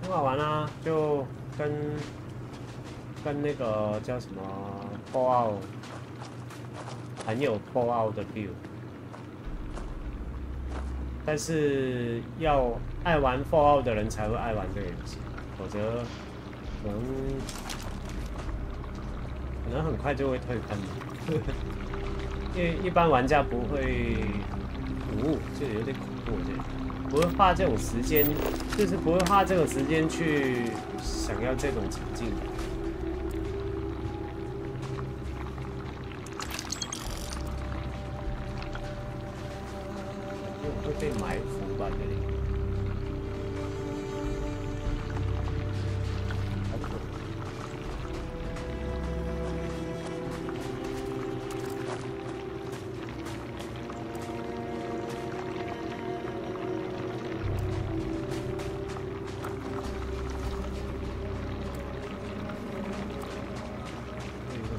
很好玩啊，就跟那个叫什么 Fallout 很有 Fallout 的 feel， 但是要爱玩 Fallout 的人才会爱玩这个游戏，否则可能很快就会退坑，因为一般玩家不会，这个有点恐怖，这个不会花这种时间，就是不会花这种时间去想要这种情境。会被埋伏吧？这里。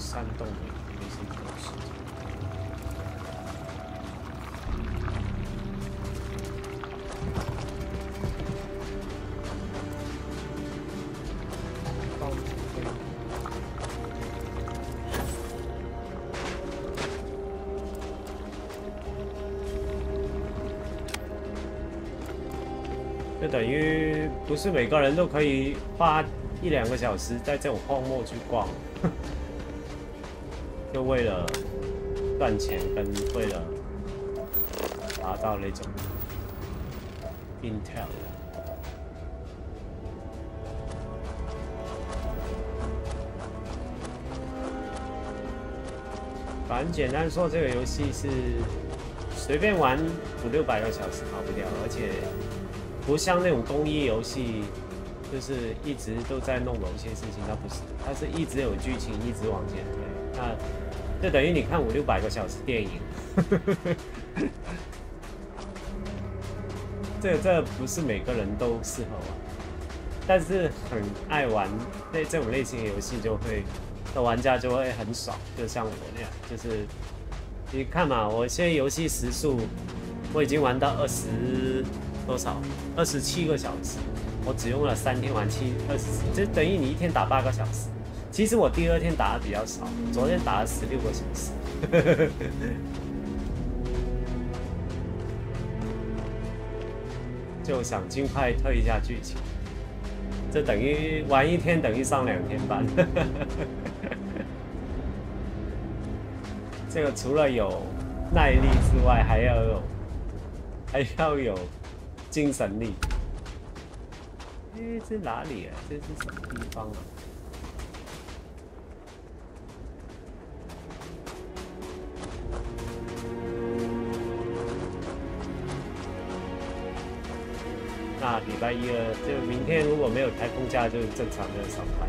山洞里没什么东西。就等于不是每个人都可以花1-2个小时在这种荒漠去逛。就为了赚钱，跟为了达到那种 Intel， 反正简单说，这个游戏是随便玩500-600个小时跑不掉，而且不像那种公益游戏，就是一直都在弄某些事情，它不是，它是一直有剧情，一直往前推。那就等于你看500-600个小时电影，这不是每个人都适合玩，但是很爱玩这种类型的游戏的玩家就会很爽，就像我那样，就是你看嘛，我现在游戏时速我已经玩到27个小时，我只用了3天玩24，就等于你一天打8个小时。其实我第2天打的比较少，昨天打了16个小时。就想尽快推一下剧情，这等于玩1天等于上2天班。这个除了有耐力之外，还要有精神力。这哪里啊？这是什么地方啊？那礼拜1、2就明天如果没有台风假，就是正常的上班。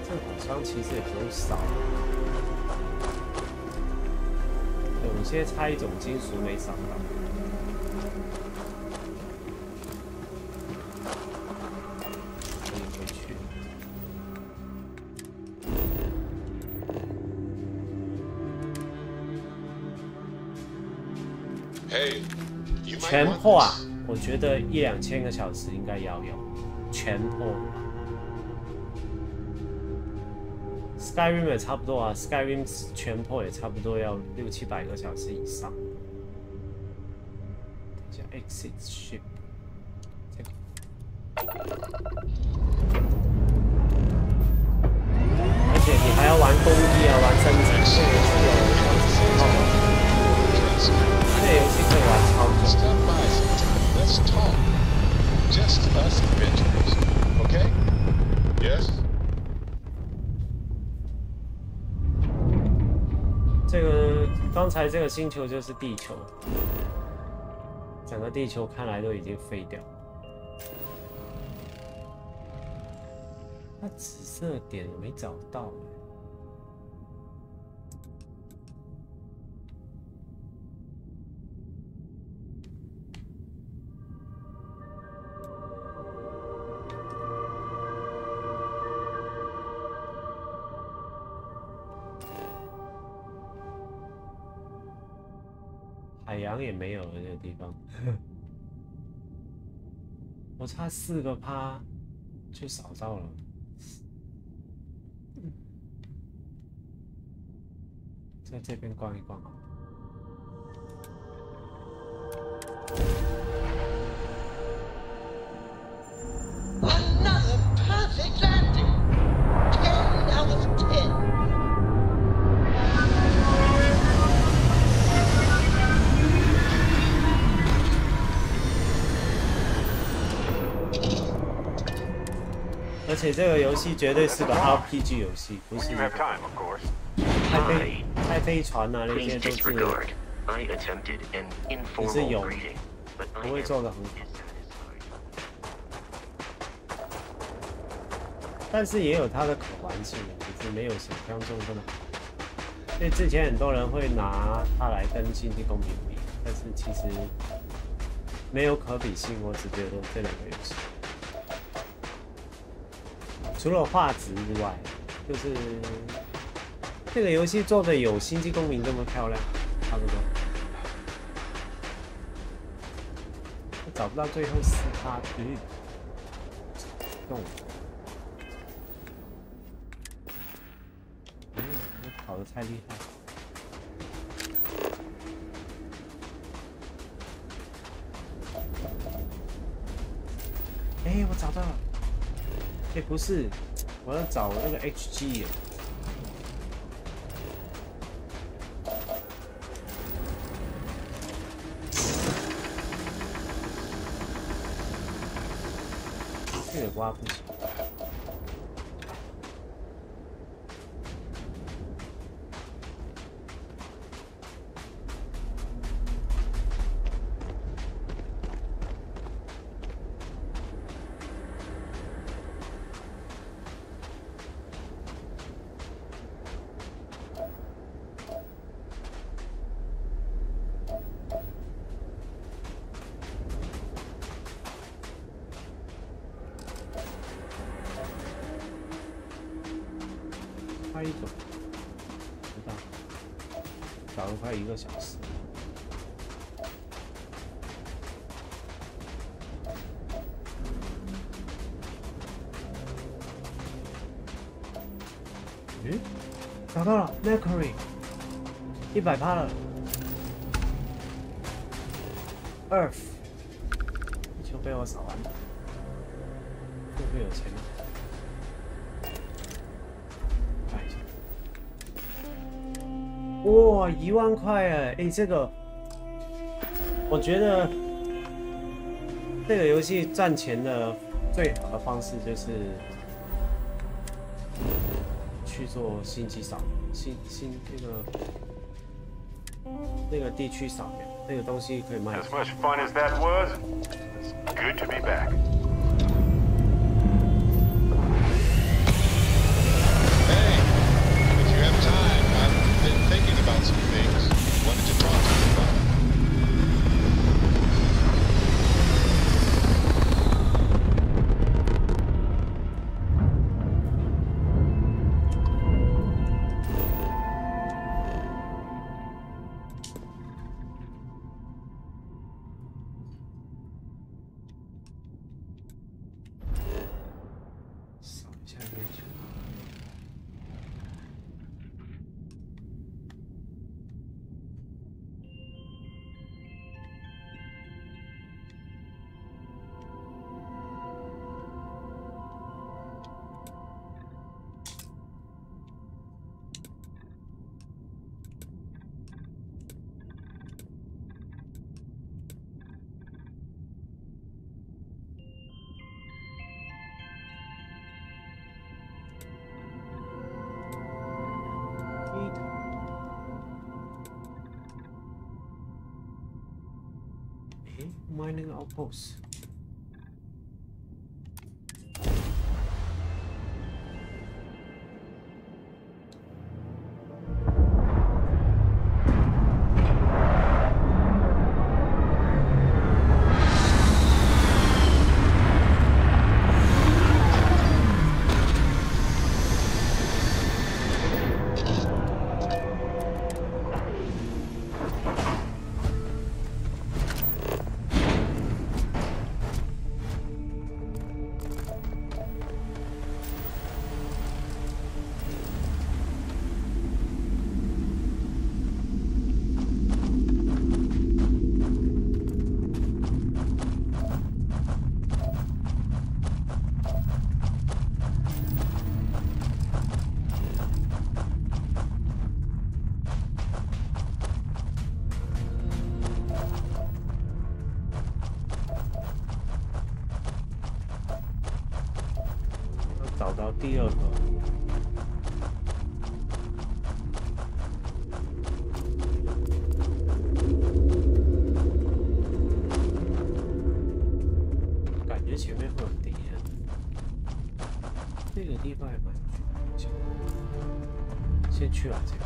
这火枪其实也不用扫，有些差一种金属没扫到。全破啊！我觉得1-2千个小时应该要有全破。Skyrim 也差不多啊 ，Skyrim 全破也差不多要600-700个小时以上。叫 Exit Ship， 这个。而且你还要玩工艺啊，玩升级，这个游戏有超级这个游戏可以玩超久。Let's talk. Just us adventurers. Okay? Yes? 这个刚才这个星球就是地球，整个地球看来都已经废掉。那紫色点我没找到。阳也没有了这个地方。我差4%就扫到了。在这边逛一逛。Another perfect landing. 10 out of 10. 而且这个游戏绝对是个 RPG 游戏，不是开飞船啊那些都是，也是有，不会做得很好。但是也有它的可玩性，只是没有想象中这么好。所以之前很多人会拿它来跟星际公民比，但是其实没有可比性。我只觉得这两个游戏。除了画质之外，就是这个游戏做的有《星际公民》这么漂亮，差不多。我找不到最后4%，动。我跑得太厉害。哎，我找到了。哎，不是，我要找那个 HG 耶。这个挖不行。快一种，知道，找了快1个小时。嗯，找到了 Mercury， 100%了。Earth， 地球被我扫完了，会不会有钱？哇，1万块哎！哎，这个，我觉得这个游戏赚钱的最好的方式就是去做星际扫那个地区扫描，那个东西可以卖。 As much fun as that was, it's good to be back. About some things. Wanted to talk to you about. Mining outpost. 找到第二个。感觉前面会有敌人。这个地方还蛮久，先去了这个。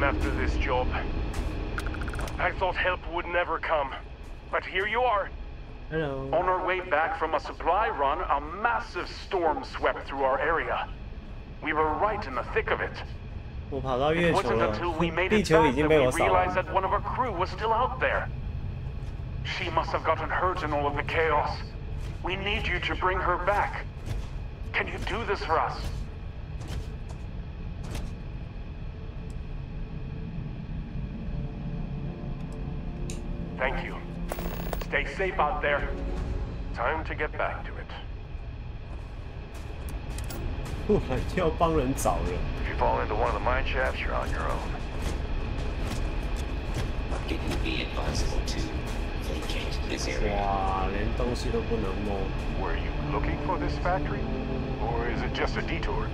After this job. I thought help would never come, but here you are. Hello. On our way back from a supply run, a massive storm swept through our area. We were right in the thick of it. 我跑到月 It 球 wasn't 了， until we made 地 it 球已 back 经 that 被 we 我扫完 realized that one of our crew was still out there. She must have gotten hurt in all of the chaos. We need you to bring her back. Can you do this for us? Thank you. Stay safe out there. Time to get back to it. 突然就要帮人找人。 If you fall into one of the mine shafts, you're on your own. It would be advisable to vacate this area. 哇，连东西都不能摸。 Were you looking for this factory? Or is it just a detour?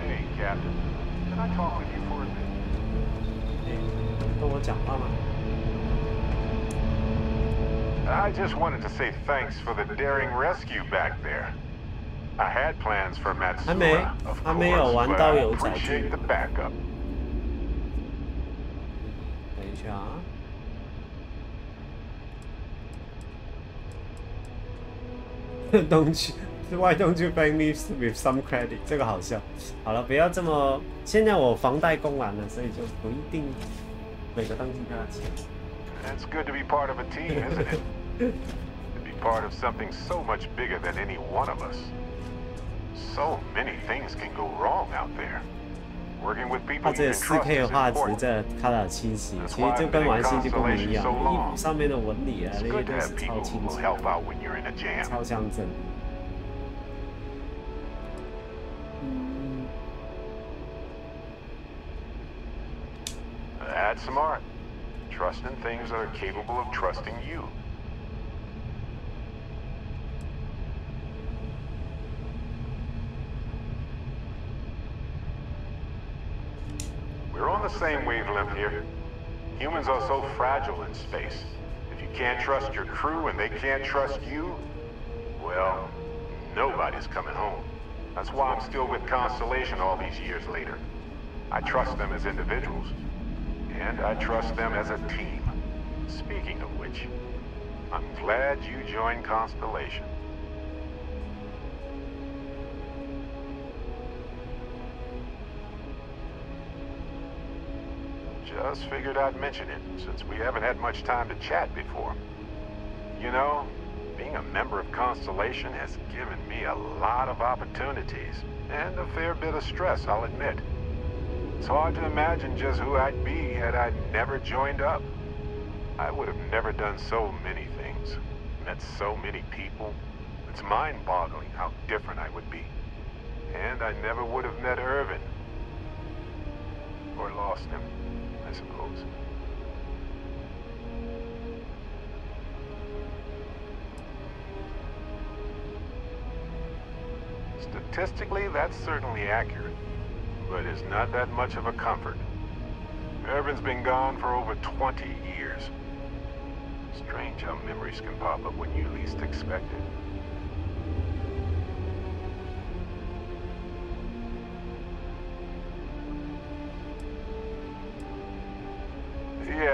Hey, Captain. Can I talk with you for a bit? 哎，跟我讲话吗？ I just wanted to say thanks for the daring rescue back there. I had plans for Matsura, of course, but I appreciate the backup. 等一下啊。Why don't you thank me with some credit？ 这个好笑。好了，不要这么。现在我房贷供完了，所以就不一定每个东西都要钱。 It's good to be part of a team, isn't it? To be part of something so much bigger than any one of us. So many things can go wrong out there. Working with people 它 you 这 can 4K trust 的 is 画质 important. 在看到清晰，其实就跟玩星际公民一样，衣服上面的纹理啊， It's 那些 good to 都 have 是超 people 清 who 晰 will help out when you're in a jam. 超像真。 That's smart. Trust in things that are capable of trusting you. We're on the same wavelength here. Humans are so fragile in space. If you can't trust your crew and they can't trust you, well, nobody's coming home. That's why I'm still with Constellation all these years later. I trust them as individuals. And I trust them as a team. Speaking of which, I'm glad you joined Constellation. Just figured I'd mention it, since we haven't had much time to chat before. You know, being a member of Constellation has given me a lot of opportunities, and a fair bit of stress, I'll admit. It's hard to imagine just who I'd be had I never joined up. I would have never done so many things, met so many people. It's mind-boggling how different I would be. And I never would have met Irvin. Or lost him, I suppose. Statistically, that's certainly accurate. But it's not that much of a comfort. Irvin's been gone for over 20 years. Strange how memories can pop up when you least expect it.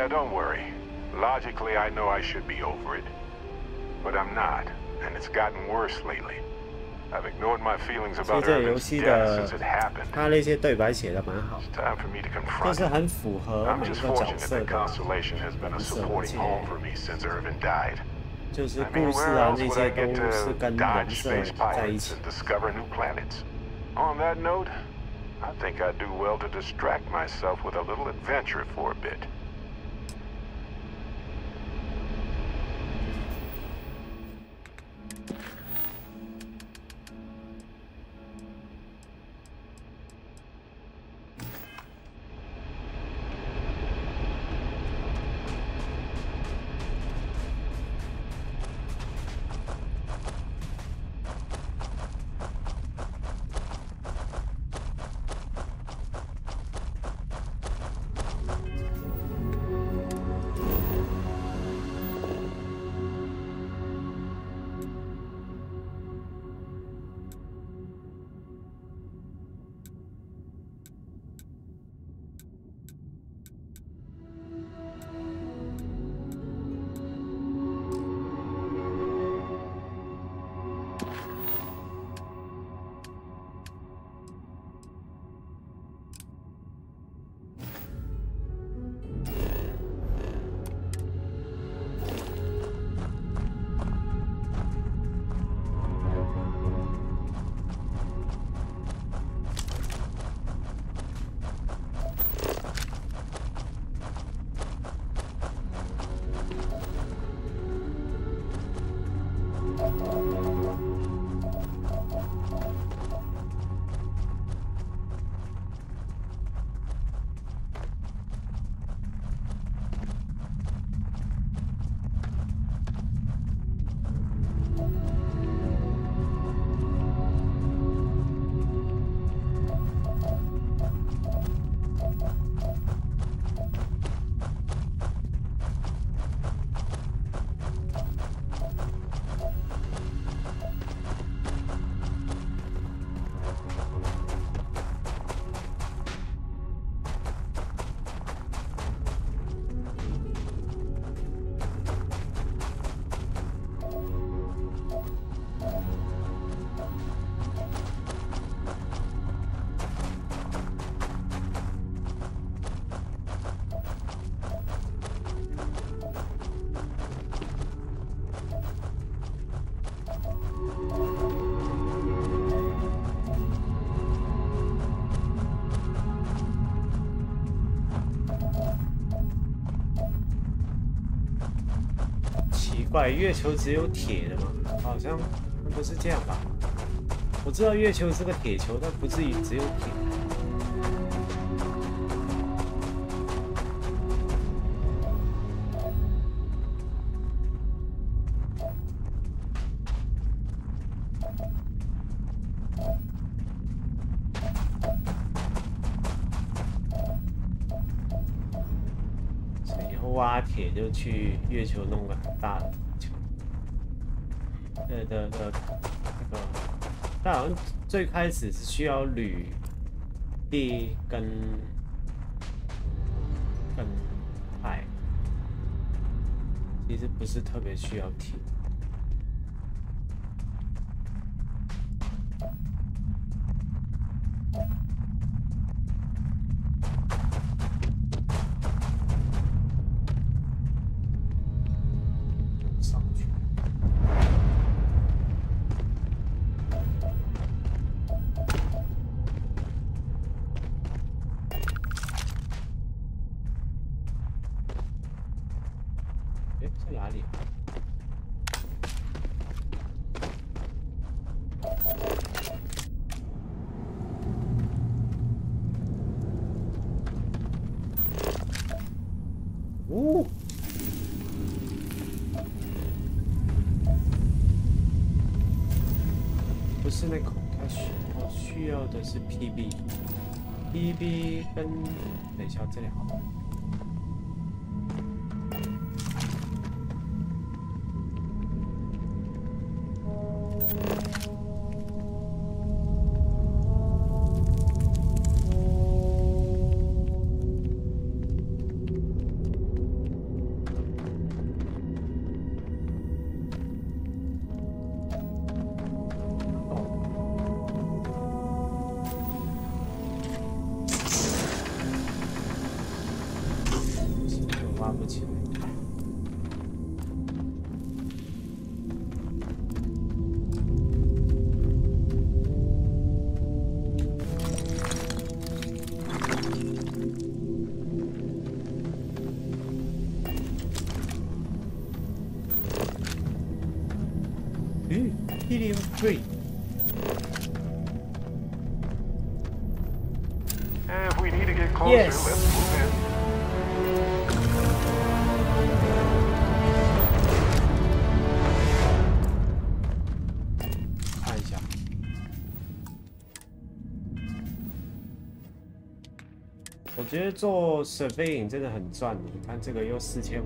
don't worry. Logically, I know I should be over it. But I'm not, and it's gotten worse lately. I've ignored my feelings 其实 about 这个游 Irvin's 戏 death 的 since it happened. 它那些对白写的蛮好， It's time for me to 就 confront 是 it. 很符合 I'm 每一 just 个角 fortunate 色 that 的 Constellation has been a 人设，而 supporting 且 home for me since Irvin died. 就是 I 故 mean, 事 where 啊 else 那 would 些 I 都 get 是 to 跟人 dodge 设 space 在一 pilots 起。 and discover new planets? On that note, I think I'd do well to distract myself with a little adventure for a bit. 怪，月球只有铁的吗？好像不是这样吧？我知道月球是个铁球，但不至于只有铁。挖铁就去月球弄个很大的球，那个，但好像最开始是需要铝、锑跟钛，其实不是特别需要铁。不是那口，它需要的是 PB 跟等一下这里好了。Day.3 And if we need to get closer, Yes. let's move in. 看一下，我觉得做surveying真的很赚。你看这个又4500。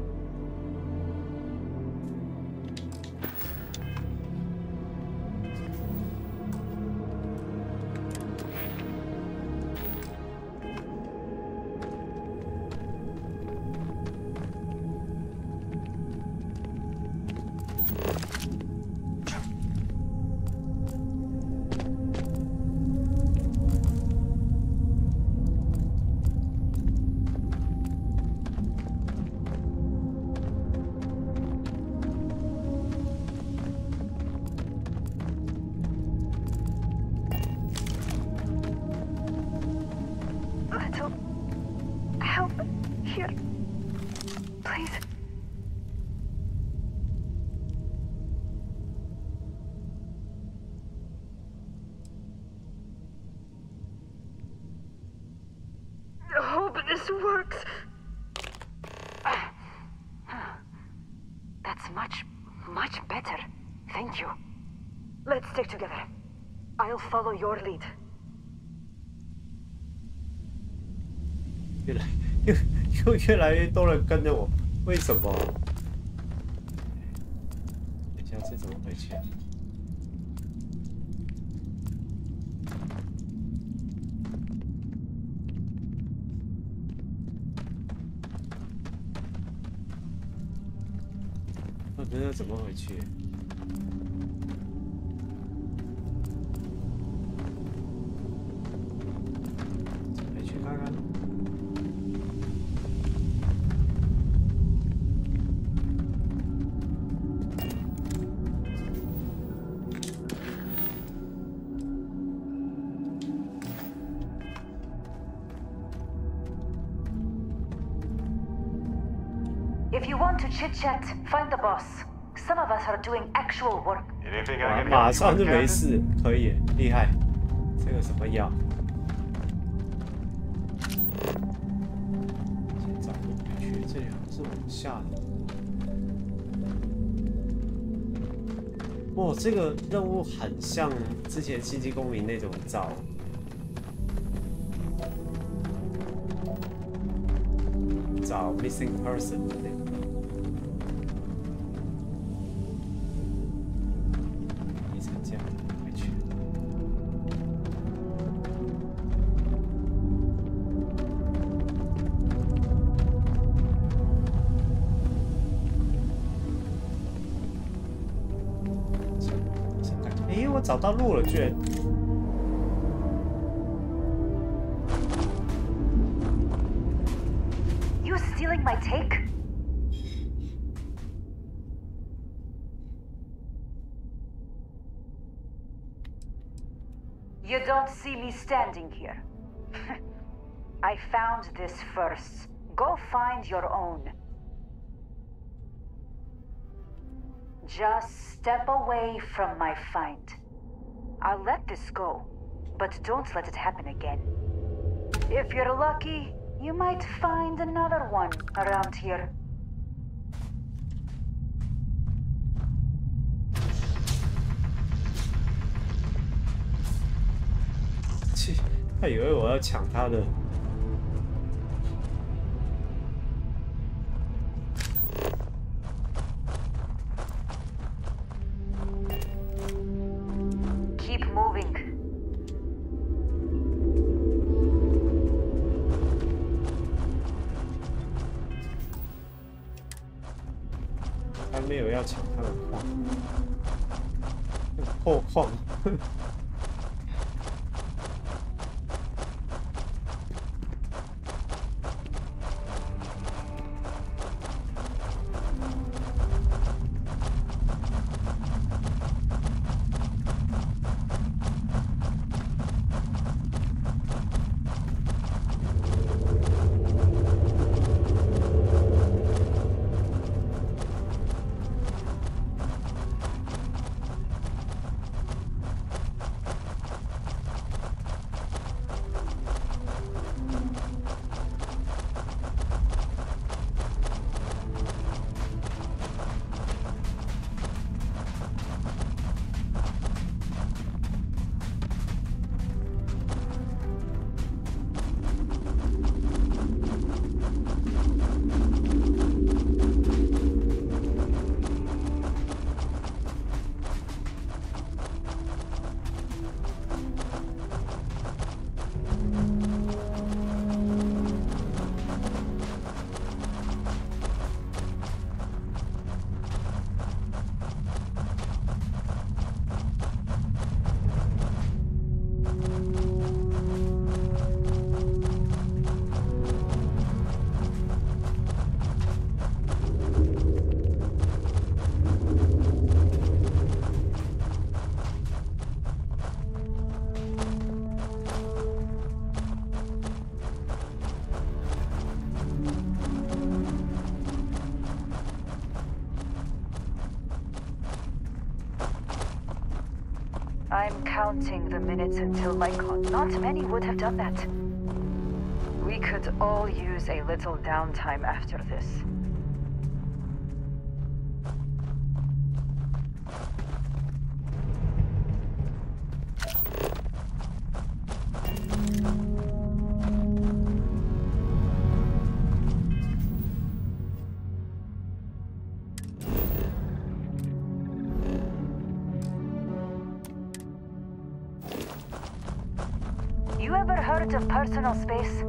This works. That's much better. Thank you. Let's stick together. I'll follow your lead. 越来越多人跟着我，为什么？等一下这怎么回去？我不知道怎么回去。回去看看。If you want to chit-chat, find the boss. Some of us are doing actual work. Anything 哇 I can 马 help you 上就 with, 没 Captain? 事，可以，厉害。这个什么药？先找路回去，这里好像是往下的。哇，这个任务很像之前星际公民那种找missing person 的那个。一层这样回去。哎，我找到路了，居然！ Stealing my take? You don't see me standing here. I found this first. Go find your own. Just step away from my find. I'll let this go, but don't let it happen again. If you're lucky, you might find another one around here. 切，他以为我要抢他的。Keep moving. 他没有要抢他的矿，破矿。I'm counting the minutes until my con. Not many would have done that. We could all use a little downtime after this. You ever heard of personal space?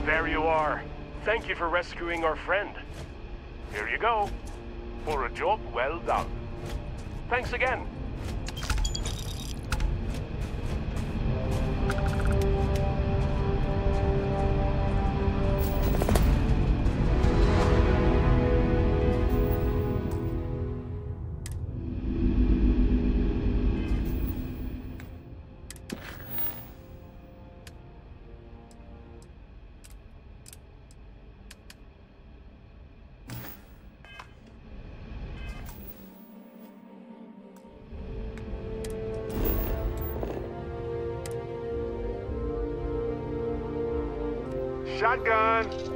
There you are. Thank you for rescuing our friend. Here you go. For a job well done. Thanks again. Shotgun!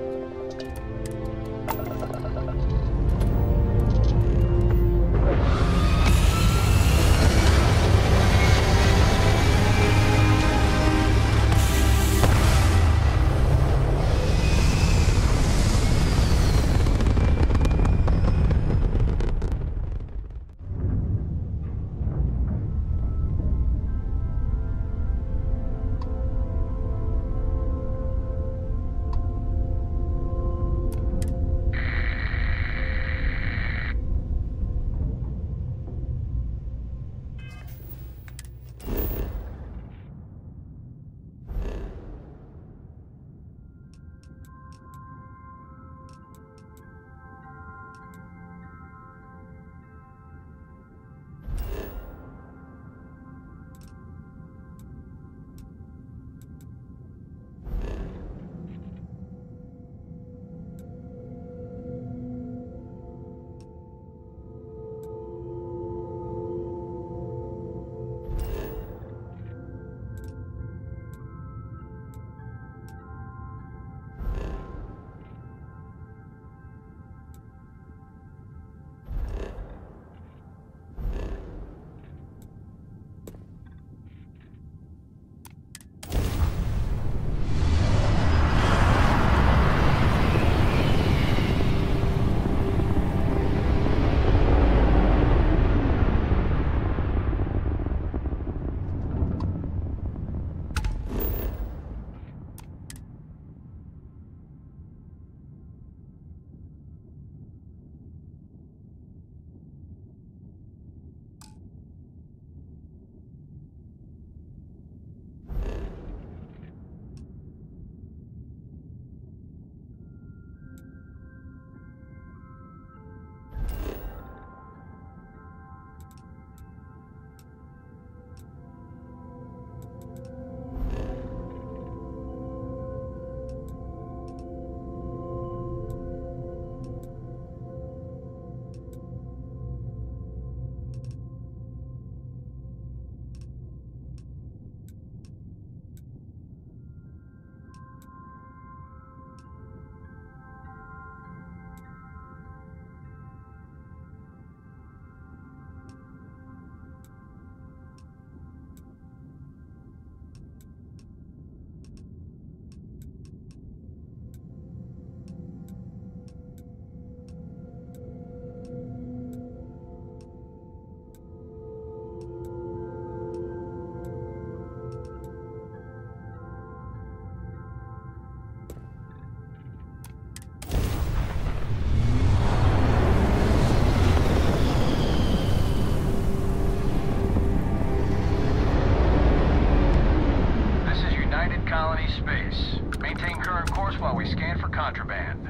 colony space. Maintain current course while we scan for contraband.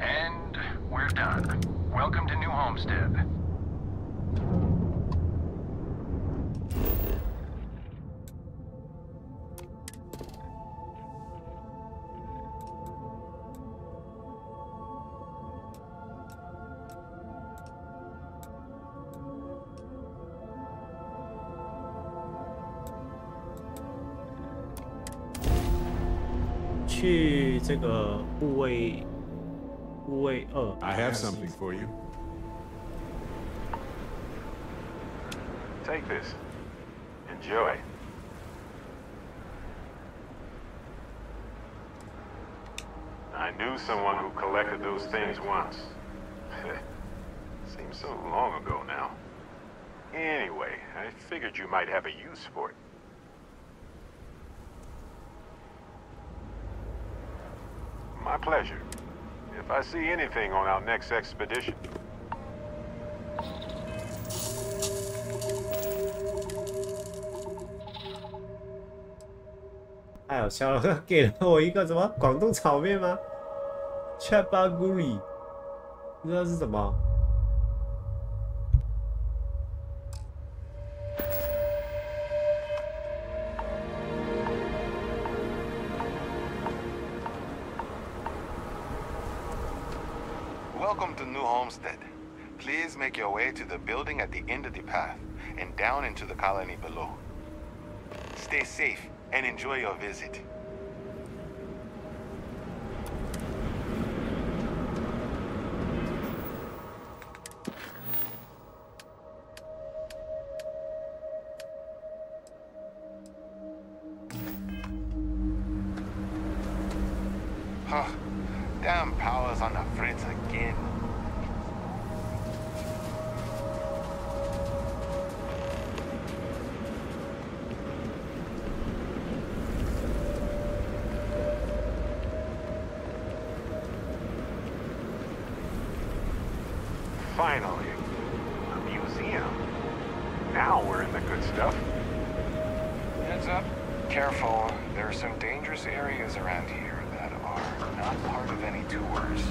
And we're done. Welcome to New Homestead.去这个部位2。I have something for you. Take this. Enjoy. I knew someone who collected those things once. Seems so long ago now. Anyway, I figured you might have a use for it. My pleasure. If I see anything on our next expedition. 太好笑了，给了我一个什么广东炒面吗 ？Chabaguri， 不知道是什么。Welcome to New Homestead. Please make your way to the building at the end of the path and down into the colony below. Stay safe and enjoy your visit. Huh. Damn power's on the fritz again. Finally, a museum. Now we're in the good stuff. Heads up. Careful. There are some dangerous areas around here that are not part of any tours.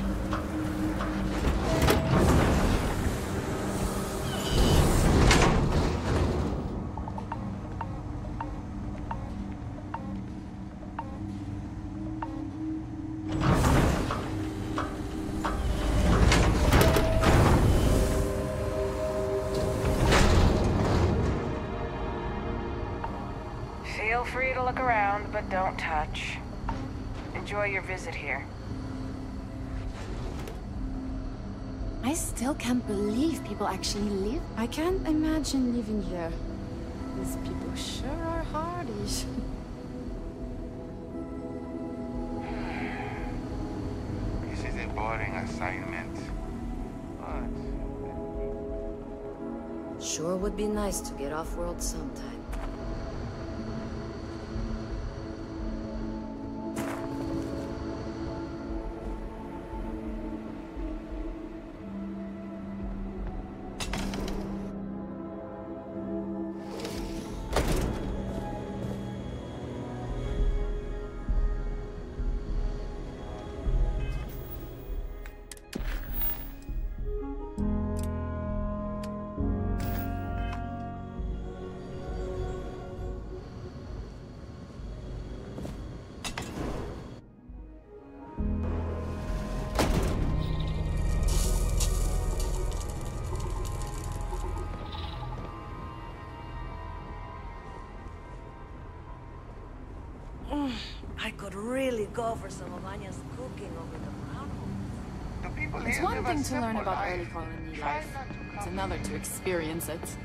Feel free to look around, but don't touch. Enjoy your visit here. I still can't believe people actually live. I can't imagine living here. These people sure are hardy. This is a boring assignment. But... Sure would be nice to get off-world sometime. I could really go for some of Anya's cooking over the brown. It's one thing to learn about early colony life. It's another to experience it.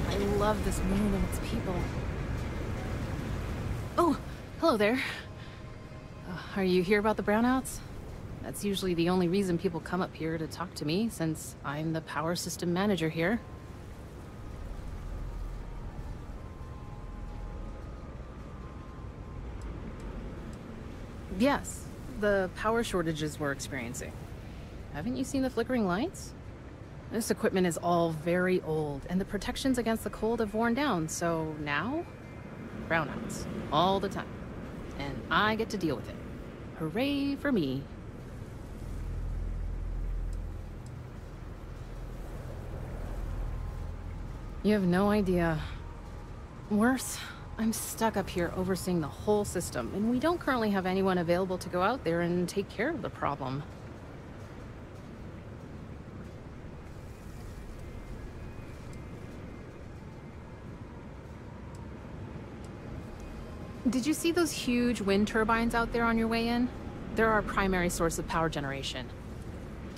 I love this moon and its people. Oh, hello there. Are you here about the brownouts? That's usually the only reason people come up here to talk to me, since I'm the power system manager here. Yes, the power shortages we're experiencing. Haven't you seen the flickering lights? This equipment is all very old, and the protections against the cold have worn down, so now, brownouts, all the time. And I get to deal with it. Hooray for me. You have no idea. Worse, I'm stuck up here overseeing the whole system, and we don't currently have anyone available to go out there and take care of the problem. Did you see those huge wind turbines out there on your way in? They're our primary source of power generation.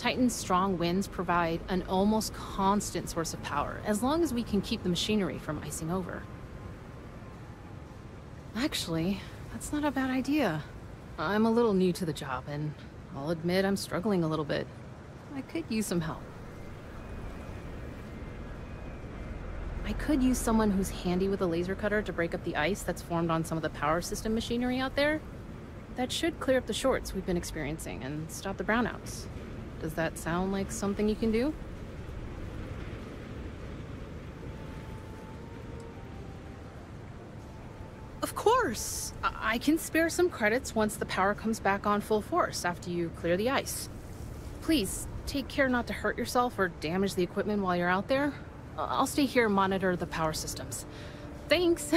Titan's strong winds provide an almost constant source of power, as long as we can keep the machinery from icing over. Actually, that's not a bad idea. I'm a little new to the job, and I'll admit I'm struggling a little bit. I could use some help. I could use someone who's handy with a laser cutter to break up the ice that's formed on some of the power system machinery out there. That should clear up the shorts we've been experiencing and stop the brownouts. Does that sound like something you can do? Of course! I can spare some credits once the power comes back on full force after you clear the ice. Please, take care not to hurt yourself or damage the equipment while you're out there. I'll stay here and monitor the power systems. Thanks!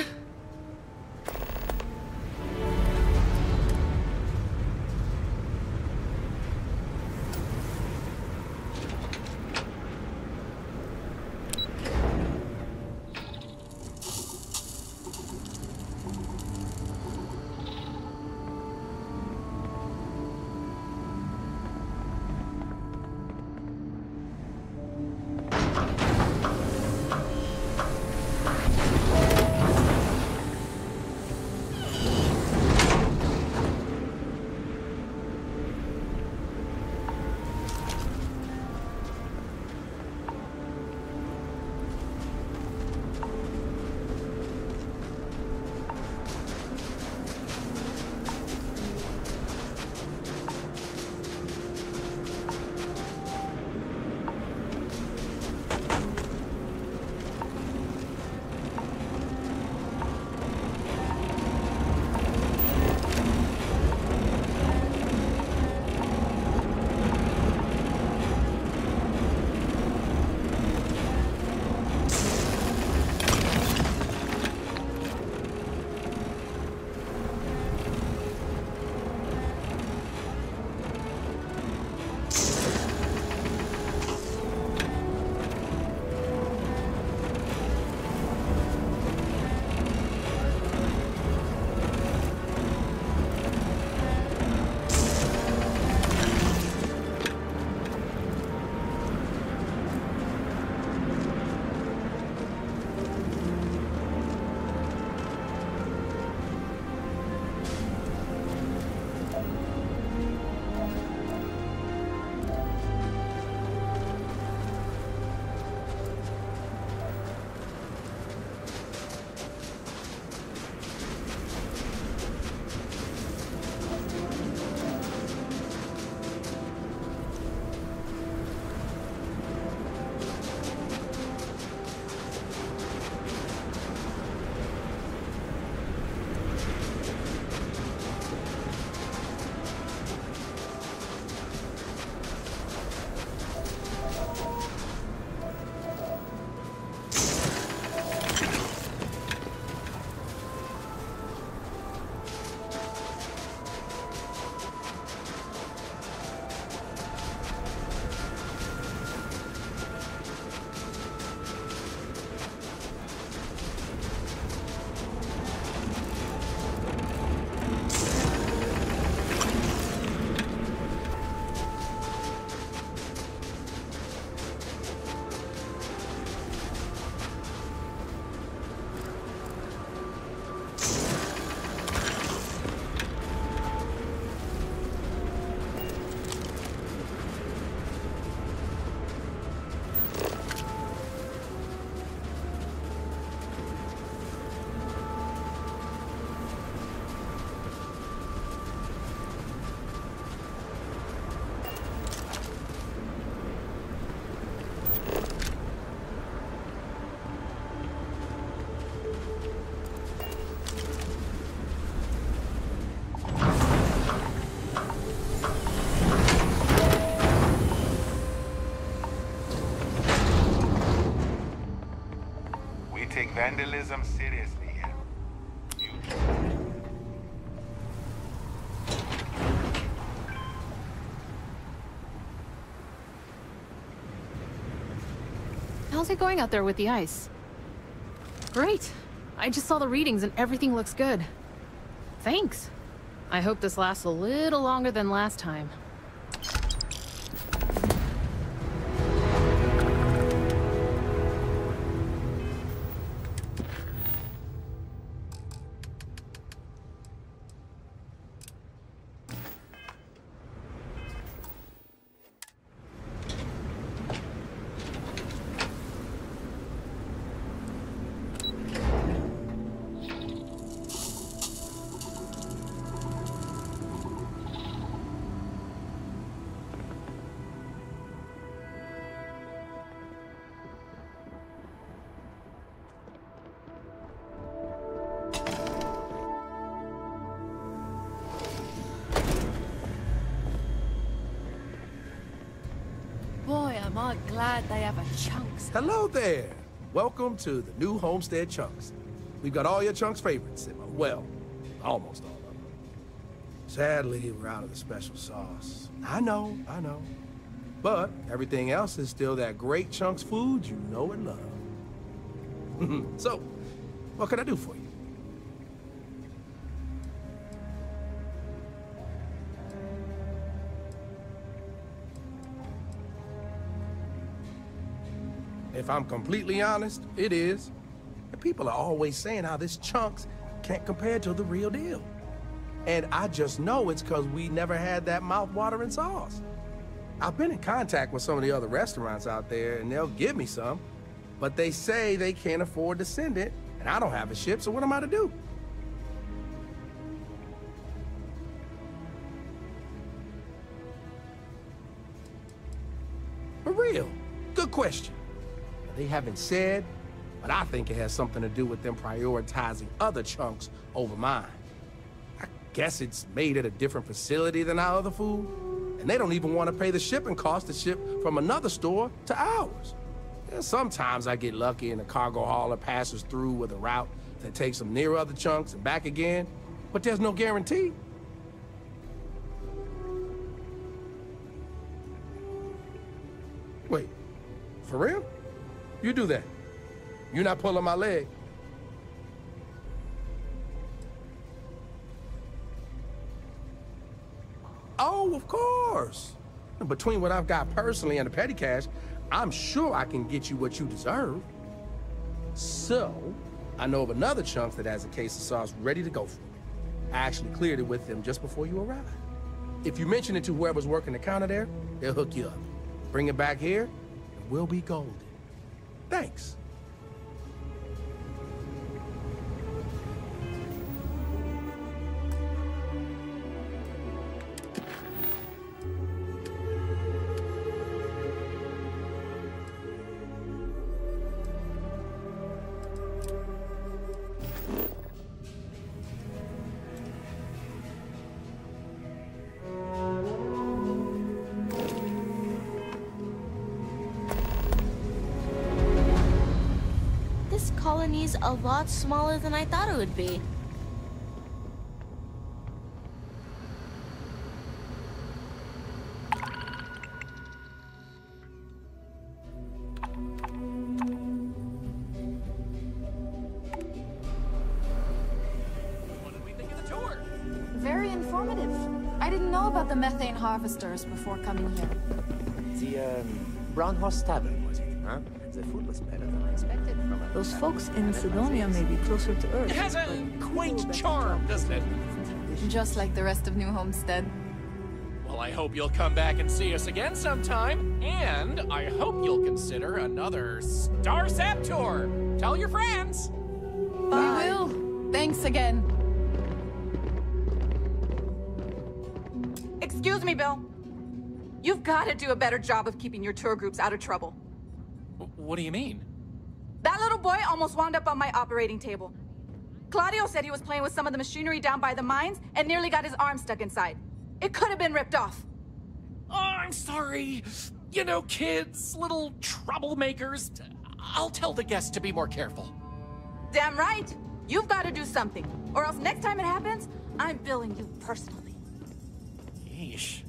vandalism seriously here. How's it going out there with the ice? Great. I just saw the readings and everything looks good. Thanks. I hope this lasts a little longer than last time. Am I glad they have a chunks. Hello there. Welcome to the new Homestead Chunks. We've got all your Chunks favorites, well, almost all of them. Sadly, we're out of the special sauce. I know. But everything else is still that great Chunks food you know and love. So, what can I do for you? If I'm completely honest, it is. And people are always saying how this Chunks can't compare to the real deal. And I just know it's because we never had that mouth-watering sauce. I've been in contact with some of the other restaurants out there, and they'll give me some, but they say they can't afford to send it, and I don't have a ship, so what am I to do? For real, good question. They haven't said, but I think it has something to do with them prioritizing other Chunks over mine. I guess it's made at a different facility than our other food, and they don't even want to pay the shipping cost to ship from another store to ours. And sometimes I get lucky and a cargo hauler passes through with a route that takes them near other Chunks and back again, but there's no guarantee. Wait, for real? You do that. You're not pulling my leg. Oh, of course. Between what I've got personally and the petty cash, I'm sure I can get you what you deserve. So, I know of another Chunk that has a case of sauce ready to go for me. I actually cleared it with them just before you arrived. If you mention it to whoever's working the counter there, they'll hook you up. Bring it back here, and we'll be golden. Thanks. Colony's a lot smaller than I thought it would be. What did we think of the tour? Very informative. I didn't know about the methane harvesters before coming here. The Brown Horse Tavern, was it, huh? The food was better than I expected from it. Those folks in Sidonia may be closer to Earth. It has a quaint charm, doesn't it? Just like the rest of New Homestead. Well, I hope you'll come back and see us again sometime. And I hope you'll consider another StarSap tour. Tell your friends. Bye. We will. Thanks again. Excuse me, Bill. You've got to do a better job of keeping your tour groups out of trouble. What do you mean? That little boy almost wound up on my operating table. Claudio said he was playing with some of the machinery down by the mines and nearly got his arm stuck inside. It could have been ripped off. Oh, I'm sorry. You know, kids, little troublemakers. I'll tell the guests to be more careful. Damn right. You've got to do something, or else next time it happens, I'm billing you personally. Yeesh.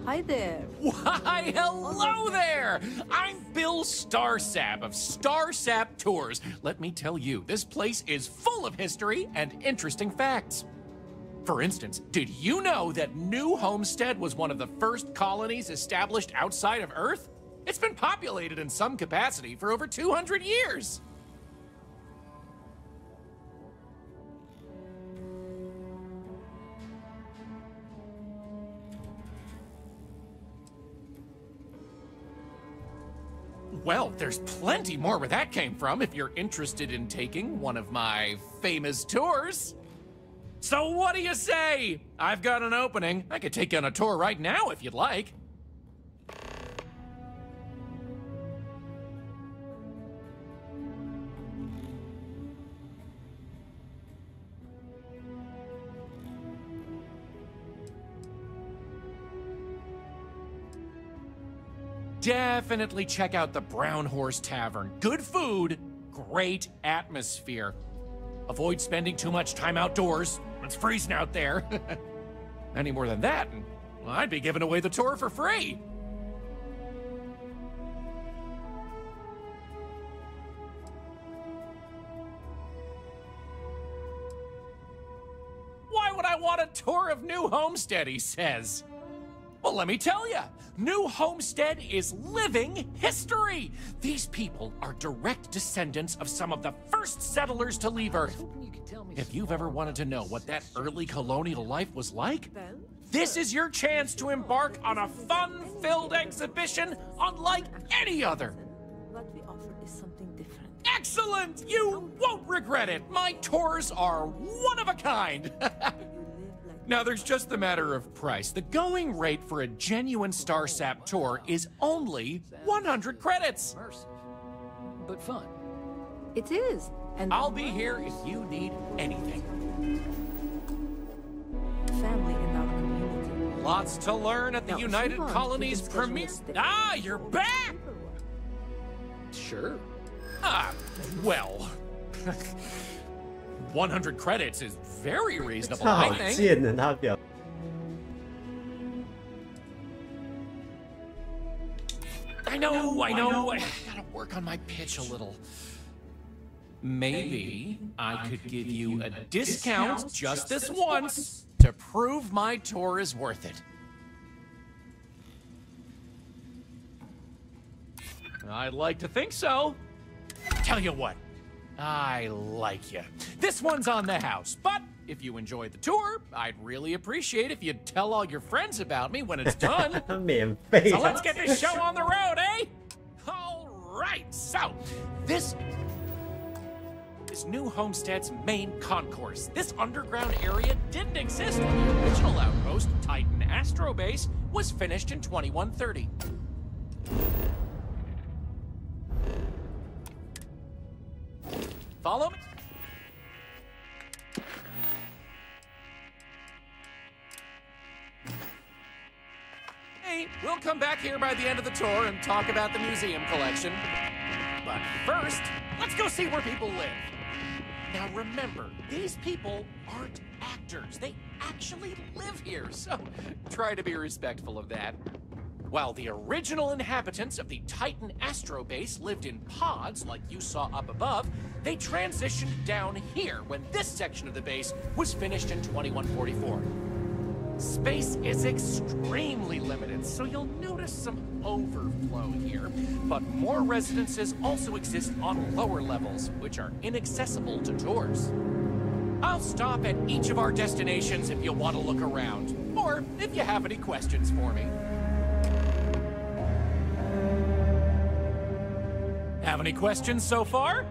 Hi there. Why, hello there! I'm Bill Starsap of Starsap Tours. Let me tell you, this place is full of history and interesting facts. For instance, did you know that New Homestead was one of the first colonies established outside of Earth? It's been populated in some capacity for over 200 years. Well, there's plenty more where that came from if you're interested in taking one of my famous tours. So what do you say? I've got an opening. I could take you on a tour right now if you'd like. Definitely check out the Brown Horse Tavern. Good food, great atmosphere. Avoid spending too much time outdoors. It's freezing out there. Any more than that, and well, I'd be giving away the tour for free. Why would I want a tour of New Homestead, he says. Well, let me tell you, New Homestead is living history. These people are direct descendants of some of the first settlers to leave Earth. If you've ever wanted to know what that early colonial life was like, this is your chance to embark on a fun-filled exhibition unlike any other. What we offer is something different. Excellent! You won't regret it. My tours are one of a kind. Now, there's just the matter of price. The going rate for a genuine Starsap tour is only 100 credits. But fun. It is. And I'll be here if you need anything. Family in our community. Lots to learn at the Now, United if you want, Colonies we can schedule premiere. a stay. Ah, you're back! Sure. Ah, well. 100 credits is very reasonable, 好 I think. 贱的他表。 I know. I gotta work on my pitch a little. Maybe I could give you a discount just this once to prove my tour is worth it. I'd like to think so. Tell you what, I like you. This one's on the house, but if you enjoyed the tour, I'd really appreciate if you'd tell all your friends about me when it's done. 免费。 So let's get this show on the road, eh? All right, so this is New Homestead's main concourse. This underground area didn't exist when the original outpost, Titan Astro Base, was finished in 2130. Follow me? Hey, we'll come back here by the end of the tour and talk about the museum collection. But first, let's go see where people live. Now remember, these people aren't actors. They actually live here, so try to be respectful of that. While the original inhabitants of the Titan Astro Base lived in pods like you saw up above, they transitioned down here when this section of the base was finished in 2144. Space is extremely limited, so you'll notice some overflow here. But more residences also exist on lower levels, which are inaccessible to tours. I'll stop at each of our destinations if you want to look around, or if you have any questions for me. Have any questions so far?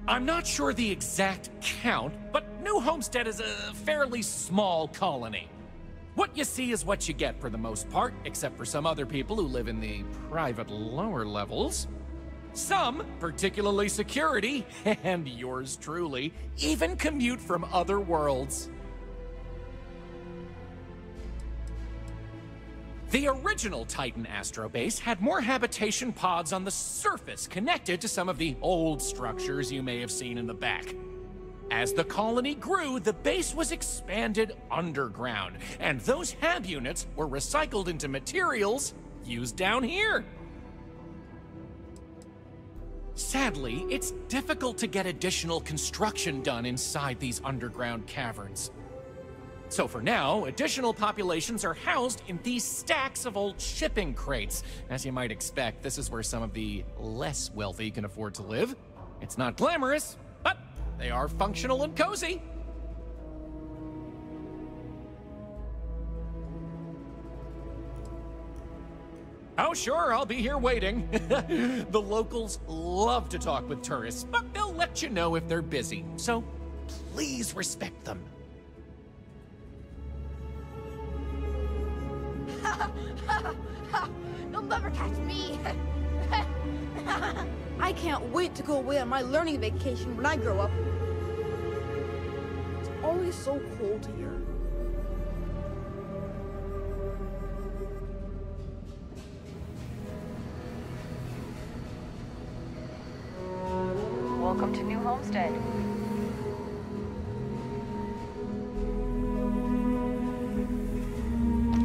I'm not sure the exact count, but New Homestead is a fairly small colony. What you see is what you get for the most part, except for some other people who live in the private lower levels. Some, particularly security, and yours truly, even commute from other worlds. The original Titan astrobase had more habitation pods on the surface connected to some of the old structures you may have seen in the back. As the colony grew, the base was expanded underground, and those HAB units were recycled into materials used down here. Sadly, it's difficult to get additional construction done inside these underground caverns. So for now, additional populations are housed in these stacks of old shipping crates. As you might expect, this is where some of the less wealthy can afford to live. It's not glamorous, but they are functional and cozy. Oh sure, I'll be here waiting. The locals love to talk with tourists, but they'll let you know if they're busy. So please respect them. You'll never catch me. I can't wait to go away on my learning vacation when I grow up. It's always so cold here. Welcome to New Homestead.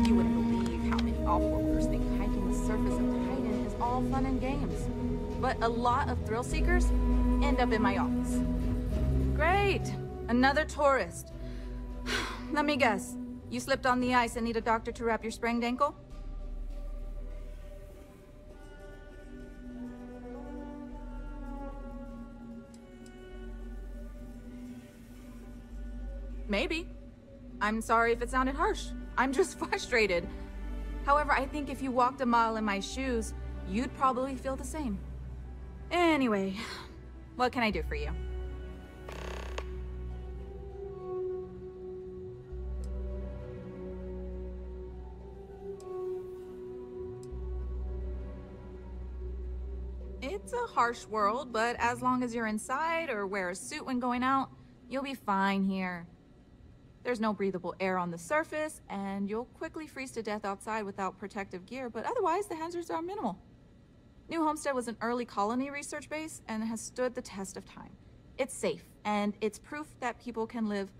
You wouldn't believe how many off-worlders think hiking the surface of Titan is all fun and games. But a lot of thrill seekers end up in my office. Great! Another tourist. Let me guess. You slipped on the ice and need a doctor to wrap your sprained ankle? Maybe. I'm sorry if it sounded harsh. I'm just frustrated. However, I think if you walked a mile in my shoes, you'd probably feel the same. Anyway, what can I do for you? It's a harsh world, but as long as you're inside or wear a suit when going out, you'll be fine here. There's no breathable air on the surface, and you'll quickly freeze to death outside without protective gear, but otherwise the hazards are minimal. New Homestead was an early colony research base and has stood the test of time. It's safe, and it's proof that people can live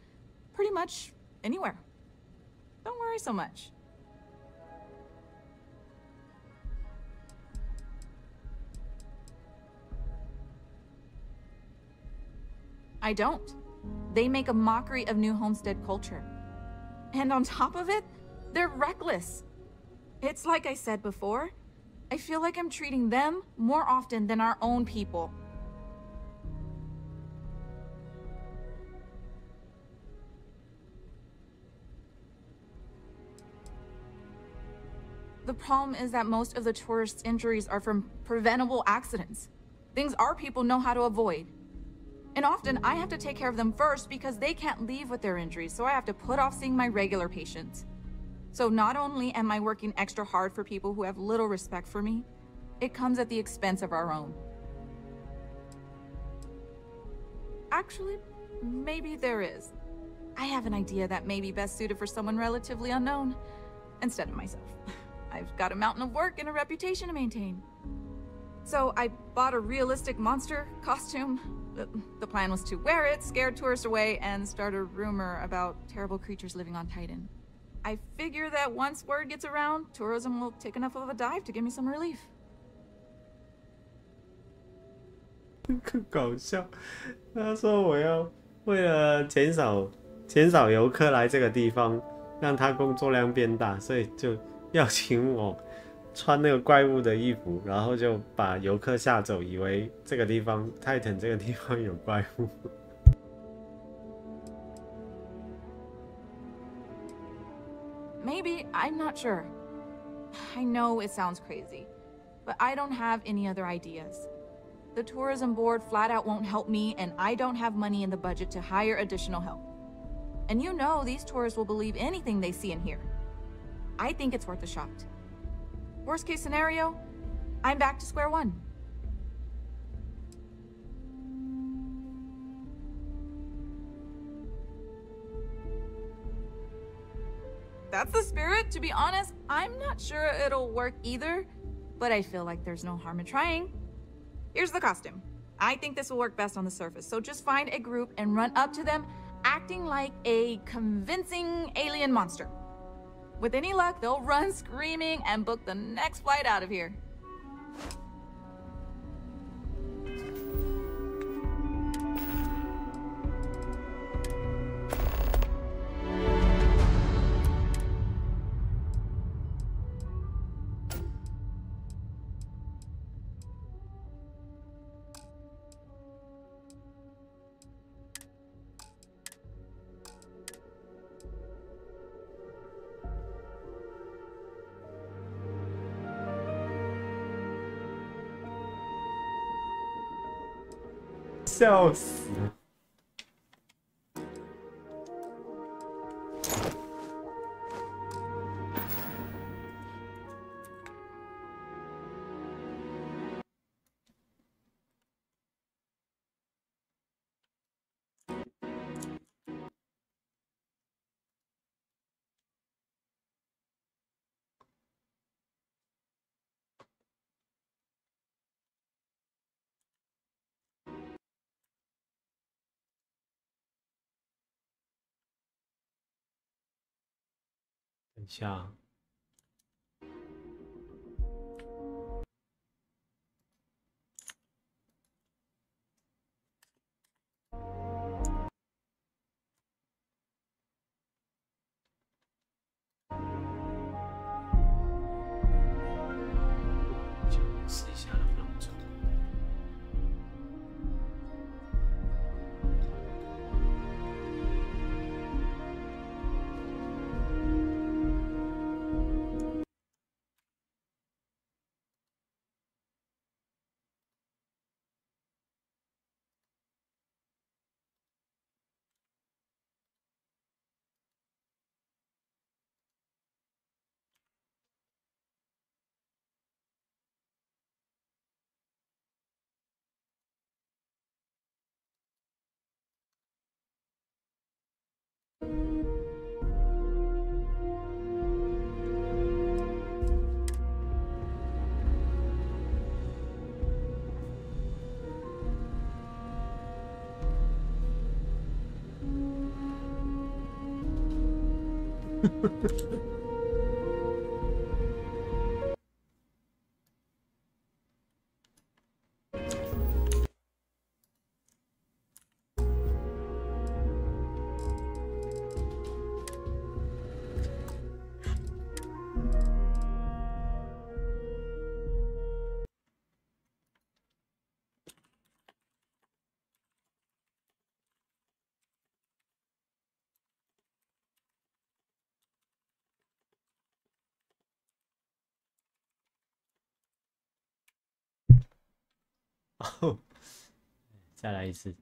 pretty much anywhere. Don't worry so much. I don't. They make a mockery of New Homestead culture. And on top of it, they're reckless. It's like I said before, I feel like I'm treating them more often than our own people. The problem is that most of the tourists' injuries are from preventable accidents. Things our people know how to avoid. And often, I have to take care of them first because they can't leave with their injuries, so I have to put off seeing my regular patients. So not only am I working extra hard for people who have little respect for me, it comes at the expense of our own. Actually, maybe there is. I have an idea that may be best suited for someone relatively unknown, instead of myself. I've got a mountain of work and a reputation to maintain. So I bought a realistic monster costume. The plan was to wear it, scare tourists away, and start a rumor about terrible creatures living on Titan. I figure that once word gets around, tourism will take enough of a dive to give me some relief. 更搞笑，他说我要为了减少游客来这个地方，让他工作量变大，所以就要请我穿那个怪物的衣服，然后就把游客吓走，以为这个地方泰坦这个地方有怪物。Maybe, I'm not sure. I know it sounds crazy, but I don't have any other ideas. The tourism board flat out won't help me, and I don't have money in the budget to hire additional help. And you know these tourists will believe anything they see and hear. I think it's worth a shot. Worst case scenario, I'm back to square one. that's the spirit. To be honest, I'm not sure it'll work either, but I feel like there's no harm in trying. Here's the costume. I think this will work best on the surface, so just find a group and run up to them, acting like a convincing alien monster. With any luck, they'll run screaming and book the next flight out of here.笑死！等一下。试一下能不能做。哦，再来一次。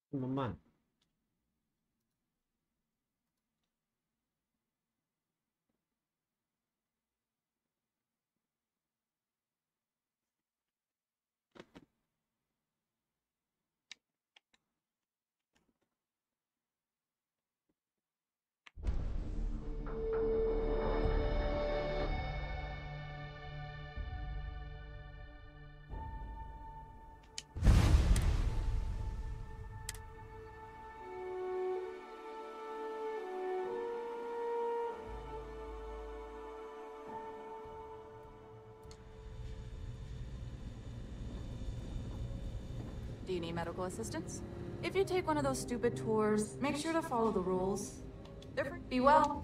这么慢。Do you need medical assistance? If you take one of those stupid tours, make sure to follow the rules. Be well.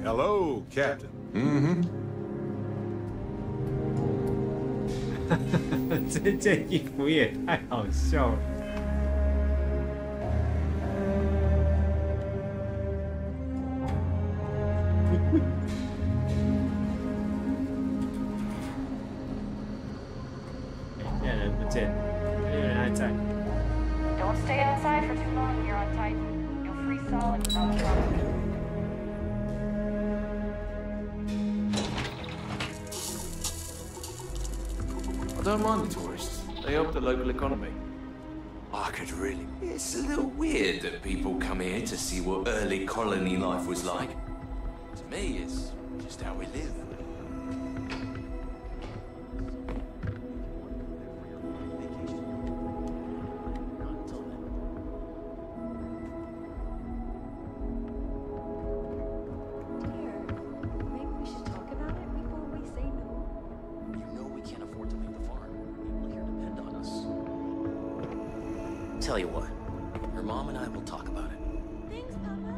Hello, Captain. 这衣服也太好笑了。I don't mind the tourists. They help the local economy. I could really... It's a little weird that people come here to see what early colony life was like. To me, it's just how we live. Tell you what, your mom and I will talk about it. Thanks, Papa.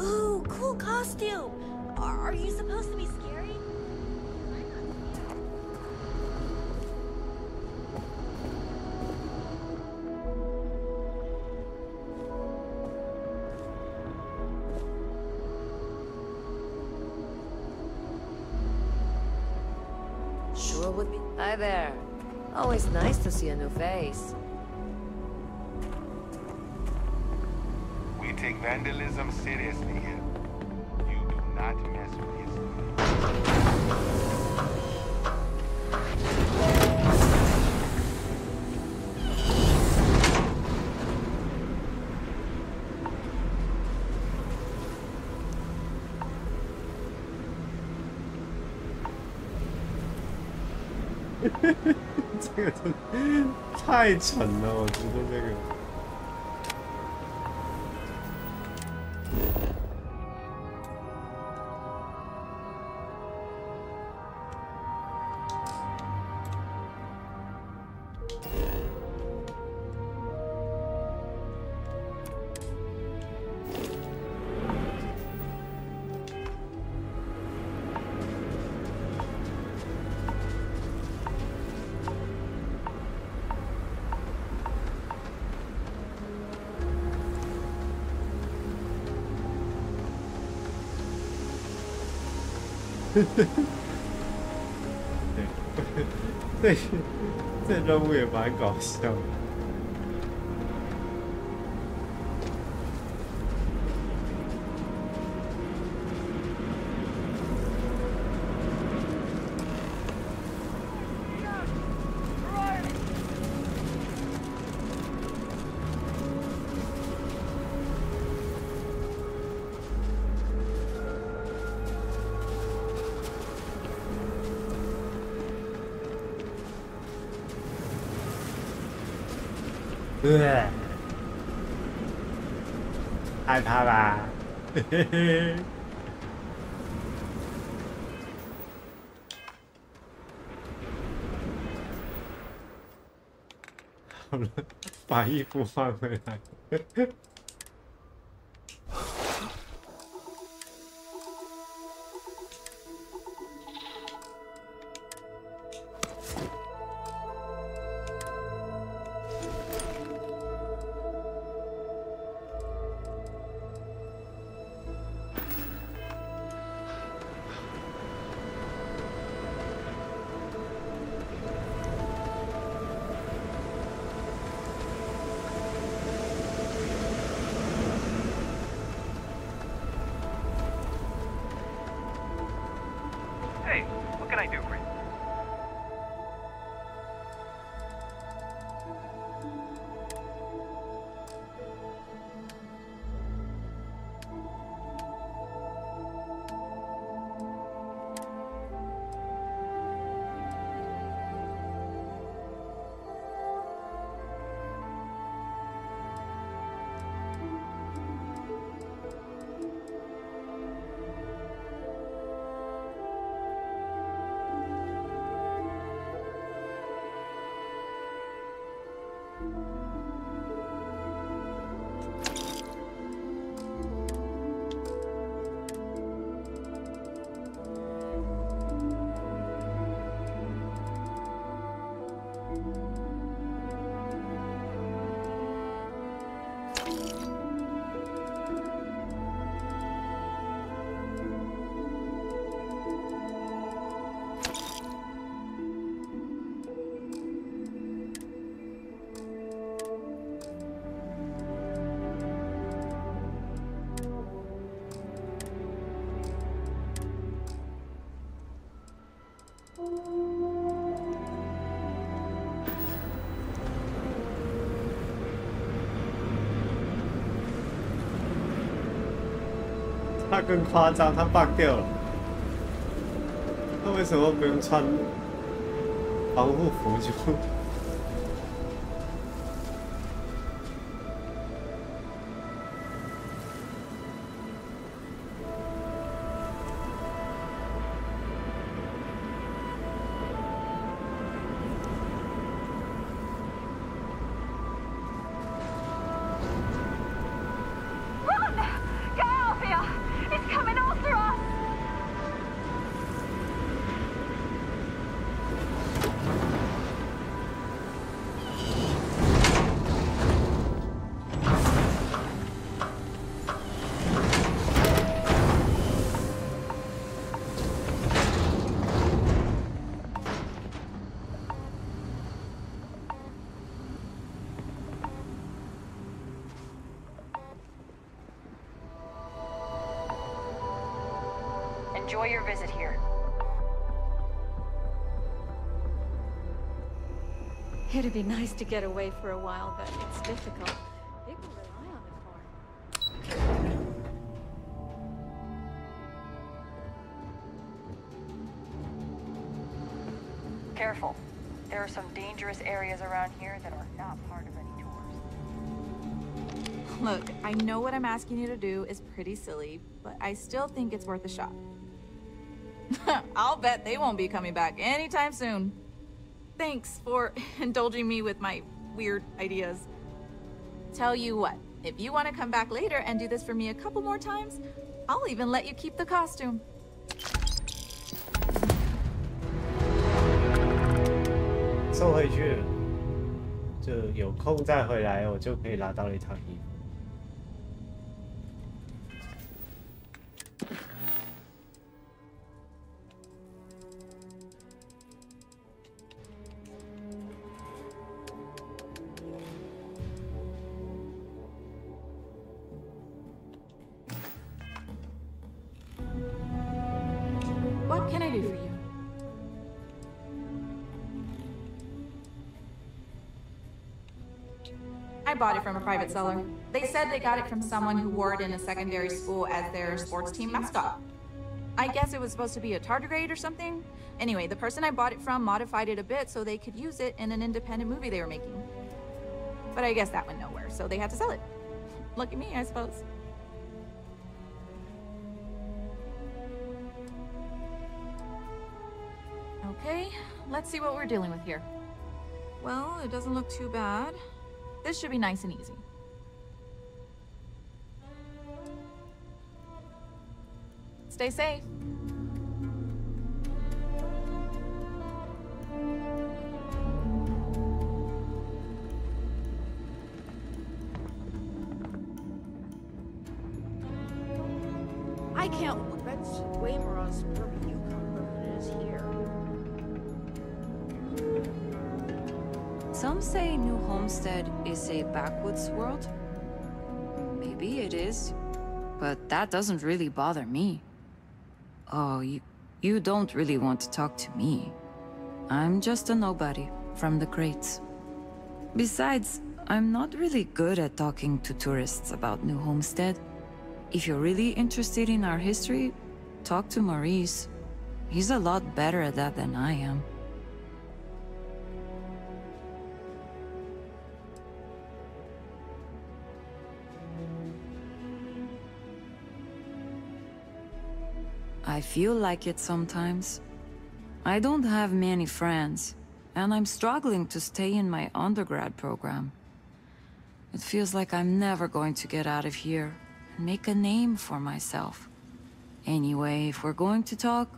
Ooh, cool costume. Are you supposed to be scary? Sure would be. Hi there. Always nice to see a new face. We take vandalism seriously here. You do not mess with history.这个真的太沉了，我觉得这个。对，这任务也蛮搞笑的。害怕吧？嘿嘿嘿。好了，把衣服放回来。他更夸张，他 bug 掉了。他为什么不用穿防护服就？Enjoy your visit here. It'd be nice to get away for a while, but it's difficult. People rely on the car. Careful. There are some dangerous areas around here that are not part of any tours. Look, I know what I'm asking you to do is pretty silly, but I still think it's worth a shot. I'll bet they won't be coming back anytime soon. Thanks for indulging me with my weird ideas. Tell you what, if you want to come back later and do this for me a couple more times, I'll even let you keep the costume. 送回去了，就有空再回来，我就可以拿到一套衣服。What can I do for you? I bought it from a private seller. They said they got it from someone who wore it in a secondary school as their sports team mascot. I guess it was supposed to be a tardigrade or something. Anyway, the person I bought it from modified it a bit so they could use it in an independent movie they were making. But I guess that went nowhere, so they had to sell it. Lucky me, I suppose. Okay, let's see what we're dealing with here. Well, it doesn't look too bad. This should be nice and easy. Stay safe. I can't. That's way more on suburban Yukon than it is here. Some say New Homestead is a backwoods world. Maybe it is, but that doesn't really bother me. Oh, you don't really want to talk to me. I'm just a nobody from the crates. Besides, I'm not really good at talking to tourists about New Homestead. If you're really interested in our history, talk to Maurice. He's a lot better at that than I am. I feel like it sometimes. I don't have many friends, and I'm struggling to stay in my undergrad program. It feels like I'm never going to get out of here and make a name for myself. Anyway, if we're going to talk,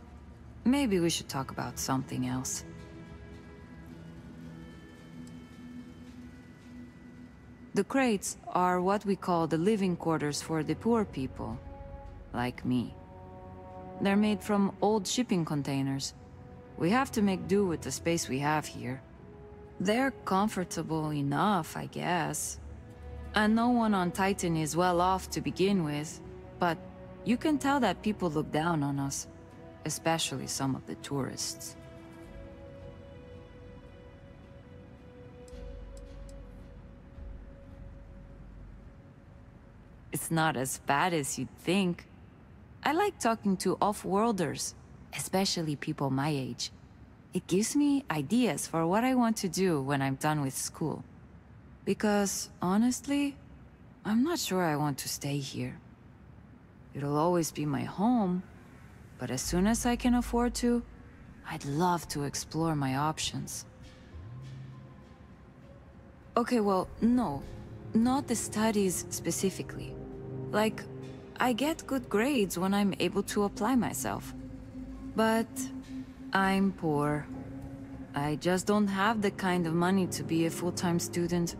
maybe we should talk about something else. The crates are what we call the living quarters for the poor people, like me. They're made from old shipping containers. We have to make do with the space we have here. They're comfortable enough, I guess. And no one on Titan is well off to begin with, but you can tell that people look down on us, especially some of the tourists. It's not as bad as you'd think. I like talking to off-worlders, especially people my age. It gives me ideas for what I want to do when I'm done with school. Because, honestly, I'm not sure I want to stay here. It'll always be my home, but as soon as I can afford to, I'd love to explore my options. Okay, well, no. Not the studies specifically. Like, I get good grades when I'm able to apply myself. But I'm poor. I just don't have the kind of money to be a full-time student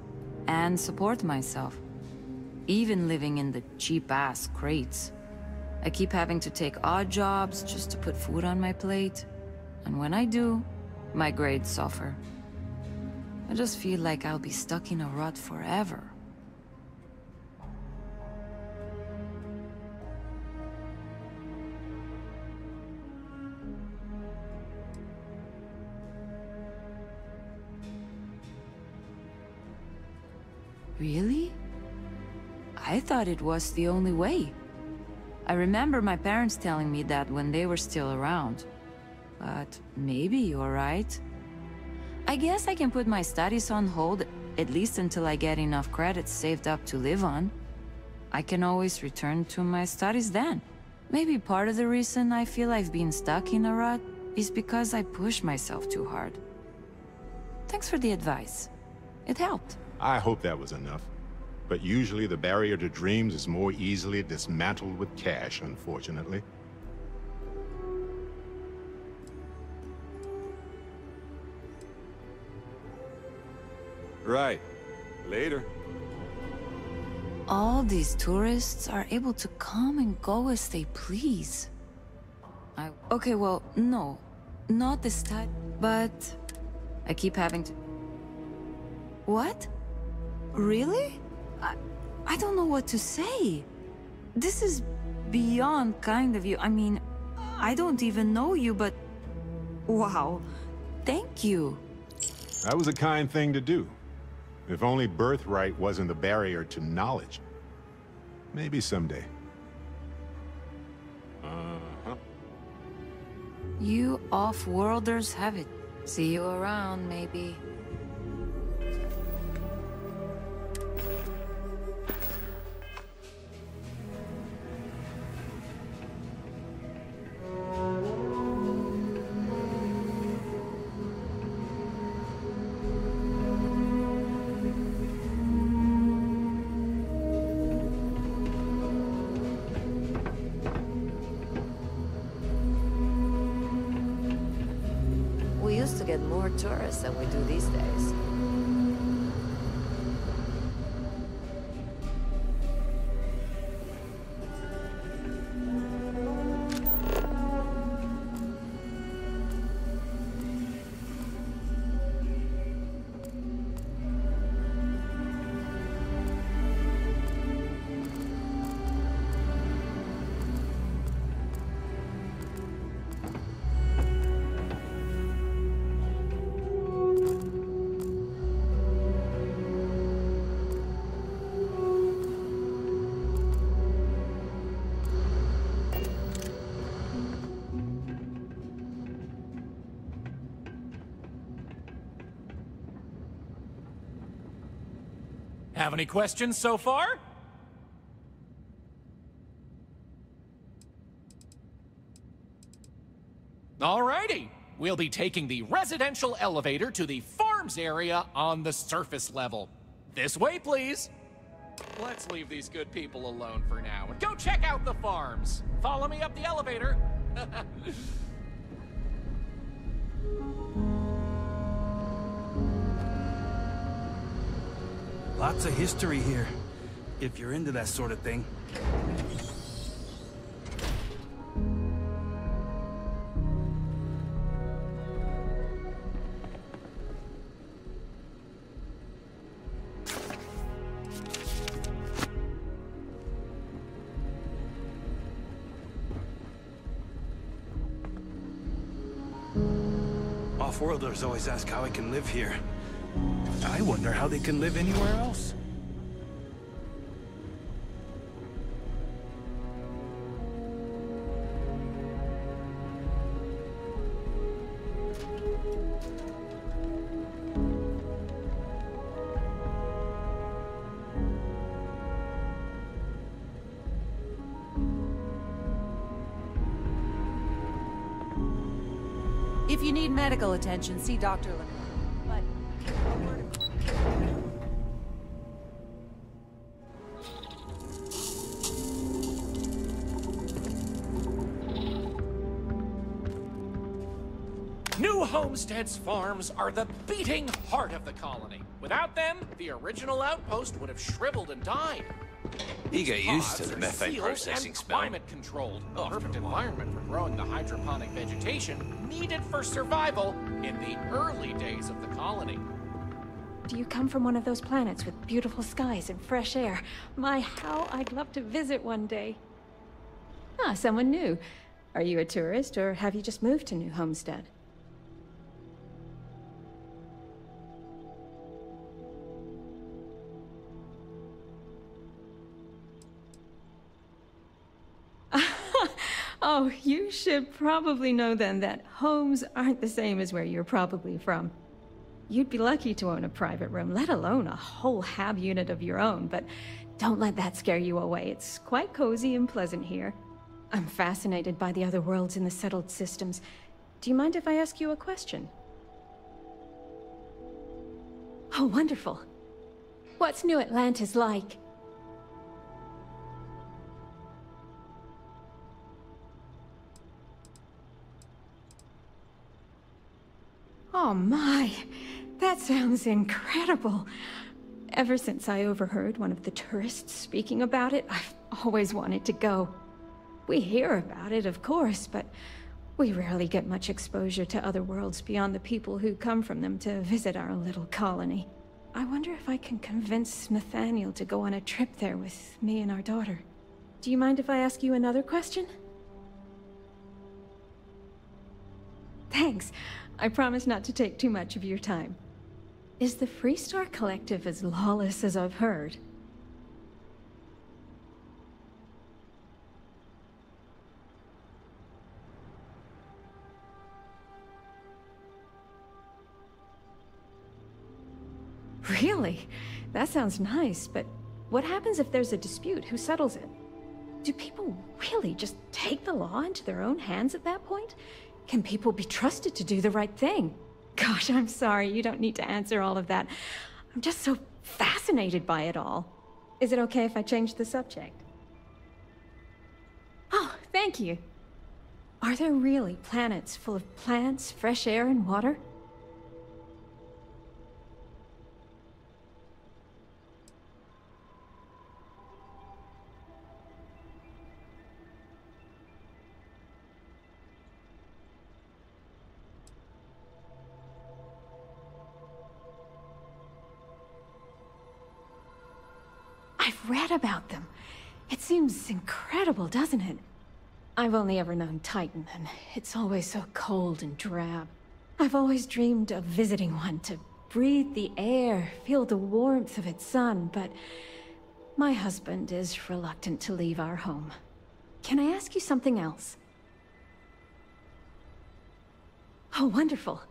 and support myself. Even living in the cheap-ass crates. I keep having to take odd jobs just to put food on my plate. And when I do, my grades suffer. I just feel like I'll be stuck in a rut forever. Really? I thought it was the only way. I remember my parents telling me that when they were still around. But maybe you're right. I guess I can put my studies on hold, at least until I get enough credits saved up to live on. I can always return to my studies then. Maybe part of the reason I feel I've been stuck in a rut is because I push myself too hard. Thanks for the advice. It helped. I hope that was enough. But usually the barrier to dreams is more easily dismantled with cash, unfortunately. Right. Later. All these tourists are able to come and go as they please. Okay, well, no. Not this time, but I keep having to... What? Really? I don't know what to say. This is beyond kind of you. I mean, I don't even know you, but... Wow. Thank you. That was a kind thing to do. If only birthright wasn't the barrier to knowledge. Maybe someday. Uh-huh. You off-worlders have it. See you around, maybe. More tourists than we do these days. Have any questions so far? Alrighty. We'll be taking the residential elevator to the farms area on the surface level. This way, please. Let's leave these good people alone for now and go check out the farms. Follow me up the elevator. Lots of history here, if you're into that sort of thing. Off-worlders always ask how I can live here. I wonder how they can live anywhere else. you need medical attention, see Dr. But... New Homestead's farms are the beating heart of the colony. Without them, the original outpost would have shriveled and died. You get used to the Pods are methane sealed processing and smell. climate controlled, a perfect environment for growing the hydroponic vegetation needed for survival in the early days of the colony. Do you come from one of those planets with beautiful skies and fresh air? My, how I'd love to visit one day. Ah, someone new. Are you a tourist, or have you just moved to New Homestead? Oh, you should probably know then that homes aren't the same as where you're probably from. You'd be lucky to own a private room, let alone a whole hab unit of your own, but don't let that scare you away. It's quite cozy and pleasant here. I'm fascinated by the other worlds in the settled systems. Do you mind if I ask you a question? Oh, wonderful. What's New Atlantis like? Oh my, that sounds incredible. Ever since I overheard one of the tourists speaking about it, I've always wanted to go. We hear about it, of course, but we rarely get much exposure to other worlds beyond the people who come from them to visit our little colony. I wonder if I can convince Nathaniel to go on a trip there with me and our daughter. Do you mind if I ask you another question? Thanks. I promise not to take too much of your time. Is the Freestar Collective as lawless as I've heard? Really? That sounds nice, but what happens if there's a dispute? Who settles it? Do people really just take the law into their own hands at that point? Can people be trusted to do the right thing? Gosh, I'm sorry, you don't need to answer all of that. I'm just so fascinated by it all. Is it okay if I change the subject? Oh, thank you. Are there really planets full of plants, fresh air, and water? I've read about them. It seems incredible, doesn't it? I've only ever known Titan, and it's always so cold and drab. I've always dreamed of visiting one to breathe the air, feel the warmth of its sun, but my husband is reluctant to leave our home. Can I ask you something else? Oh, wonderful.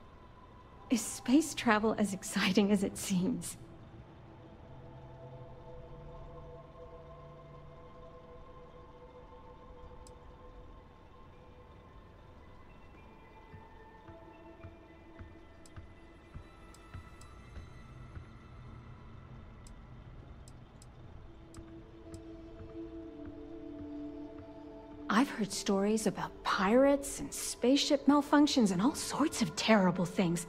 Is space travel as exciting as it seems? I've heard stories about pirates and spaceship malfunctions and all sorts of terrible things.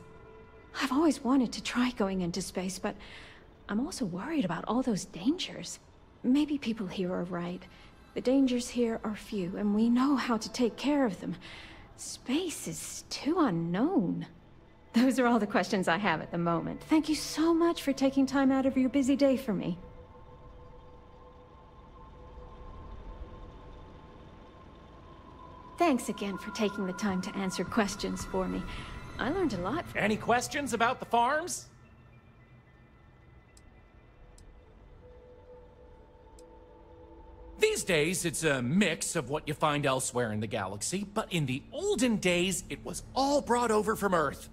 I've always wanted to try going into space, but I'm also worried about all those dangers. Maybe people here are right. The dangers here are few, and we know how to take care of them. Space is too unknown. Those are all the questions I have at the moment. Thank you so much for taking time out of your busy day for me. Thanks again for taking the time to answer questions for me. I learned a lot from— Any questions about the farms? These days, it's a mix of what you find elsewhere in the galaxy, but in the olden days, it was all brought over from Earth.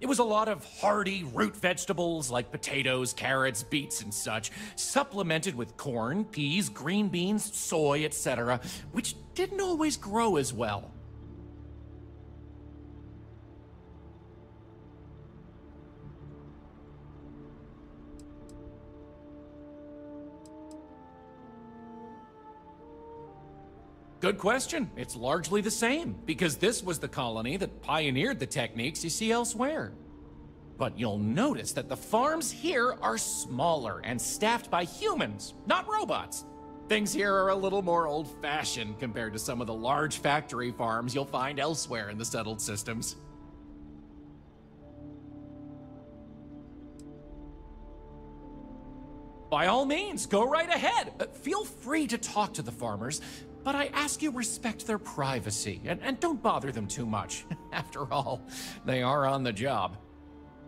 It was a lot of hardy root vegetables like potatoes, carrots, beets, and such, supplemented with corn, peas, green beans, soy, etc., which didn't always grow as well. Good question. It's largely the same, because this was the colony that pioneered the techniques you see elsewhere. But you'll notice that the farms here are smaller and staffed by humans, not robots. Things here are a little more old-fashioned compared to some of the large factory farms you'll find elsewhere in the settled systems. By all means, go right ahead. Feel free to talk to the farmers, but I ask you respect their privacy and don't bother them too much. After all, they are on the job.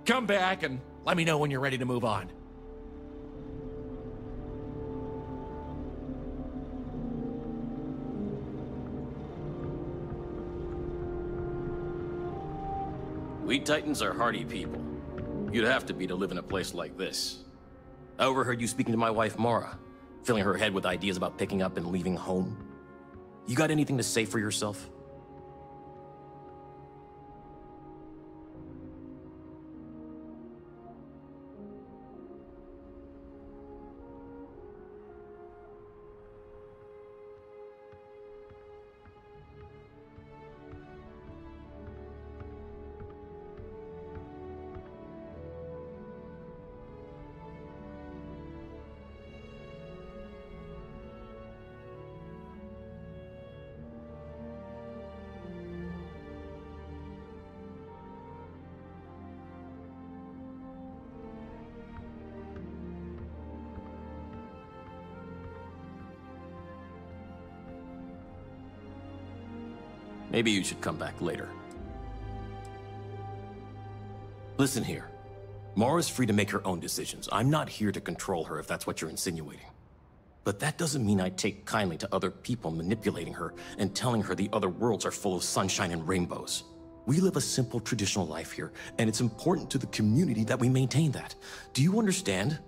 Come back and let me know when you're ready to move on. We Titans are hardy people. You'd have to be to live in a place like this. I overheard you speaking to my wife, Mara, filling her head with ideas about picking up and leaving home. You got anything to say for yourself? Maybe you should come back later. Listen here. Mara's free to make her own decisions. I'm not here to control her if that's what you're insinuating. But that doesn't mean I take kindly to other people manipulating her and telling her the other worlds are full of sunshine and rainbows. We live a simple traditional life here, and it's important to the community that we maintain that. Do you understand?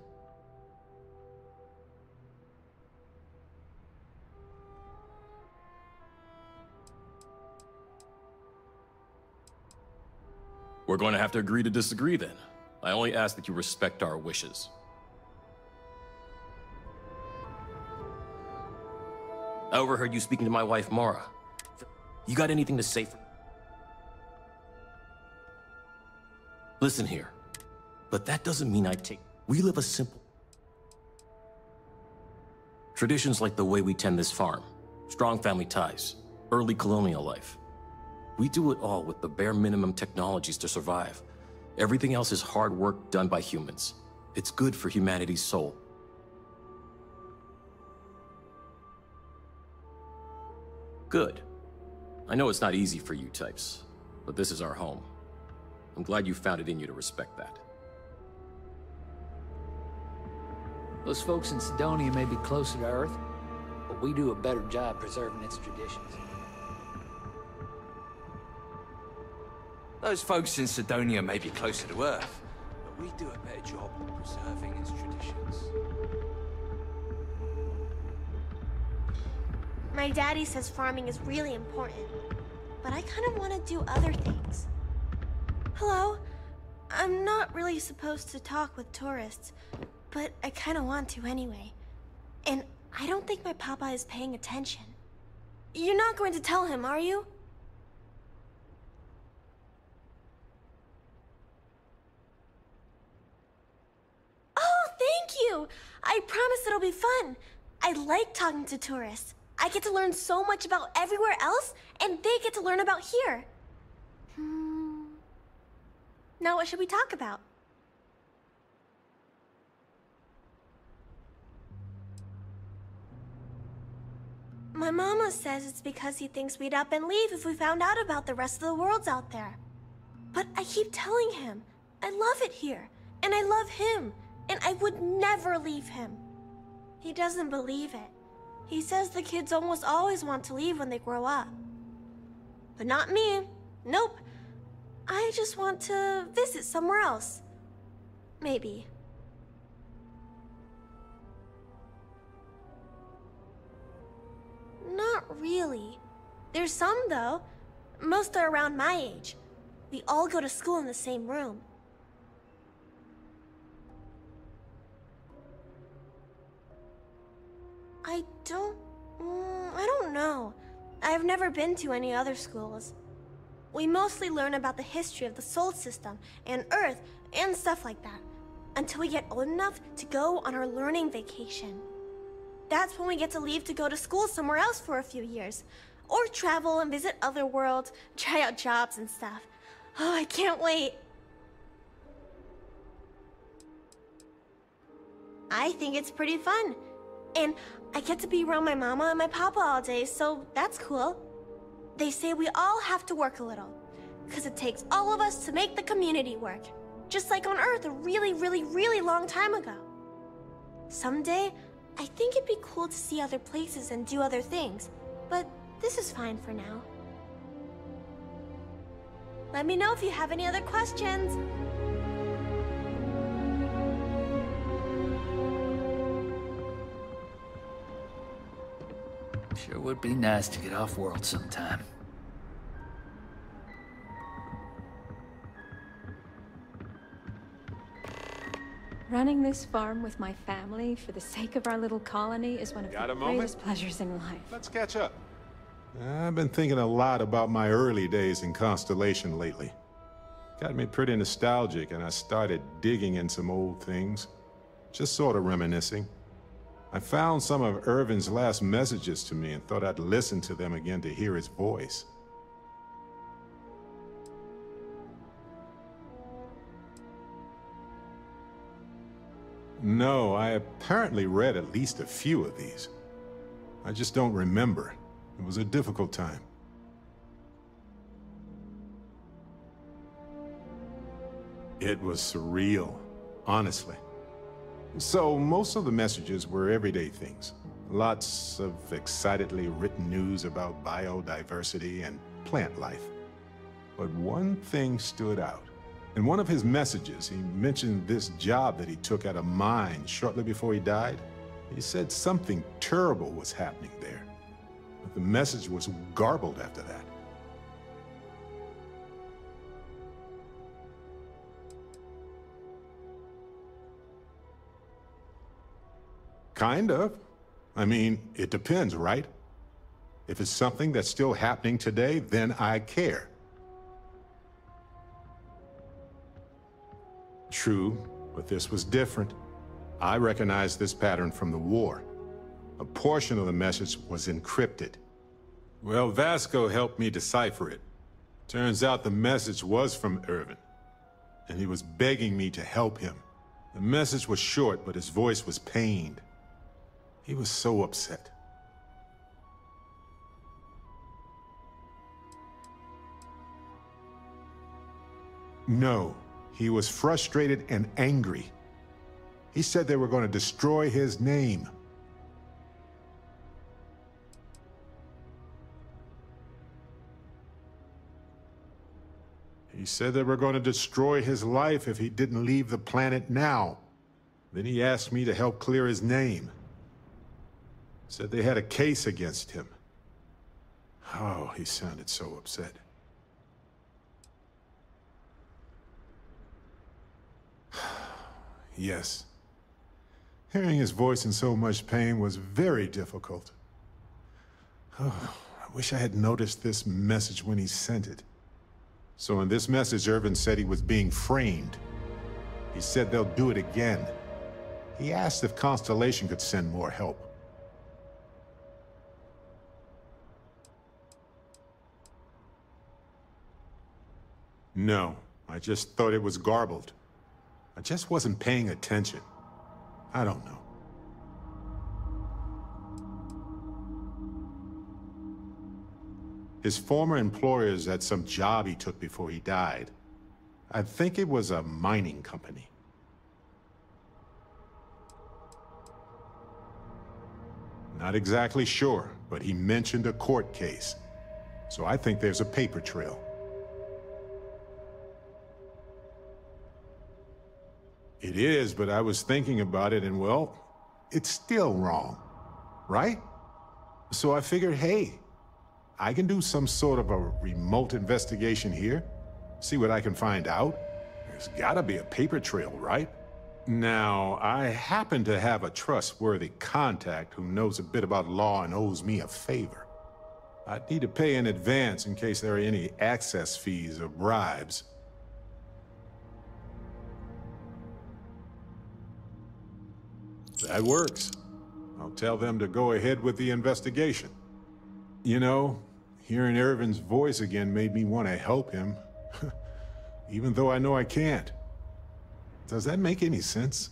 We're going to have to agree to disagree then. I only ask that you respect our wishes. I overheard you speaking to my wife, Mara. You got anything to say for... Listen here. But that doesn't mean I take... We live a simple... Traditions like the way we tend this farm. Strong family ties. Early colonial life. We do it all with the bare minimum technologies to survive. Everything else is hard work done by humans. It's good for humanity's soul. Good. I know it's not easy for you types, but this is our home. I'm glad you found it in you to respect that. Those folks in Sidonia may be closer to Earth, but we do a better job preserving its traditions. Those folks in Sidonia may be closer to Earth, but we do a better job preserving its traditions. My daddy says farming is really important, but I kind of want to do other things. Hello? I'm not really supposed to talk with tourists, but I kind of want to anyway. And I don't think my papa is paying attention. You're not going to tell him, are you? Oh, thank you! I promise it'll be fun. I like talking to tourists. I get to learn so much about everywhere else, and they get to learn about here. Now what should we talk about? My mama says it's because he thinks we'd up and leave if we found out about the rest of the worlds out there. But I keep telling him, I love it here, and I love him, and I would never leave him. He doesn't believe it. He says the kids almost always want to leave when they grow up. But not me. Nope. I just want to visit somewhere else. Maybe. Not really. There's some, though. Most are around my age. We all go to school in the same room. I don't know. I've never been to any other schools. We mostly learn about the history of the Sol system and Earth and stuff like that, until we get old enough to go on our learning vacation. That's when we get to leave to go to school somewhere else for a few years, or travel and visit other worlds, try out jobs and stuff. Oh, I can't wait. I think it's pretty fun. And I get to be around my mama and my papa all day, so that's cool. They say we all have to work a little, because it takes all of us to make the community work. Just like on Earth a really, really, really long time ago. Someday, I think it'd be cool to see other places and do other things, but this is fine for now. Let me know if you have any other questions. Sure would be nice to get off-world sometime. Running this farm with my family for the sake of our little colony is one of the greatest pleasures in life. Let's catch up. I've been thinking a lot about my early days in Constellation lately. Got me pretty nostalgic, and I started digging in some old things. Just sort of reminiscing. I found some of Irvin's last messages to me and thought I'd listen to them again to hear his voice. No, I apparently read at least a few of these. I just don't remember. It was a difficult time. It was surreal, honestly. So, most of the messages were everyday things. Lots of excitedly written news about biodiversity and plant life. But one thing stood out. In one of his messages, he mentioned this job that he took at a mine shortly before he died. He said something terrible was happening there, but the message was garbled after that. Kind of. I mean, it depends, right? If it's something that's still happening today, then I care. True, but this was different. I recognized this pattern from the war. A portion of the message was encrypted. Well, Vasco helped me decipher it. Turns out the message was from Irvin, and he was begging me to help him. The message was short, but his voice was pained. He was so upset. No, he was frustrated and angry. He said they were going to destroy his name. He said they were going to destroy his life if he didn't leave the planet now. Then he asked me to help clear his name. Said they had a case against him. Oh, he sounded so upset. Yes. Hearing his voice in so much pain was very difficult. Oh, I wish I had noticed this message when he sent it. So in this message, Irvin said he was being framed. He said they'll do it again. He asked if Constellation could send more help. No, I just thought it was garbled. I just wasn't paying attention. I don't know. His former employers had some job he took before he died. I think it was a mining company. Not exactly sure, but he mentioned a court case. So I think there's a paper trail. It is, but I was thinking about it and, well, it's still wrong, right? So I figured, hey, I can do some sort of a remote investigation here, see what I can find out. There's gotta be a paper trail, right? Now, I happen to have a trustworthy contact who knows a bit about law and owes me a favor. I'd need to pay in advance in case there are any access fees or bribes. That works. I'll tell them to go ahead with the investigation. You know, hearing Irvin's voice again made me want to help him, even though I know I can't. Does that make any sense?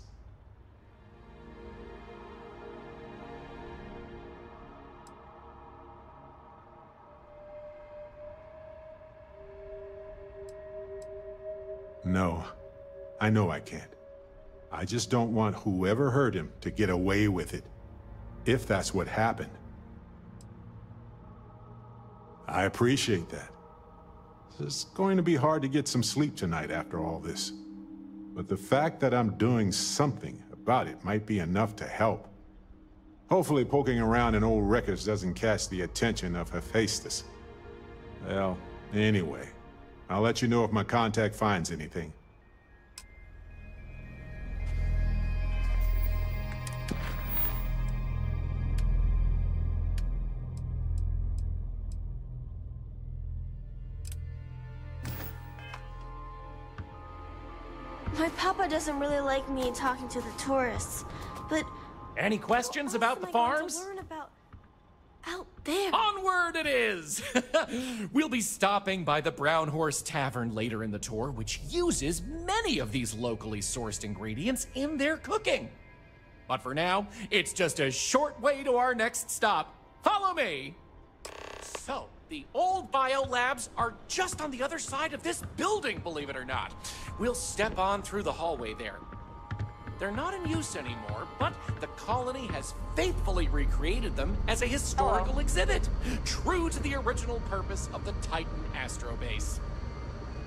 No, I know I can't. I just don't want whoever hurt him to get away with it, if that's what happened. I appreciate that. It's going to be hard to get some sleep tonight after all this. But the fact that I'm doing something about it might be enough to help. Hopefully poking around in old records doesn't catch the attention of Hephaestus. Well, anyway, I'll let you know if my contact finds anything. My papa doesn't really like me talking to the tourists, but... Any questions about the farms? Learn about out there. Onward it is! We'll be stopping by the Brown Horse Tavern later in the tour, which uses many of these locally sourced ingredients in their cooking. But for now, it's just a short way to our next stop. Follow me! So, the old biolabs are just on the other side of this building, believe it or not. We'll step on through the hallway there. They're not in use anymore, but the colony has faithfully recreated them as a historical exhibit, true to the original purpose of the Titan Astrobase.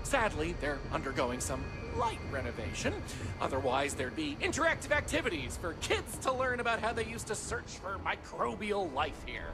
Sadly, they're undergoing some light renovation. Otherwise, there'd be interactive activities for kids to learn about how they used to search for microbial life here.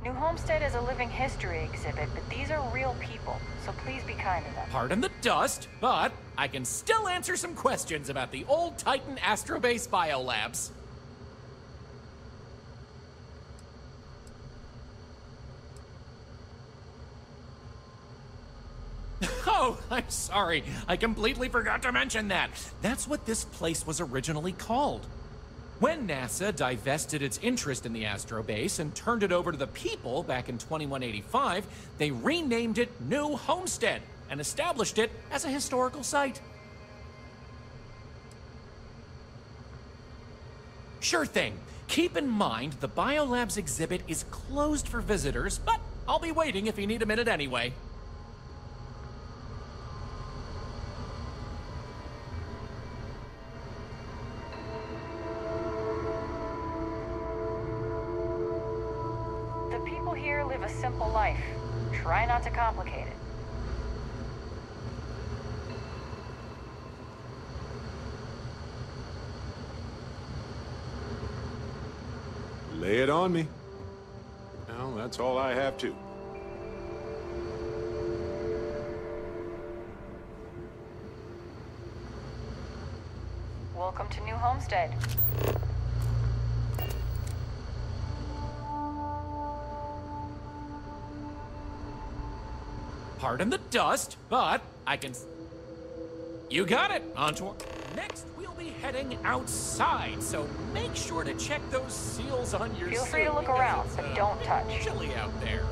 New Homestead is a living history exhibit, but these are real people, so please be kind to them. Pardon the dust, but I can still answer some questions about the old Titan Astrobase biolabs. Oh, I'm sorry. I completely forgot to mention that. That's what this place was originally called. When NASA divested its interest in the Astrobase and turned it over to the people back in 2185, they renamed it New Homestead and established it as a historical site. Sure thing. Keep in mind the Biolabs exhibit is closed for visitors, but I'll be waiting if you need a minute anyway. Live a simple life. Try not to complicate it. Lay it on me. Well, that's all I have to. Welcome to New Homestead. Pardon the dust, but I can... You got it! Onto our... Next, we'll be heading outside, so make sure to check those seals on your suit. Feel free to look around, but don't touch. Chilly out there.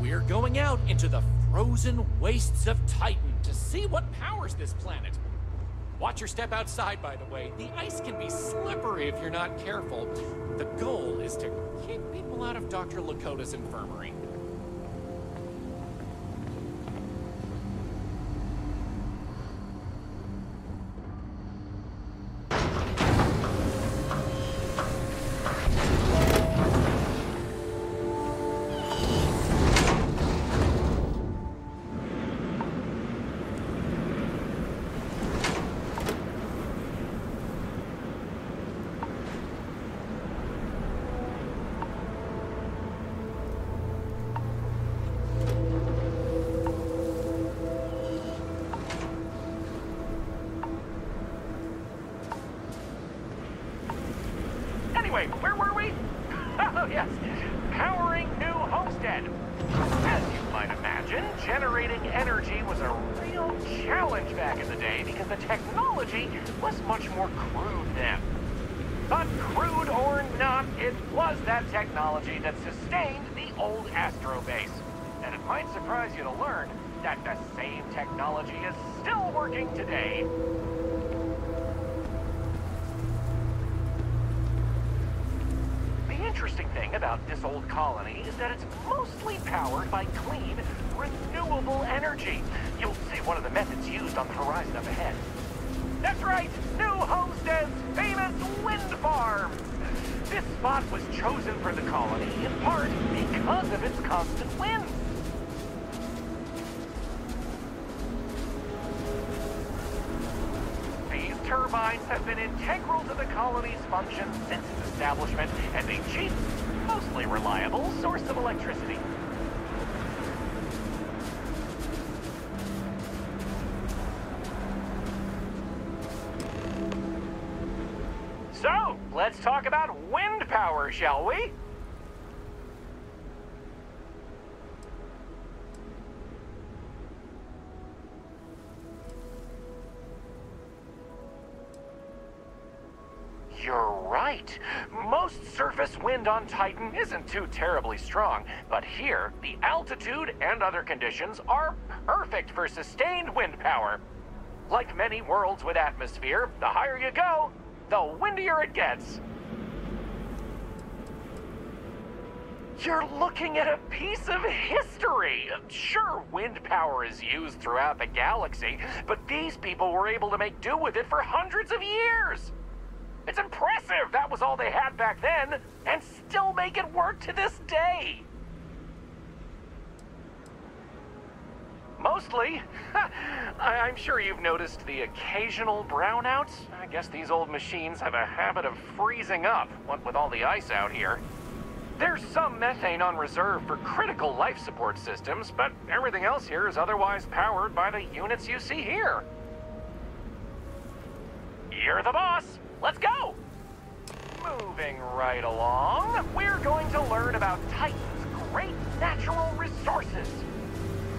We're going out into the frozen wastes of Titan to see what powers this planet. Watch your step outside, by the way. The ice can be slippery if you're not careful. The goal is to kick people out of Dr. Lakota's infirmary. Anyway, where were we? Oh, yes. Powering New Homestead. As you might imagine, generating energy was a real challenge back in the day because the technology was much more crude then. But crude or not, it was that technology that sustained the old Astro base. And it might surprise you to learn that the same technology is still working today. The interesting thing about this old colony is that it's mostly powered by clean, renewable energy. You'll see one of the methods used on the horizon up ahead. That's right, New Homestead's famous wind farm. This spot was chosen for the colony in part because of its constant winds. These turbines have been integral to the colony's function since its establishment as a cheap, mostly reliable source of electricity. So, let's talk about wind power, shall we? You're right. Most surface wind on Titan isn't too terribly strong, but here, the altitude and other conditions are perfect for sustained wind power. Like many worlds with atmosphere, the higher you go, the windier it gets. You're looking at a piece of history. Sure, wind power is used throughout the galaxy, but these people were able to make do with it for hundreds of years. It's impressive that was all they had back then, and still make it work to this day. Mostly. I'm sure you've noticed the occasional brownouts. I guess these old machines have a habit of freezing up, what with all the ice out here. There's some methane on reserve for critical life support systems, but everything else here is otherwise powered by the units you see here. You're the boss. Let's go! Moving right along, we're going to learn about Titan's great natural resources.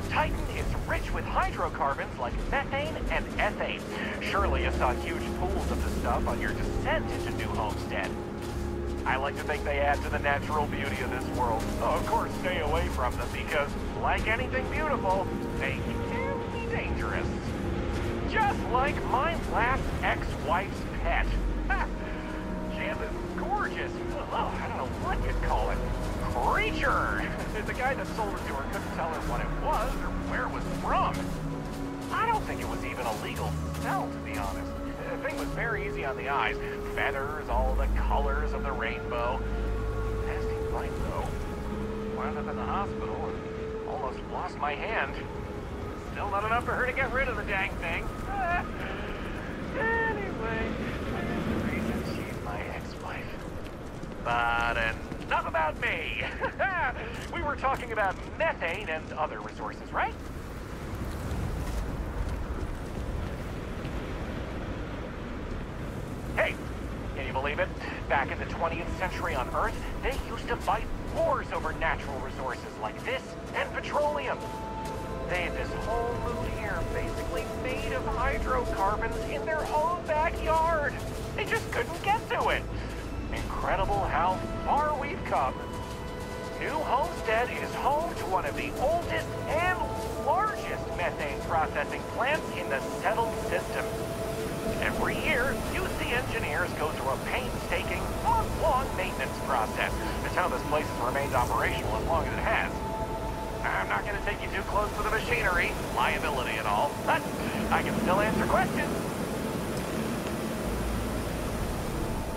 Titan is rich with hydrocarbons like methane and ethane. Surely you saw huge pools of the stuff on your descent into New Homestead. I like to think they add to the natural beauty of this world. Oh, of course, stay away from them because, like anything beautiful, they can be dangerous. Just like my last ex-wife's pet. Jam is gorgeous. Oh, I don't know what you'd call it. Creature! The guy that sold it to her couldn't tell her what it was or where it was from. I don't think it was even a legal sell, to be honest. The thing was very easy on the eyes. Feathers, all the colors of the rainbow. Nasty bite, though. Wound up in the hospital and almost lost my hand. Still not enough for her to get rid of the dang thing. Anyway, that's the reason she's my ex-wife. But enough about me. We were talking about methane and other resources, right? Hey, can you believe it? Back in the 20th century on Earth, they used to fight wars over natural resources like this and petroleum. They had this whole moon here basically made of hydrocarbons in their own backyard. They just couldn't get to it. Incredible how far we've come. New Homestead is home to one of the oldest and largest methane processing plants in the settled system. Every year, UC engineers go through a painstaking, month-long maintenance process. That's how this place has remained operational as long as it has. I'm not going to take you too close to the machinery, liability and all, but I can still answer questions.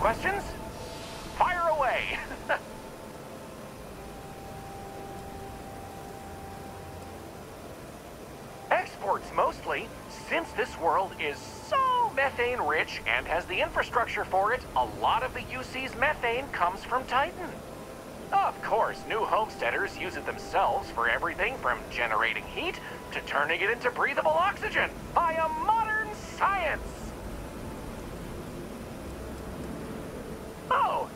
Questions? Fire away! Exports mostly, since this world is so methane-rich and has the infrastructure for it, a lot of the UC's methane comes from Titan. Of course, new homesteaders use it themselves for everything from generating heat to turning it into breathable oxygen via modern science. Oh,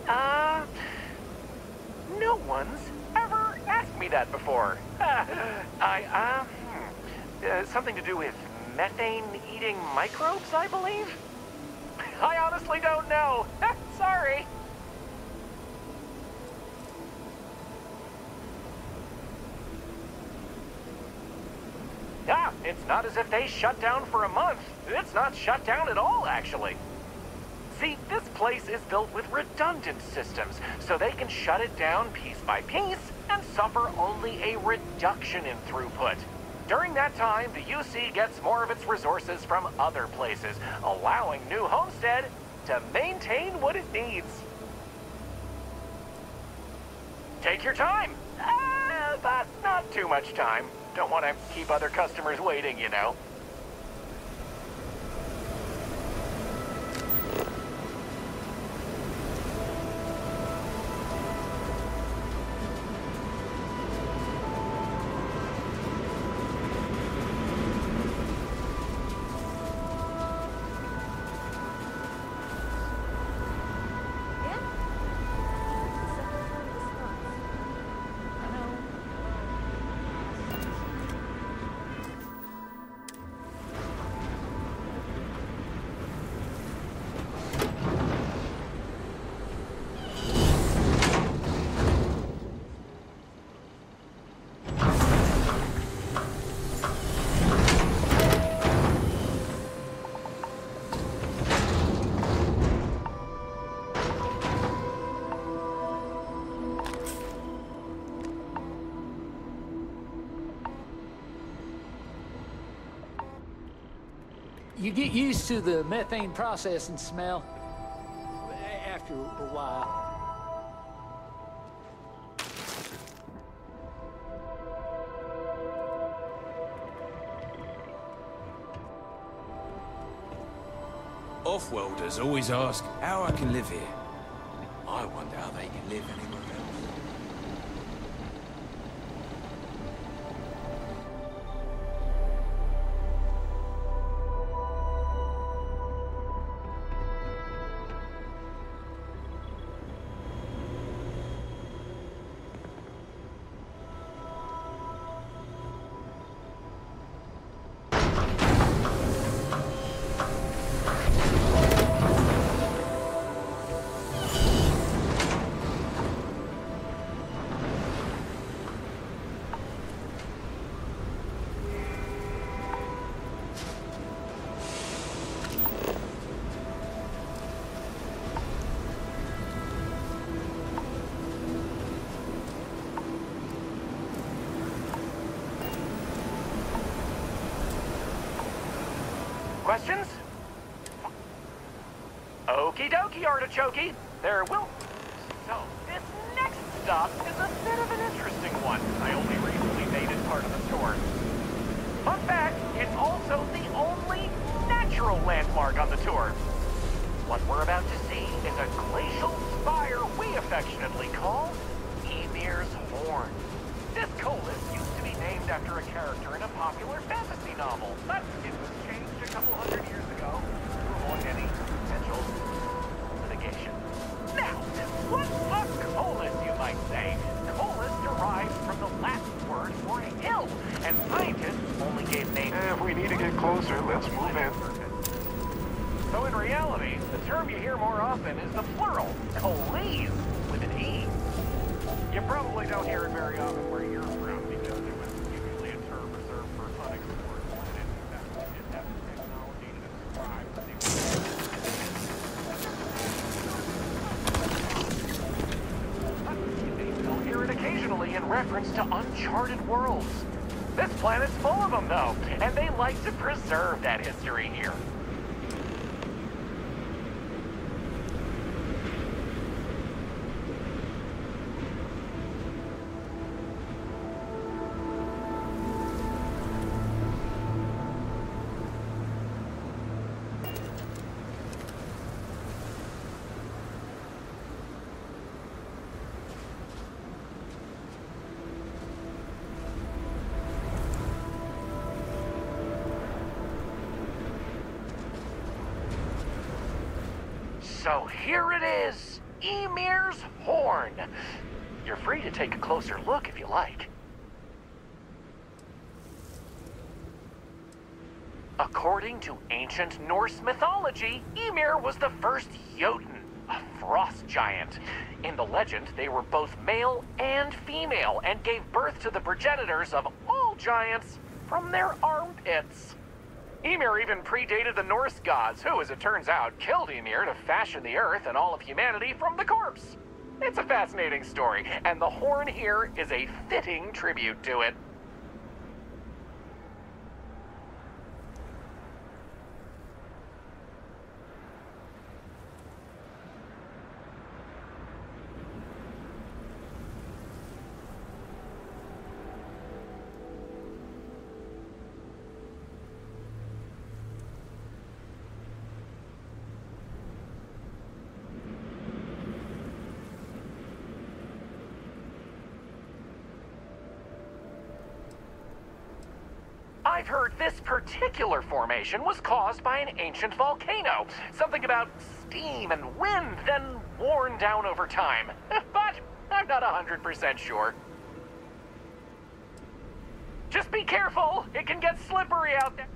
one's ever asked me that before. Something to do with methane-eating microbes, I believe? I honestly don't know. Sorry. It's not as if they shut down for a month. It's not shut down at all, actually. See, this place is built with redundant systems, so they can shut it down piece by piece and suffer only a reduction in throughput. During that time, the UC gets more of its resources from other places, allowing New Homestead to maintain what it needs. Take your time, but not too much time. Don't want to keep other customers waiting, you know. You get used to the methane processing smell after a while. Off-worlders always ask how I can live here. I wonder how they can live anywhere else. Questions? Okie dokie, artichokey. There will... So, this next stop is a bit of an interesting one. I only recently made it part of the tour. Fun fact, it's also the only natural landmark on the tour. What we're about to see is a glacial spire we affectionately call Ymir's Horn. This colus used to be named after a character in a popular fantasy novel, but it was changed a couple hundred years ago to avoid any potential litigation. Now, what's a colus, you might say? Colus derives from the Latin word for hill, and scientists only gave names... If we need to get closer, let's move in. So in reality, the term you hear more often is the plural, coles, with an E. You probably don't hear it very often where you're from because it was usually a term reserved for unexplored planets that didn't have the technology to describe what they were. They still hear it occasionally in reference to uncharted worlds. This planet's full of them, though, and they like to preserve that history here. So here it is, Ymir's Horn. You're free to take a closer look if you like. According to ancient Norse mythology, Ymir was the first Jotun, a frost giant. In the legend, they were both male and female and gave birth to the progenitors of all giants from their armpits. Ymir even predated the Norse gods, who, as it turns out, killed Ymir to fashion the earth and all of humanity from the corpse. It's a fascinating story, and the horn here is a fitting tribute to it. I've heard this particular formation was caused by an ancient volcano. Something about steam and wind, then worn down over time. But I'm not 100% sure. Just be careful, it can get slippery out there.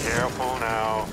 Careful now.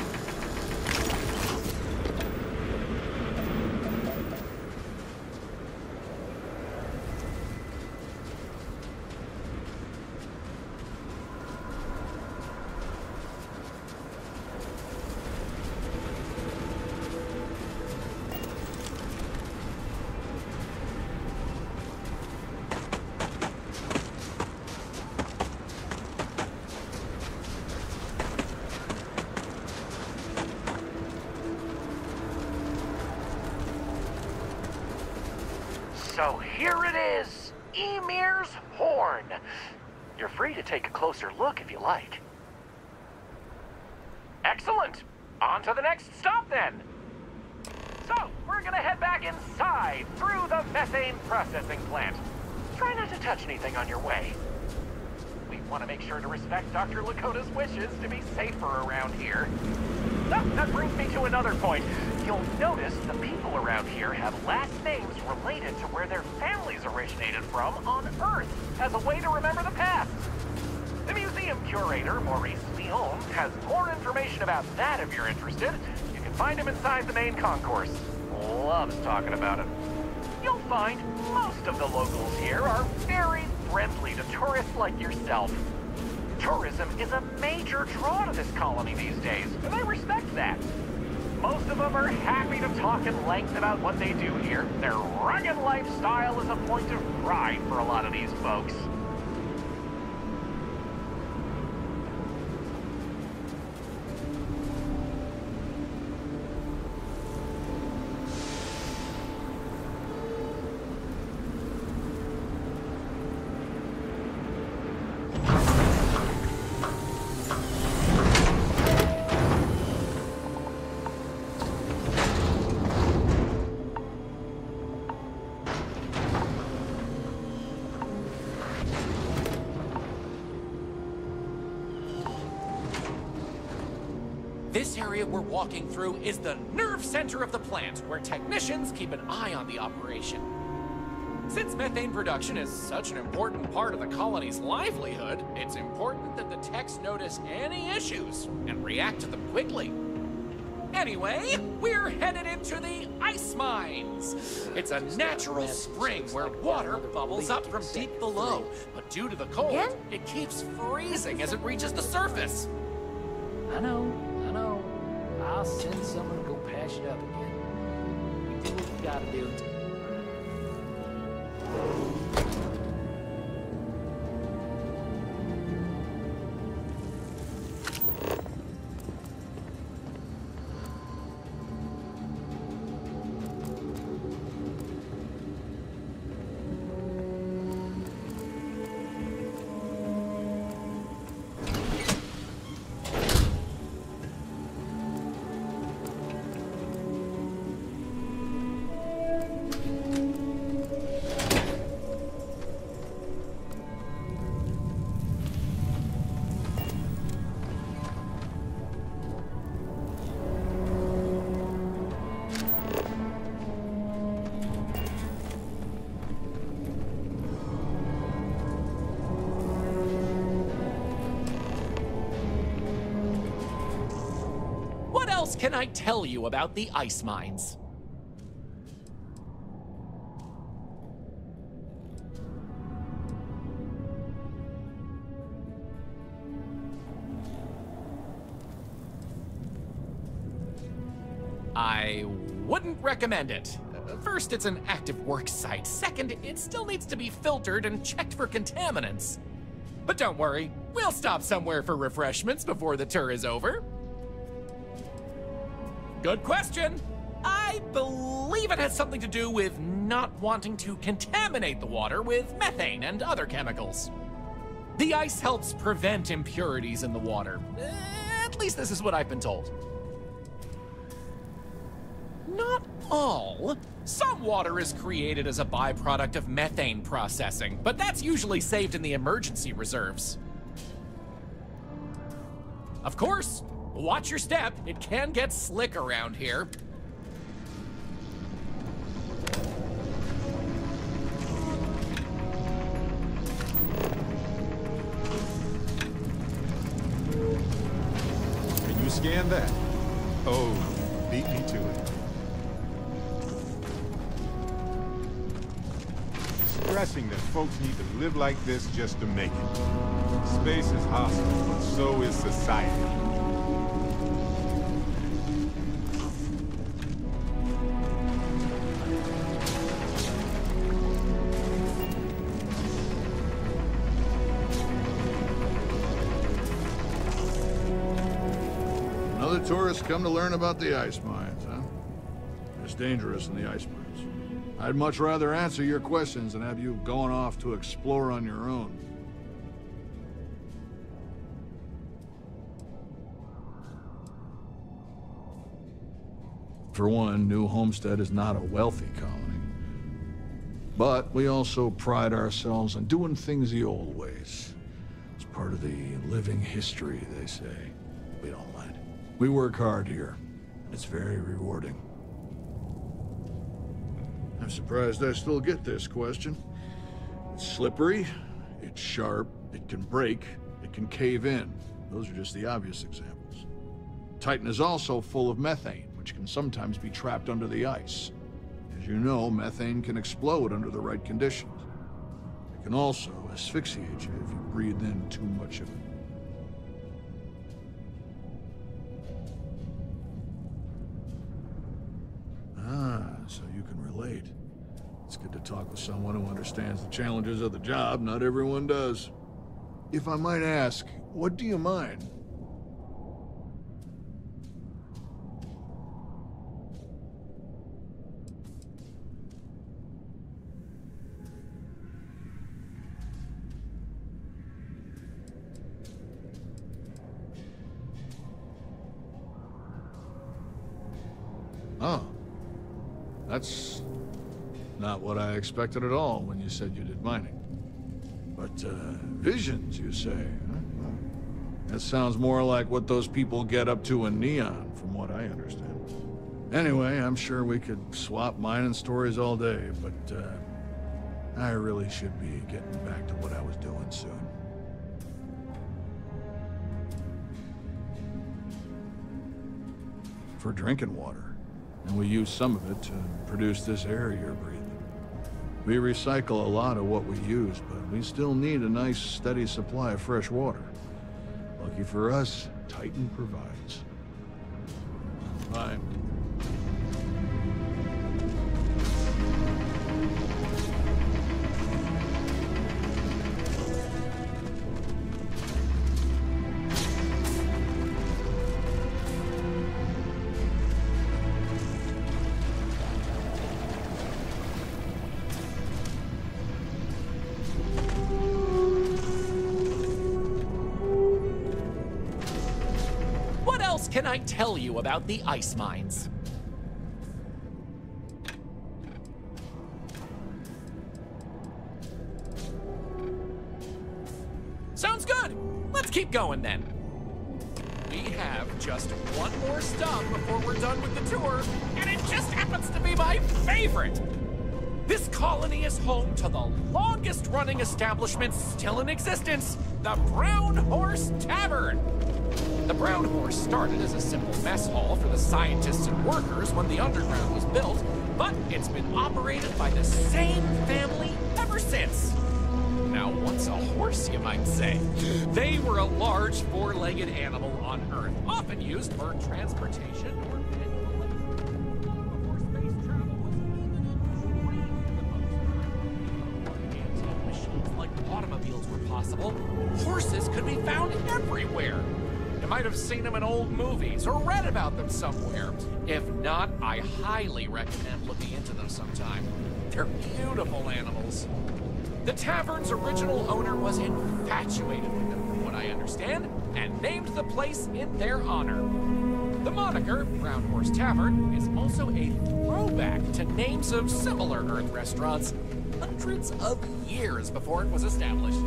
So here it is, Ymir's horn. You're free to take a closer look if you like. Excellent. On to the next stop then. So, we're gonna head back inside through the methane processing plant. Try not to touch anything on your way. We want to make sure to respect Dr. Lakota's wishes to be safer around here. Oh, that brings me to another point. You'll notice the people around here have last names related to where their families originated from on Earth as a way to remember the past. The museum curator, Maurice Leon, has more information about that if you're interested. You can find him inside the main concourse. Loves talking about it. You'll find most of the locals here are very friendly to tourists like yourself. Tourism is a major draw to this colony these days, and I respect that. Most of them are happy to talk at length about what they do here. Their rugged lifestyle is a point of pride for a lot of these folks. This area we're walking through is the nerve center of the plant, where technicians keep an eye on the operation. Since methane production is such an important part of the colony's livelihood, it's important that the techs notice any issues and react to them quickly. Anyway, we're headed into the ice mines. It's a natural spring where water bubbles up from deep below, but due to the cold, it keeps freezing as it reaches the surface. I know. I'll send someone to go patch it up again. You do what you gotta do. What else can I tell you about the ice mines? I wouldn't recommend it. First, it's an active work site. Second, it still needs to be filtered and checked for contaminants. But don't worry, we'll stop somewhere for refreshments before the tour is over. Good question. I believe it has something to do with not wanting to contaminate the water with methane and other chemicals. The ice helps prevent impurities in the water. At least this is what I've been told. Not all. Some water is created as a byproduct of methane processing, but that's usually saved in the emergency reserves. Of course, watch your step. It can get slick around here. Can you scan that? Oh, beat me to it. Stressing that folks need to live like this just to make it. Space is hostile, but so is society. Another tourist come to learn about the ice mines, huh? It's dangerous in the ice mines. I'd much rather answer your questions than have you going off to explore on your own. For one, New Homestead is not a wealthy colony. But we also pride ourselves on doing things the old ways. It's part of the living history, they say. We don't mind. We work hard here. It's very rewarding. I'm surprised I still get this question. It's slippery, it's sharp, it can break, it can cave in. Those are just the obvious examples. Titan is also full of methane, which can sometimes be trapped under the ice. As you know, methane can explode under the right conditions. It can also asphyxiate you if you breathe in too much of it. So you can relate. It's good to talk with someone who understands the challenges of the job. Not everyone does. If I might ask, what do you mind? Oh. That's not what I expected at all when you said you did mining. But, visions, you say, huh? That sounds more like what those people get up to in Neon, from what I understand. Anyway, I'm sure we could swap mining stories all day, but, I really should be getting back to what I was doing soon. For drinking water, and we use some of it to produce this air you're breathing. We recycle a lot of what we use, but we still need a nice, steady supply of fresh water. Lucky for us, Titan provides. Bye. Can I tell you about the ice mines? Sounds good! Let's keep going then. We have just one more stop before we're done with the tour, and it just happens to be my favorite! This colony is home to the longest-running establishment still in existence, the Brown Horse Tavern! The Brown Horse started as a simple mess hall for the scientists and workers when the underground was built, but it's been operated by the same family ever since. Now, what's a horse, you might say? They were a large four-legged animal on Earth, often used for transportation or space travel was machines like automobiles were possible. Horses could be found everywhere. You might have seen them in old movies or read about them somewhere. If not, I highly recommend looking into them sometime. They're beautiful animals. The tavern's original owner was infatuated with them, from what I understand, and named the place in their honor. The moniker, Brown Horse Tavern, is also a throwback to names of similar Earth restaurants hundreds of years before it was established.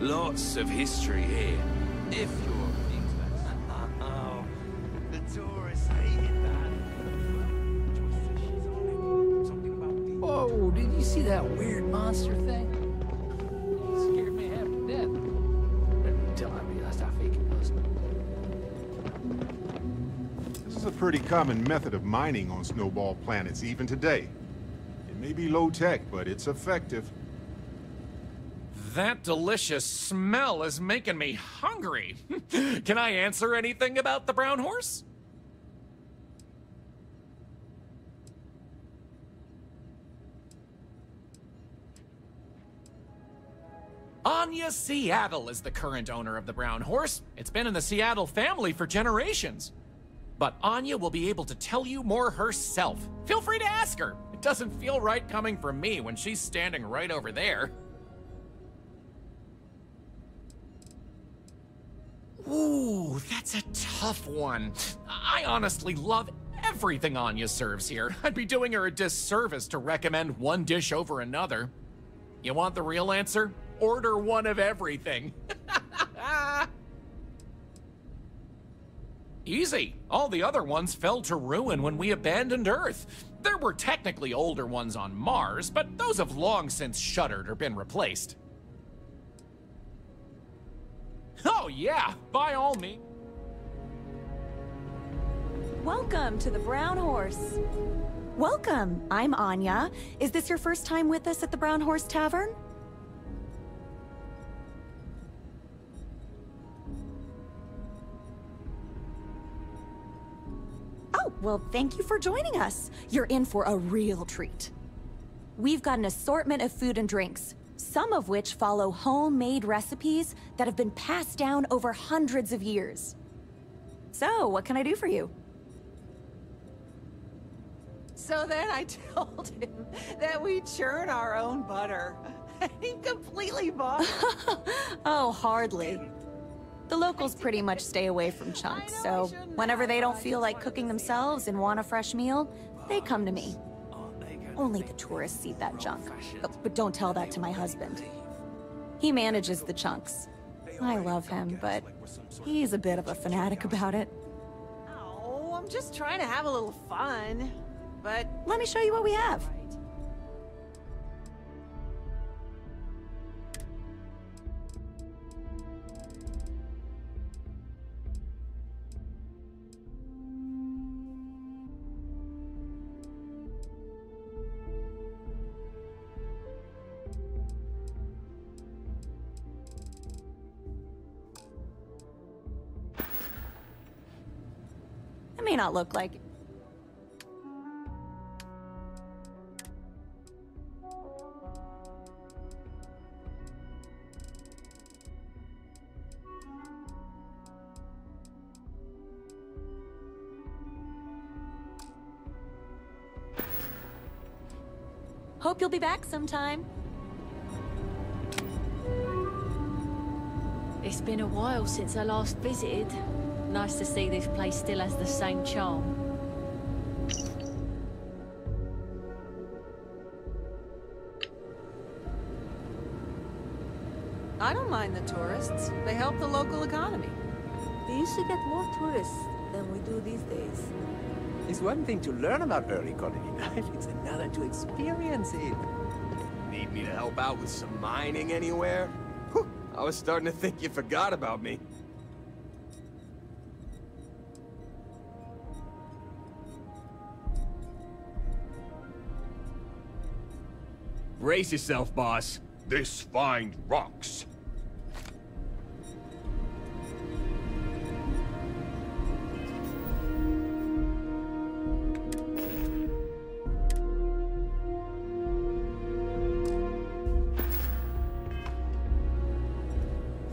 Lots of history here, if you're interested. Oh, the tourists hated that. Whoa, did you see that weird monster thing? It scared me half to death. Until I realized how fake it was. This is a pretty common method of mining on snowball planets even today. It may be low-tech, but it's effective. That delicious smell is making me hungry. Can I answer anything about the Brown Horse? Anya Seattle is the current owner of the Brown Horse. It's been in the Seattle family for generations. But Anya will be able to tell you more herself. Feel free to ask her. It doesn't feel right coming from me when she's standing right over there. Ooh, that's a tough one. I honestly love everything Anya serves here. I'd be doing her a disservice to recommend one dish over another. You want the real answer? Order one of everything. Easy. All the other ones fell to ruin when we abandoned Earth. There were technically older ones on Mars, but those have long since shuttered or been replaced. Oh yeah, by all means. Welcome to the Brown Horse. Welcome, I'm Anya. Is this your first time with us at the Brown Horse Tavern? Oh, well, thank you for joining us. You're in for a real treat. We've got an assortment of food and drinks, some of which follow homemade recipes that have been passed down over hundreds of years. So, what can I do for you? So then I told him that we churn our own butter. He completely bought it. Oh, hardly. The locals pretty much stay away from chunks, so whenever they don't feel like cooking themselves and want a fresh meal, they come to me. Only the tourists eat that junk. But don't tell that to my husband. He manages the chunks. I love him, but he's a bit of a fanatic about it. Oh, I'm just trying to have a little fun. But let me show you what we have. It may not look like it. Hope you'll be back sometime. It's been a while since I last visited. Nice to see this place still has the same charm. I don't mind the tourists. They help the local economy. We used to get more tourists than we do these days. It's one thing to learn about early colony life, it's another to experience it. Need me to help out with some mining anywhere? Whew, I was starting to think you forgot about me. Brace yourself, boss. This find rocks.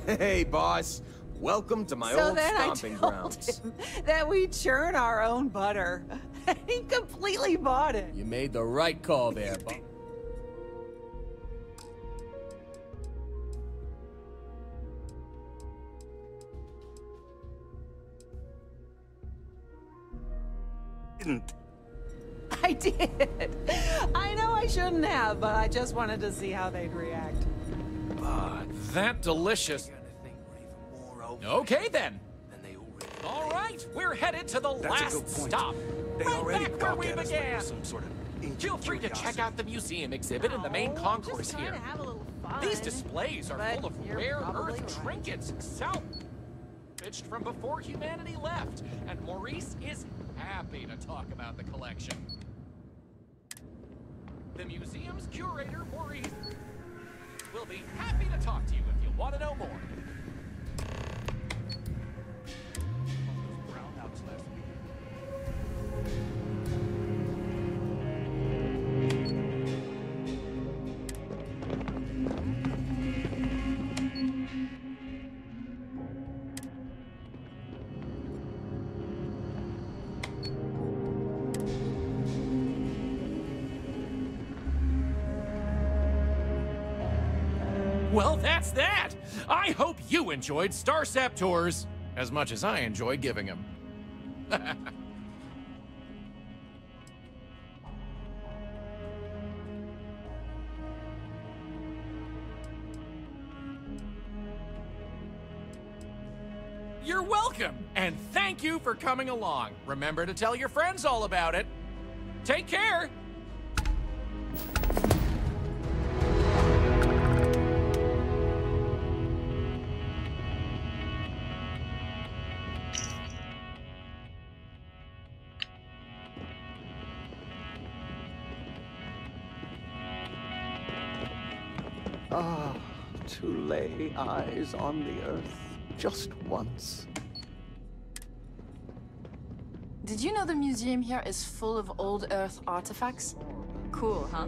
Hey, boss. Welcome to my old stomping grounds. Him that we churn our own butter. He completely bought it. You made the right call there, boss. I did. I know I shouldn't have, but I just wanted to see how they'd react. That delicious. Okay then. All right, we're headed to the last stop. Right back where we began. Feel free to check out the museum exhibit in the main concourse here. These displays are full of rare earth trinkets, salvaged from before humanity left, and Maurice is happy to talk about the collection. The museum's curator, Maurice, will be happy to talk to you if you want to know more. Well, that's that! I hope you enjoyed Starsap Tours as much as I enjoy giving them. You're welcome, and thank you for coming along. Remember to tell your friends all about it. Take care! Ah, to lay eyes on the Earth just once. Did you know the museum here is full of old Earth artifacts? Cool, huh?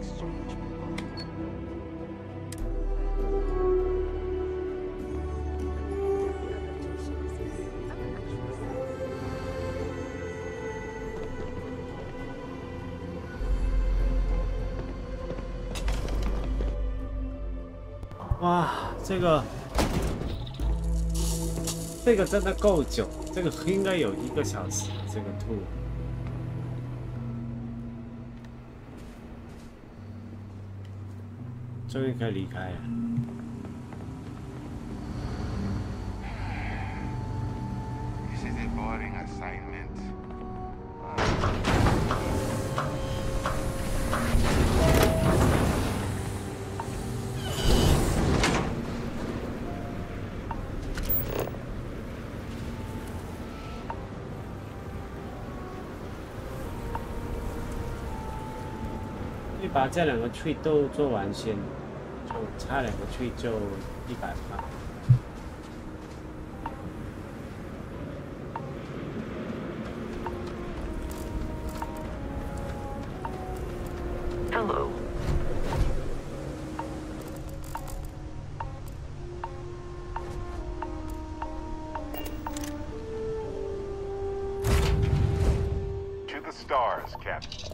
这个真的够久，这个应该有1个小时。这个兔，终于可以离开了。This is a boring assignment. 你把这2个 tree 都做完先，就差2个 tree 就100%。Hello. To the stars, Captain.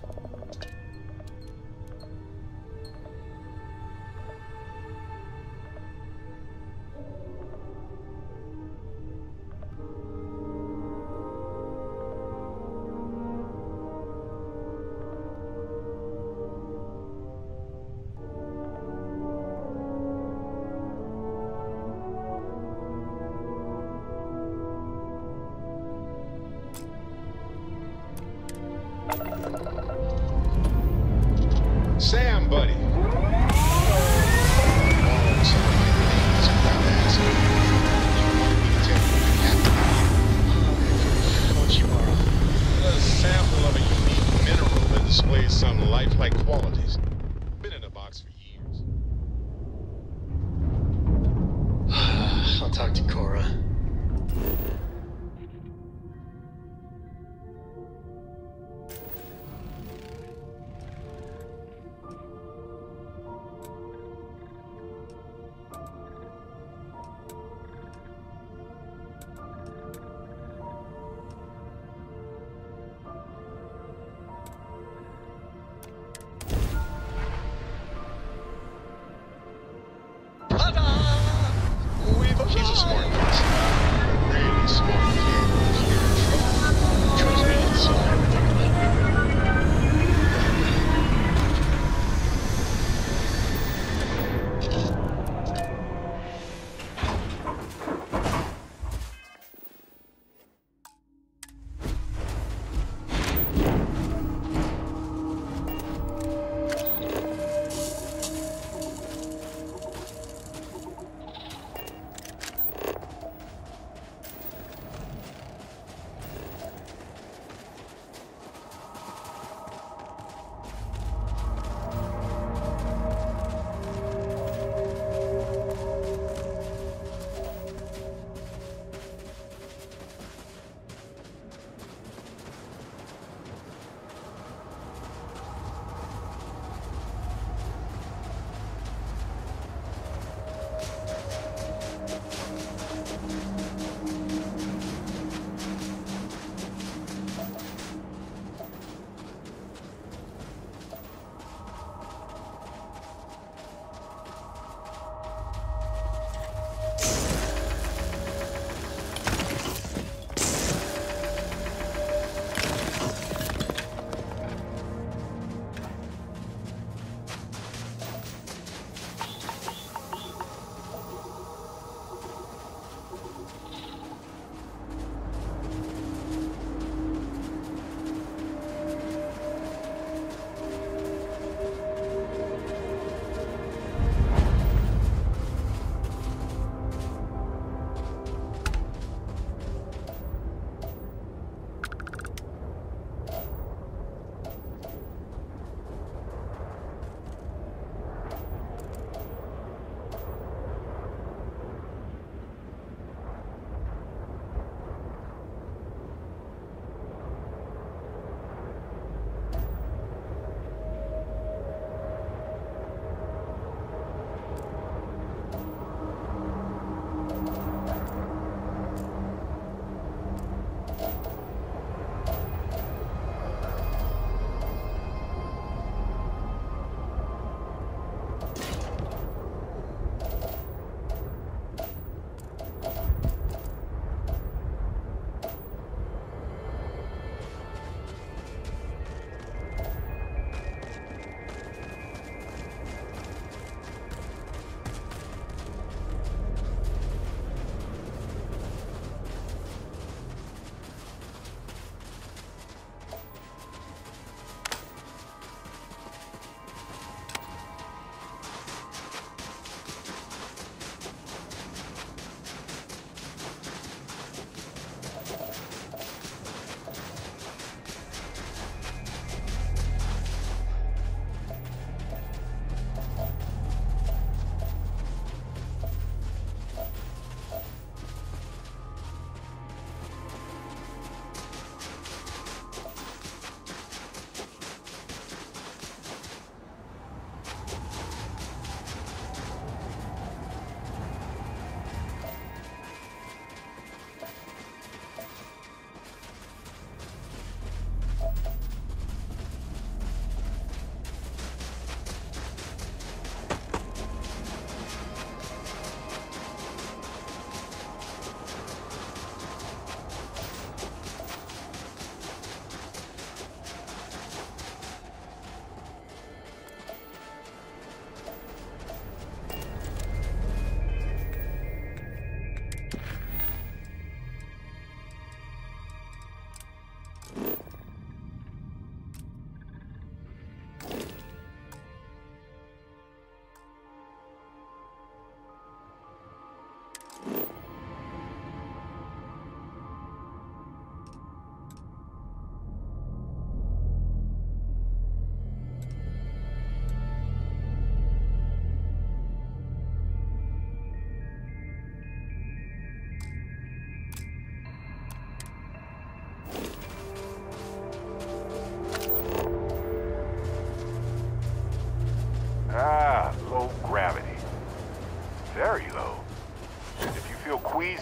Sam, buddy. A sample of a unique mineral that displays some lifelike qualities. Been in a box for years. I'll talk to Cora.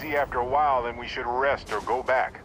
see after a while, then we should rest or go back.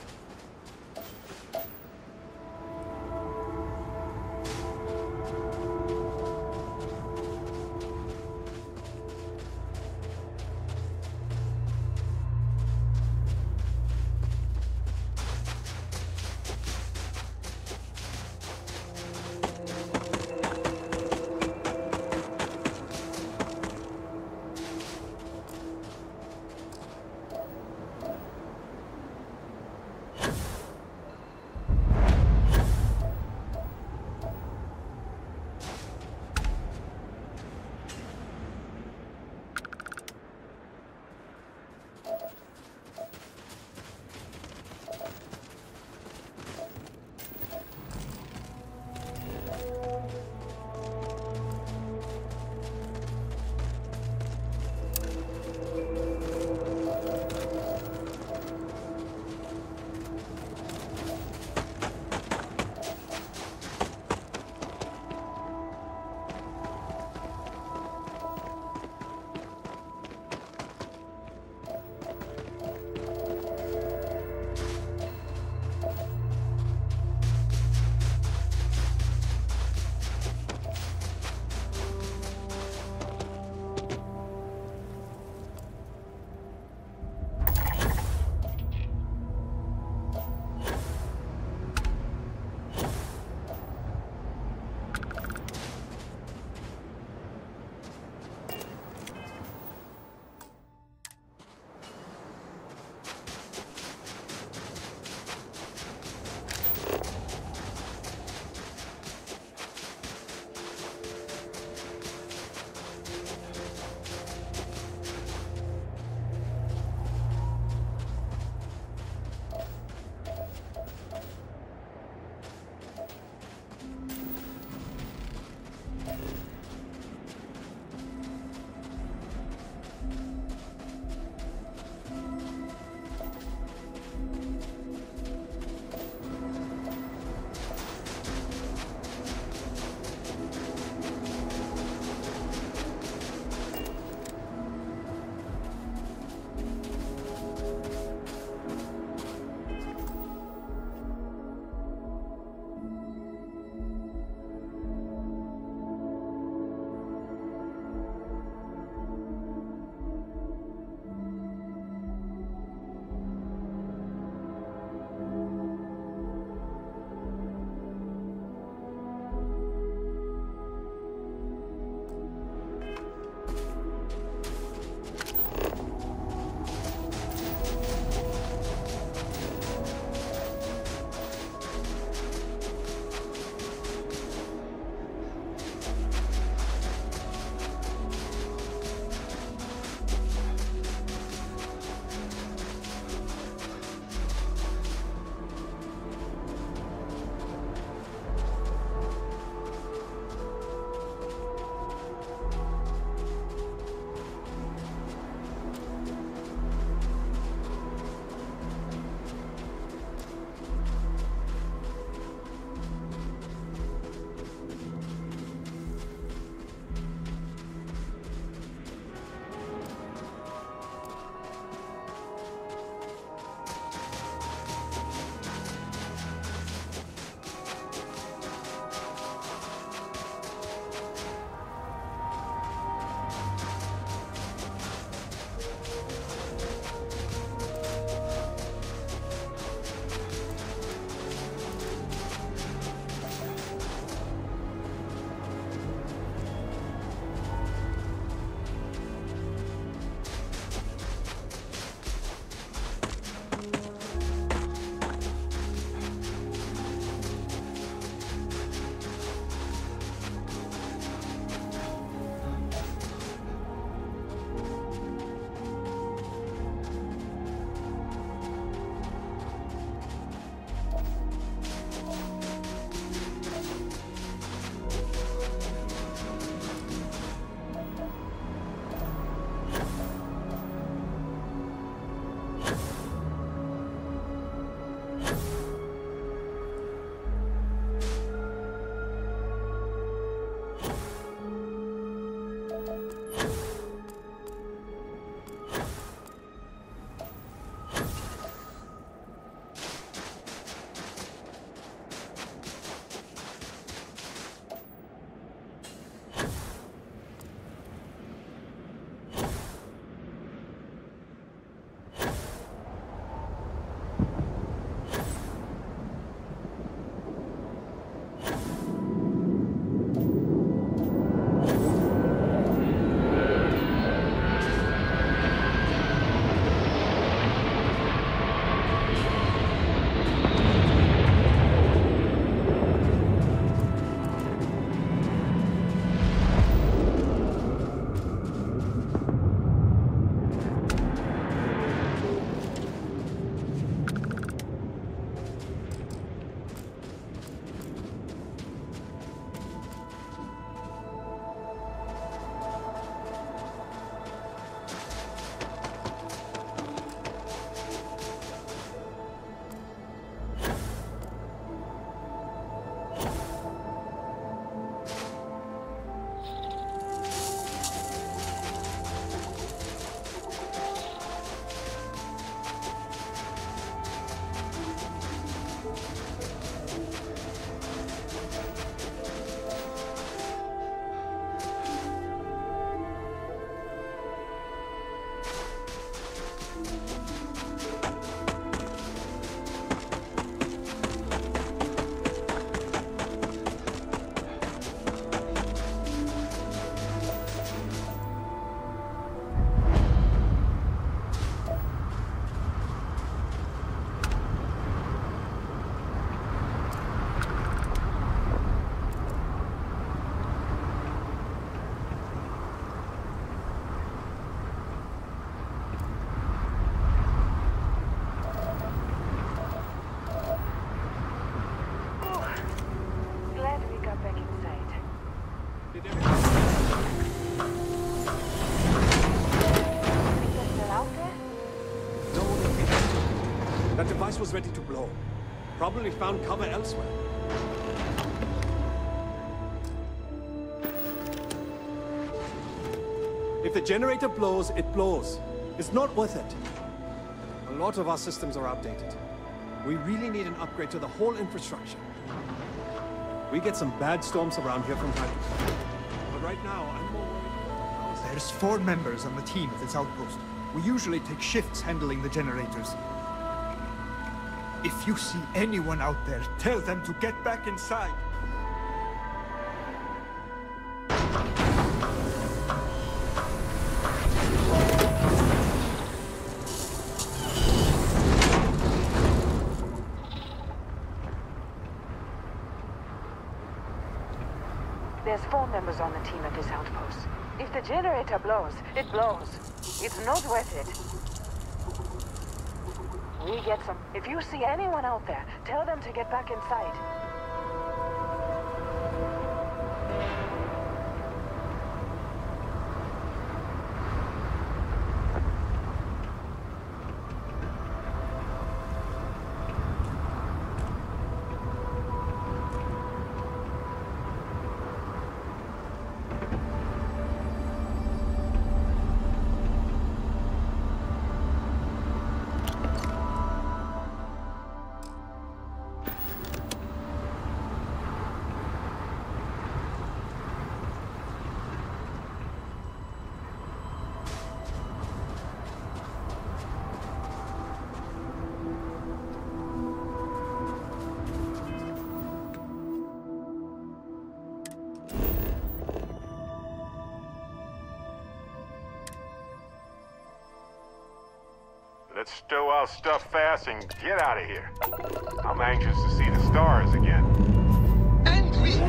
was ready to blow. Probably found cover elsewhere. If the generator blows, it blows. It's not worth it. A lot of our systems are outdated. We really need an upgrade to the whole infrastructure. We get some bad storms around here from time to time. But right now, I'm more worried. There's 4 members on the team at this outpost. We usually take shifts handling the generators. If you see anyone out there, tell them to get back inside. There's 4 members on the team at this outpost. If the generator blows, it blows. It's not worth it. We get some. If you see anyone out there, tell them to get back inside. Let's stow our stuff fast and get out of here. I'm anxious to see the stars again. And we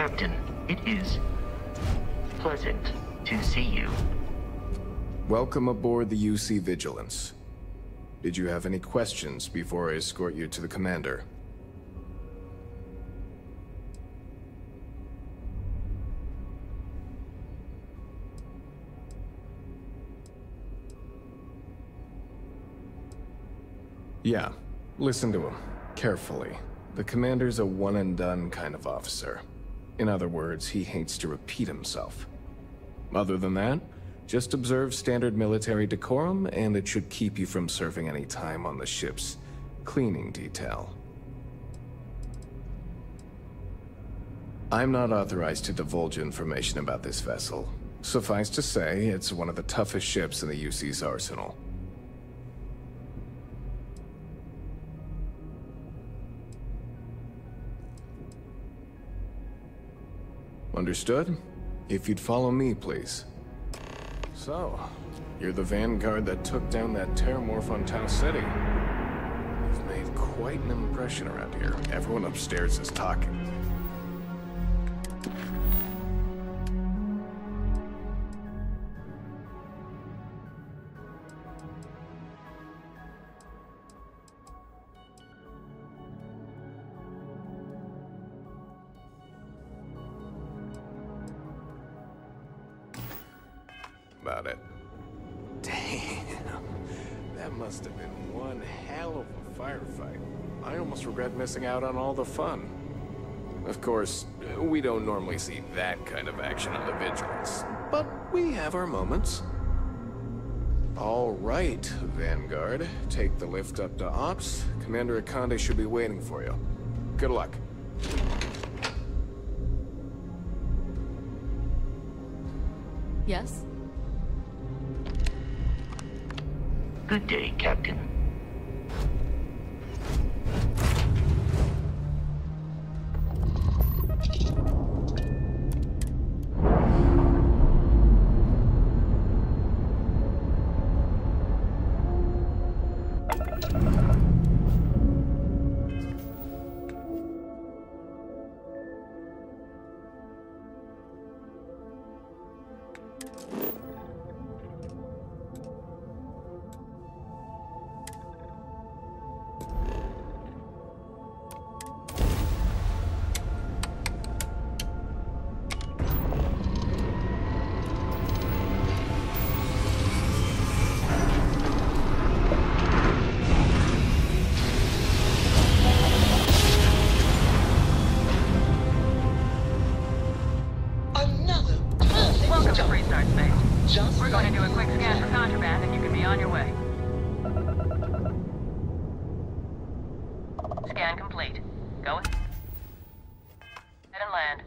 Captain, it is pleasant to see you. Welcome aboard the UC Vigilance. Did you have any questions before I escort you to the commander? Yeah, listen to him carefully. The commander's a one-and-done kind of officer. In other words, he hates to repeat himself. Other than that, just observe standard military decorum, and it should keep you from serving any time on the ship's cleaning detail. I'm not authorized to divulge information about this vessel. Suffice to say, it's one of the toughest ships in the UC's arsenal. Understood? If you'd follow me, please. So, you're the vanguard that took down that terramorph on Tau City. You've made quite an impression around here. Everyone upstairs is talking. About it. Damn. That must have been one hell of a firefight. I almost regret missing out on all the fun. Of course, we don't normally see that kind of action on the Vigilance, but we have our moments. All right, Vanguard. Take the lift up to Ops. Commander Akande should be waiting for you. Good luck. Yes? Good day, Captain. We're going to do a quick scan for contraband, and you can be on your way. Scan complete. Go ahead and land.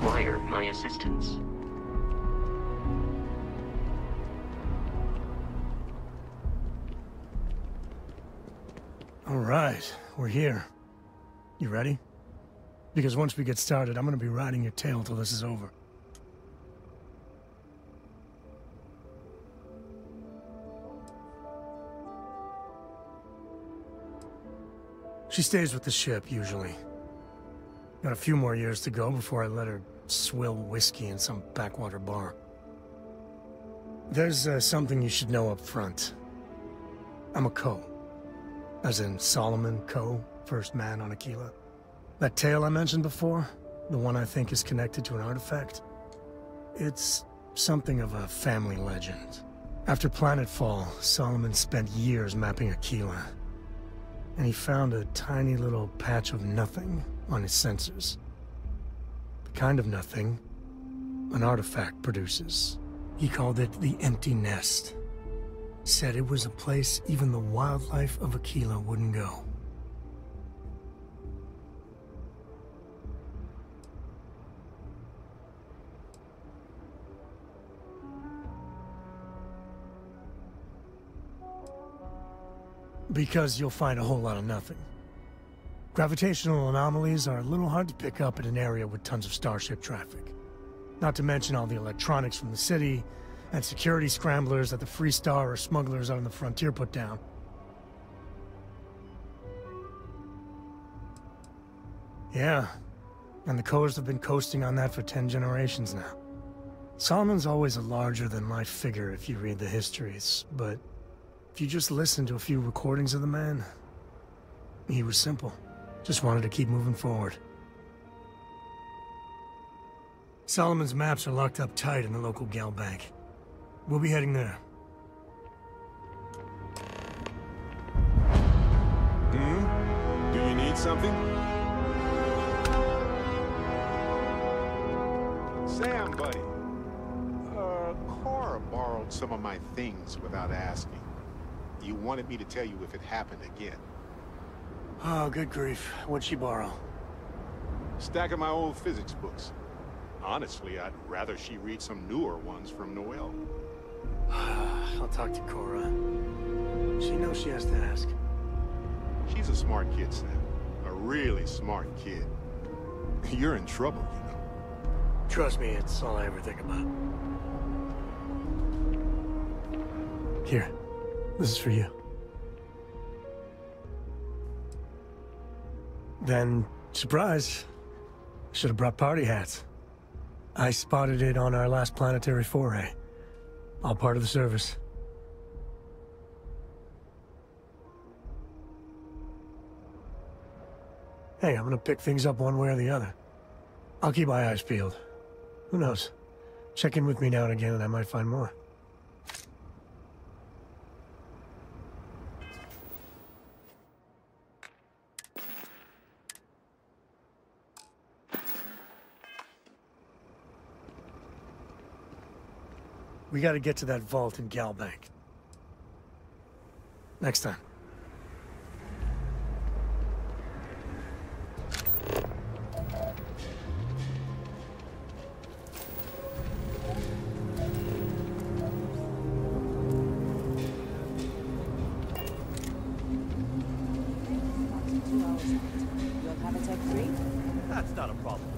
require my assistance. All right, we're here. You ready? Because once we get started, I'm gonna be riding your tail till this is over. She stays with the ship, usually. Got a few more years to go before I let her swill whiskey in some backwater bar. There's something you should know up front. I'm a Co. As in Solomon Co., first man on Aquila. That tale I mentioned before, the one I think is connected to an artifact, it's something of a family legend. After planetfall, Solomon spent years mapping Aquila, and he found a tiny little patch of nothing on his sensors. The kind of nothing an artifact produces. He called it the Empty Nest. Said it was a place even the wildlife of Aquila wouldn't go. Because you'll find a whole lot of nothing. Gravitational anomalies are a little hard to pick up in an area with tons of starship traffic. Not to mention all the electronics from the city, and security scramblers that the Free Star or smugglers out on the frontier put down. Yeah, and the Coast have been coasting on that for 10 generations now. Solomon's always a larger-than-life figure if you read the histories, but if you just listen to a few recordings of the man, he was simple. Just wanted to keep moving forward. Solomon's maps are locked up tight in the local gal bank. We'll be heading there. Do you need something? Sam, buddy. Cora borrowed some of my things without asking. You wanted me to tell you if it happened again. Oh, good grief. What'd she borrow? Stack of my old physics books. Honestly, I'd rather she read some newer ones from Noel. I'll talk to Cora. She knows she has to ask. She's a smart kid, Sam. A really smart kid. You're in trouble, you know. Trust me, it's all I ever think about. Here, this is for you. Then, surprise, should have brought party hats. I spotted it on our last planetary foray. All part of the service. Hey, I'm gonna pick things up one way or the other. I'll keep my eyes peeled. Who knows? Check in with me now and again and I might find more. We gotta get to that vault in Galbank. Next time. You'll have a Tech 3? That's not a problem.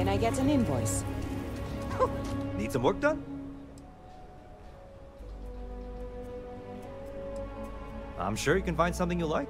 Can I get an invoice? Need some work done? I'm sure you can find something you like.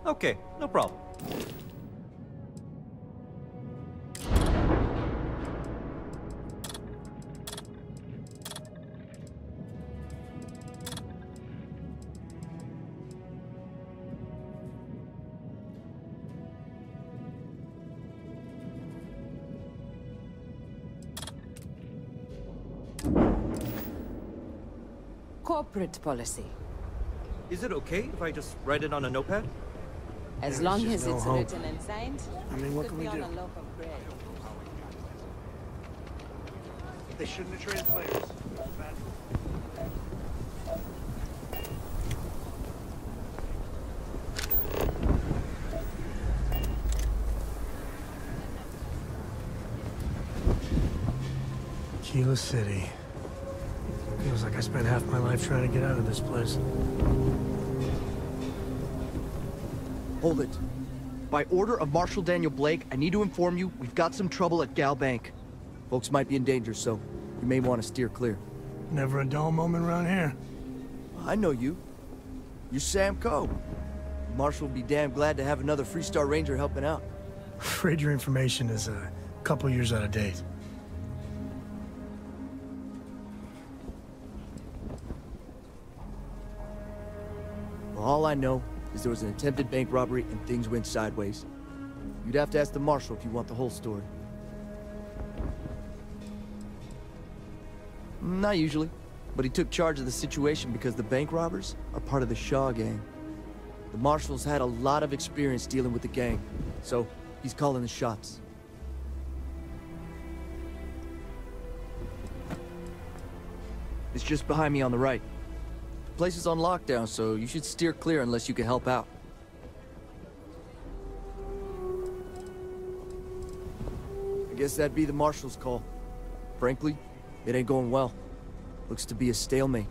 Okay, no problem. Corporate policy. Is it okay if I just write it on a notepad? As long as it's written and signed, I mean, what could can we be on do? a loaf of bread. They shouldn't have traded players. Kila City. Feels like I spent half my life trying to get out of this place. Hold it. By order of Marshal Daniel Blake, I need to inform you we've got some trouble at Gal Bank. Folks might be in danger, so you may want to steer clear. Never a dull moment around here. I know you. You're Sam Coe. Marshal will be damn glad to have another Freestar Ranger helping out. Afraid your information is a couple years out of date. Well, all I know is there was an attempted bank robbery and things went sideways. You'd have to ask the Marshal if you want the whole story. Not usually, but he took charge of the situation because the bank robbers are part of the Shaw gang. The Marshal's had a lot of experience dealing with the gang, so he's calling the shots. It's just behind me on the right. The place is on lockdown, so you should steer clear unless you can help out. I guess that'd be the Marshal's call. Frankly, it ain't going well. Looks to be a stalemate.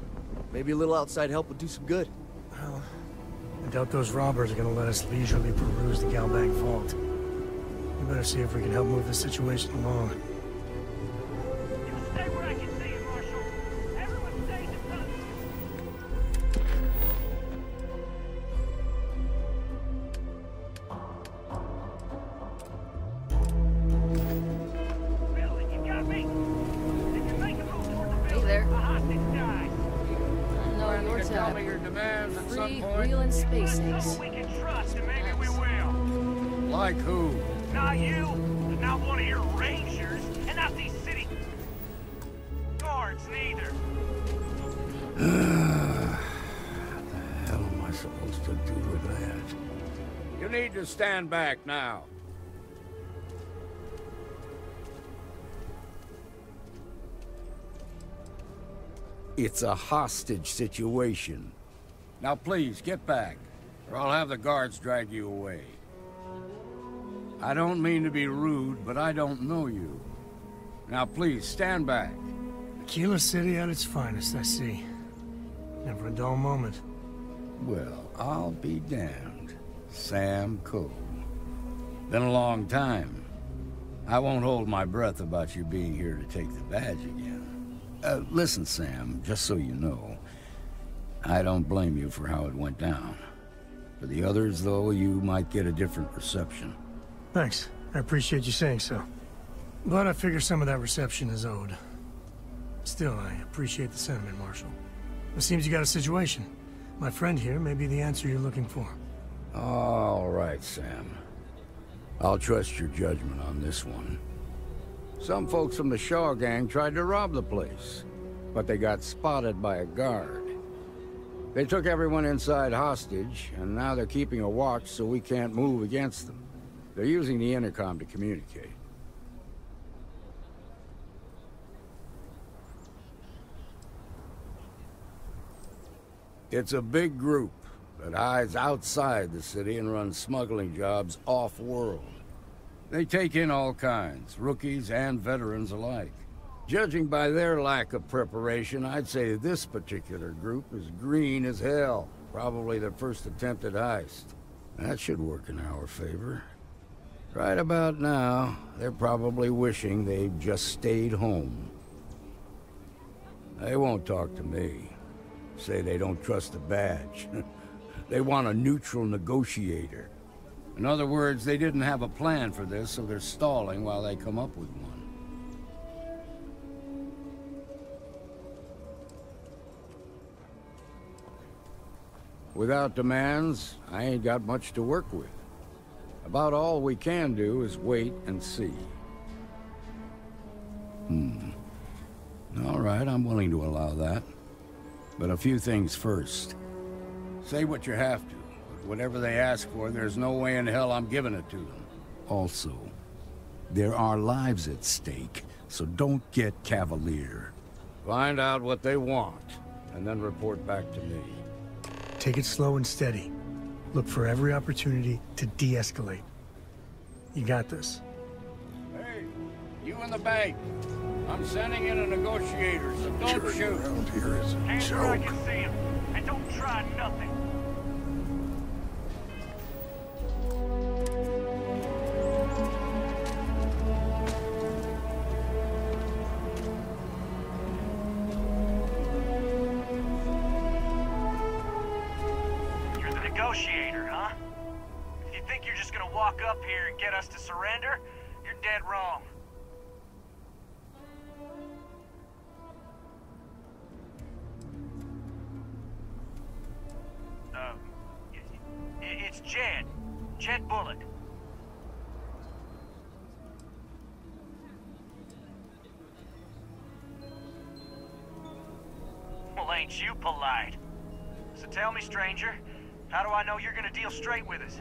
Maybe a little outside help would do some good. Well, I doubt those robbers are gonna let us leisurely peruse the Gal Bank vault. We better see if we can help move the situation along. Stay where I can see you, Marshal. Everyone stays in front. Billy, you got me. If you make a move toward the building, there. a hostage dies. No, You can tell me your demands at some free, point. real, and space Someone age. we can trust, and maybe we will. Like who? Not you, and not one of your rangers, and not these city guards neither. What the hell am I supposed to do with that? You need to stand back now. It's a hostage situation. Now please, get back, or I'll have the guards drag you away. I don't mean to be rude, but I don't know you. Now please, stand back. Aquila City at its finest, I see. Never a dull moment. Well, I'll be damned. Sam Coe. Been a long time. I won't hold my breath about you being here to take the badge again. Listen, Sam, just so you know, I don't blame you for how it went down. For the others, though, you might get a different reception. Thanks. I appreciate you saying so. But I figure some of that reception is owed. Still, I appreciate the sentiment, Marshal. It seems you got a situation. My friend here may be the answer you're looking for. All right, Sam. I'll trust your judgment on this one. Some folks from the Shaw gang tried to rob the place, but they got spotted by a guard. They took everyone inside hostage, and now they're keeping a watch so we can't move against them. They're using the intercom to communicate. It's a big group that hides outside the city and runs smuggling jobs off-world. They take in all kinds, rookies and veterans alike. Judging by their lack of preparation, I'd say this particular group is green as hell. Probably their first attempt at heist. That should work in our favor. Right about now, they're probably wishing they'd just stayed home. They won't talk to me. Say they don't trust the badge. They want a neutral negotiator. In other words, they didn't have a plan for this, so they're stalling while they come up with one. Without demands, I ain't got much to work with. About all we can do is wait and see. All right, I'm willing to allow that. But a few things first. Say what you have to, but whatever they ask for, there's no way in hell I'm giving it to them. Also, there are lives at stake, so don't get cavalier. Find out what they want, and then report back to me. Take it slow and steady. Look for every opportunity to de-escalate. You got this. Hey, you in the bank. I'm sending in a negotiator, so don't shoot. Around here is a Hands where I can see him, and don't try nothing. You're the negotiator, huh? If you think you're just gonna walk up here and get us to surrender, you're dead wrong. It's Jed. Jed Bullock. Well, ain't you polite? So tell me, stranger, how do I know you're gonna deal straight with us?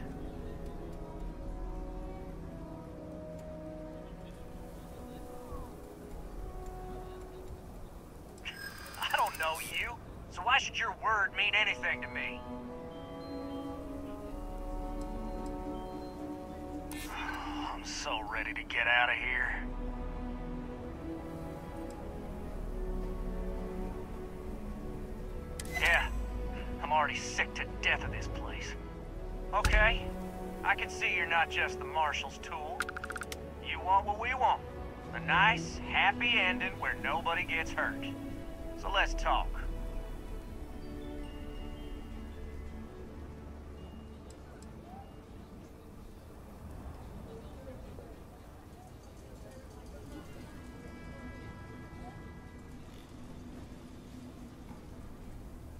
I don't know you, so why should your word mean anything to me? I'm so ready to get out of here. Yeah, I'm already sick to death of this place. Okay, I can see you're not just the Marshal's tool. You want what we want. A nice, happy ending where nobody gets hurt. So let's talk.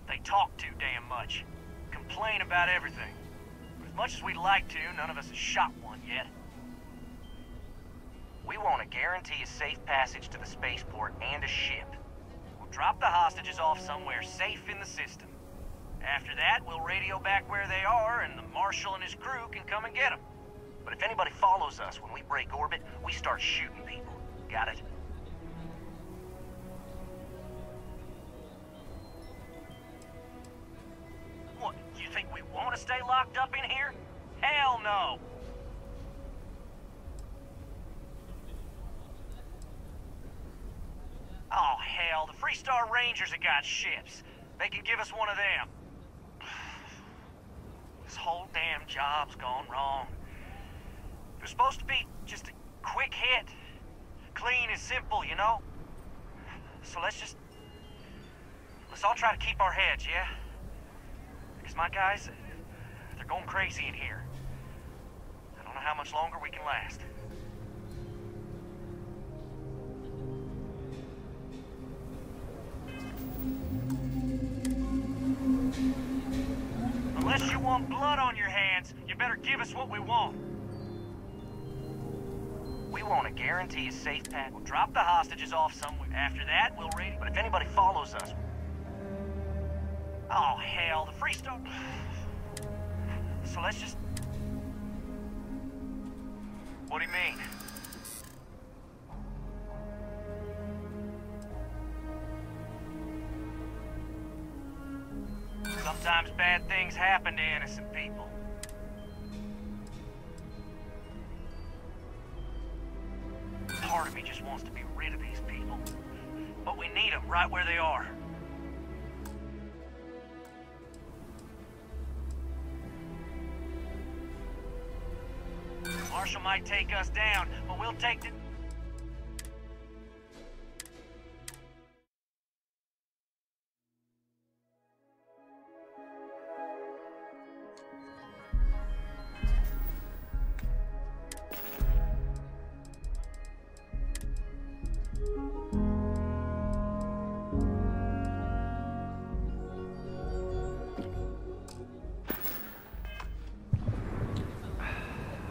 They talk too damn much. Complain about everything. But as much as we'd like to, none of us has shot one yet. We want to guarantee a safe passage to the spaceport and a ship. We'll drop the hostages off somewhere safe in the system. After that, we'll radio back where they are, and the Marshal and his crew can come and get them. But if anybody follows us when we break orbit, we start shooting people. Got it? What, you think we want to stay locked up in here? Hell no! Oh, hell, the Freestar Rangers have got ships. They can give us one of them. This whole damn job's gone wrong. It was supposed to be just a quick hit. Clean and simple, you know? So let's all try to keep our heads, yeah? Because my guys, they're going crazy in here. I don't know how much longer we can last. Unless you want blood on your hands, you better give us what we want. We want to guarantee a safe path. We'll drop the hostages off somewhere. After that, we'll raid. But if anybody follows us... Oh, hell, the Freestar... So let's just... What do you mean? Sometimes bad things happen to innocent people. Part of me just wants to be rid of these people. But we need them right where they are. Marshall might take us down, but we'll take the...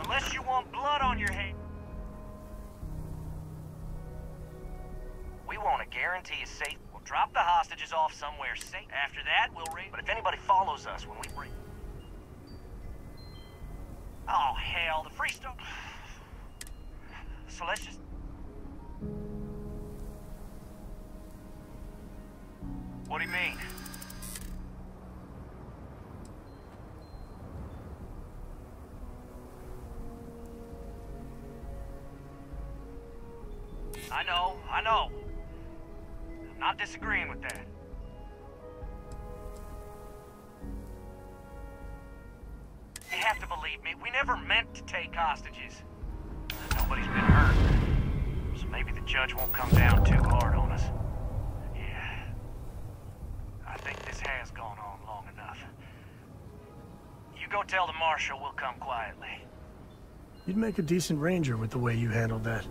Unless you want blood on your hands. We want to guarantee a safe. We'll drop the hostages off somewhere safe. After that, we'll raid. But if anybody follows us when we bring... Oh, hell, the Freestar... So let's just... What do you mean? I know. I'm not disagreeing with that. You have to believe me, we never meant to take hostages. Nobody's been hurt. So maybe the judge won't come down too hard on us. Yeah. I think this has gone on long enough. You go tell the Marshal we'll come quietly. You'd make a decent ranger with the way you handled that.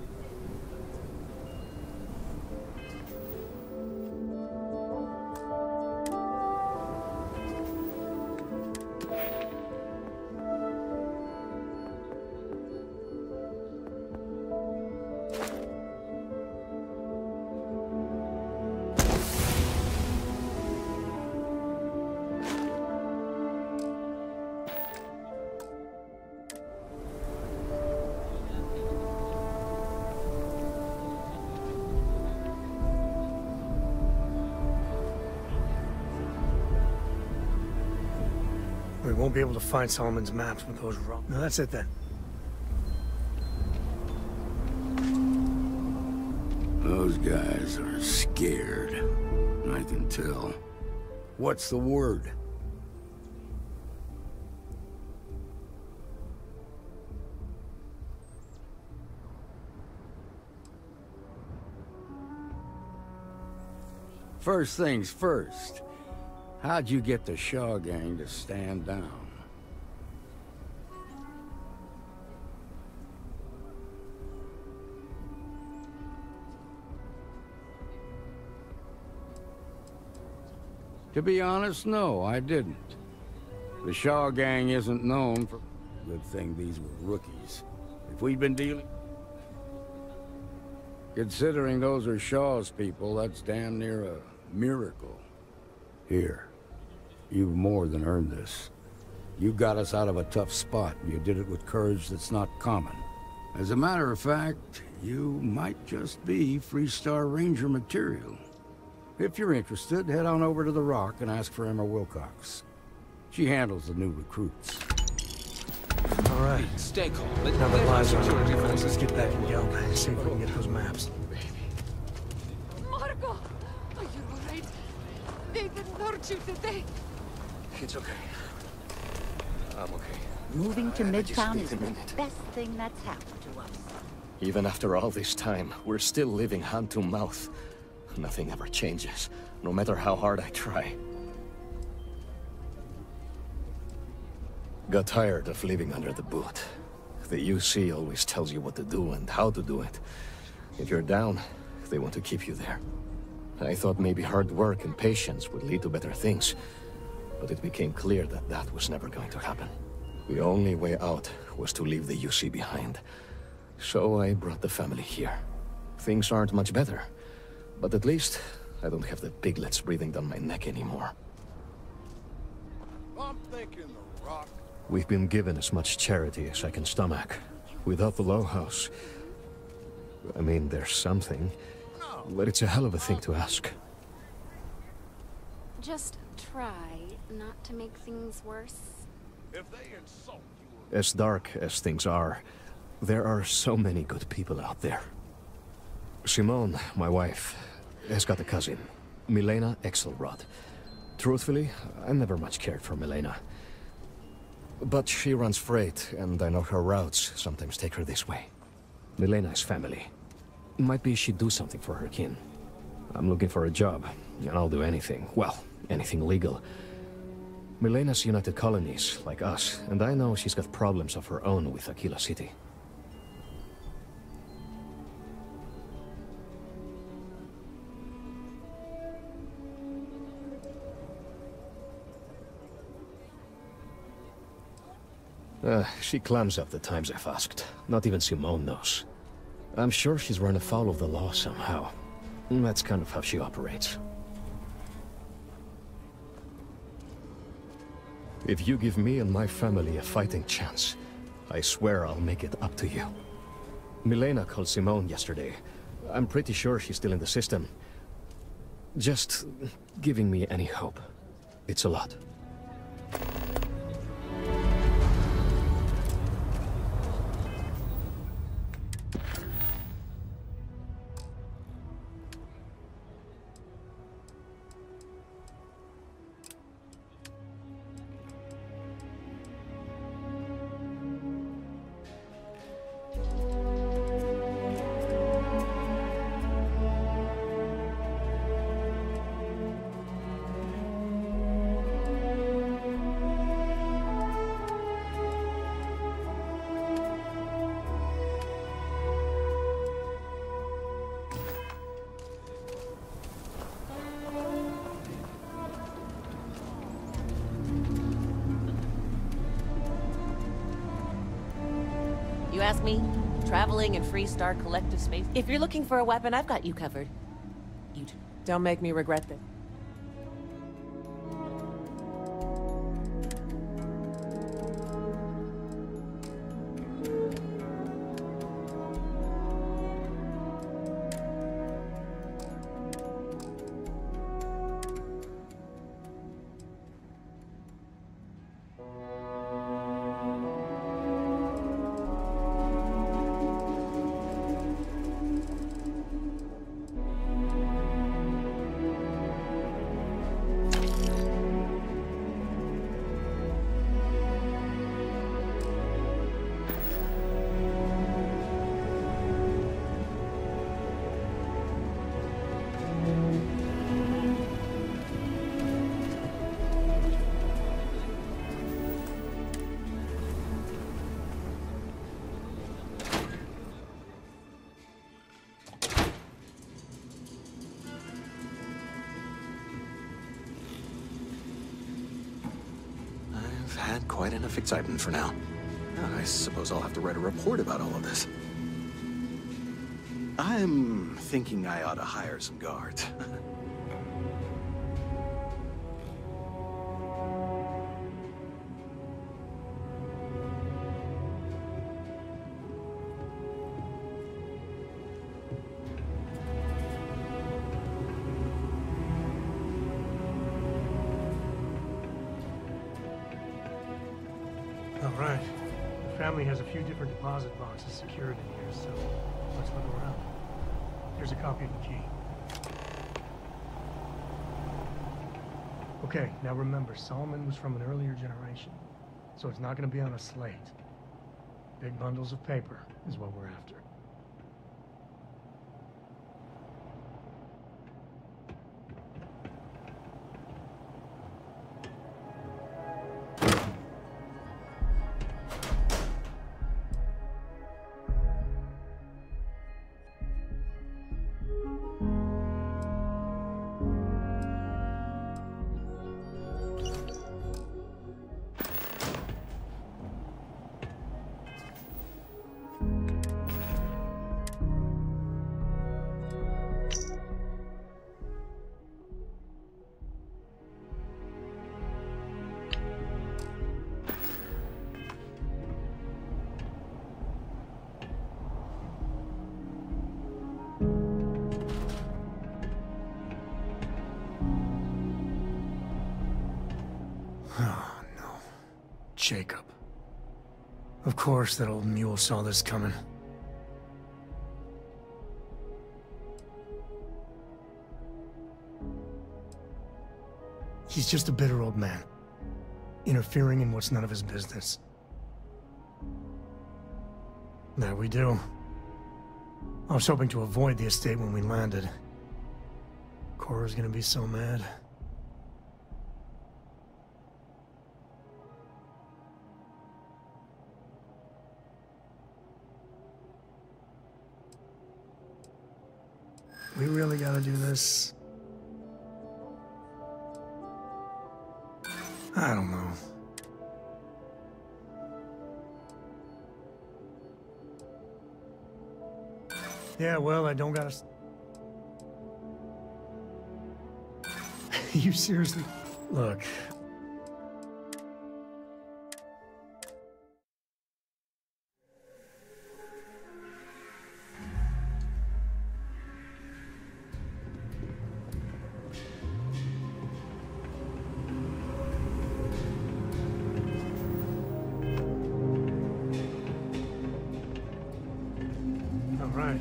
We won't be able to find Solomon's maps with those rocks. No, that's it then. Those guys are scared. I can tell. What's the word? First things first. How'd you get the Shaw gang to stand down? To be honest, no, I didn't. The Shaw gang isn't known for... Good thing these were rookies. If we'd been dealing... Considering those are Shaw's people, that's damn near a miracle. Here. you've more than earned this. You got us out of a tough spot, and you did it with courage that's not common. As a matter of fact, you might just be Freestar Ranger material. If you're interested, head on over to the Rock and ask for Emma Wilcox. She handles the new recruits. All right. Stay calm. Now that lies on our hands, let's get back and yell and see if we can get those maps. Marco! Are you alright? They didn't hurt you, did they? It's okay. I'm okay. Moving to I just Midtown need is a the minute. best thing that's happened to us. Even after all this time, we're still living hand to mouth. Nothing ever changes, no matter how hard I try. Got tired of living under the boot. The UC always tells you what to do and how to do it. If you're down, they want to keep you there. I thought maybe hard work and patience would lead to better things, but it became clear that that was never going to happen. The only way out was to leave the UC behind. So I brought the family here. Things aren't much better, but at least I don't have the piglets breathing down my neck anymore. I'm thinking the Rock. We've been given as much charity as I can stomach. Without the Low House, I mean, there's something, but it's a hell of a thing to ask. Just try not to make things worse. If they insult you... As dark as things are, there are so many good people out there. Simone, my wife, has got a cousin, Milena Axelrod. Truthfully, I never much cared for Milena. But she runs freight, and I know her routes sometimes take her this way. Milena is family. Might be she'd do something for her kin. I'm looking for a job, and I'll do anything. Well, anything legal. Milena's United Colonies, like us, and I know she's got problems of her own with Aquila City. She clams up the times I've asked. Not even Simone knows. I'm sure she's run afoul of the law somehow. That's kind of how she operates. If you give me and my family a fighting chance, I swear I'll make it up to you. Milena called Simone yesterday. I'm pretty sure she's still in the system. Just giving me any hope. It's a lot. You ask me? Traveling in Freestar collective space? If you're looking for a weapon, I've got you covered. You don't make me regret this. I've had quite enough excitement for now. I suppose I'll have to write a report about all of this. I'm thinking I ought to hire some guards. Alright. The family has a few different deposit boxes secured in here, so let's look around. Here's a copy of the key. Okay, now remember, Solomon was from an earlier generation, so it's not going to be on a slate. Big bundles of paper is what we're after. Oh, no. Jacob. Of course that old mule saw this coming. He's just a bitter old man, interfering in what's none of his business. That we do. I was hoping to avoid the estate when we landed. Cora's gonna be so mad. We really gotta do this? I don't know. Yeah, well, I don't gotta... You seriously... Look... Alright.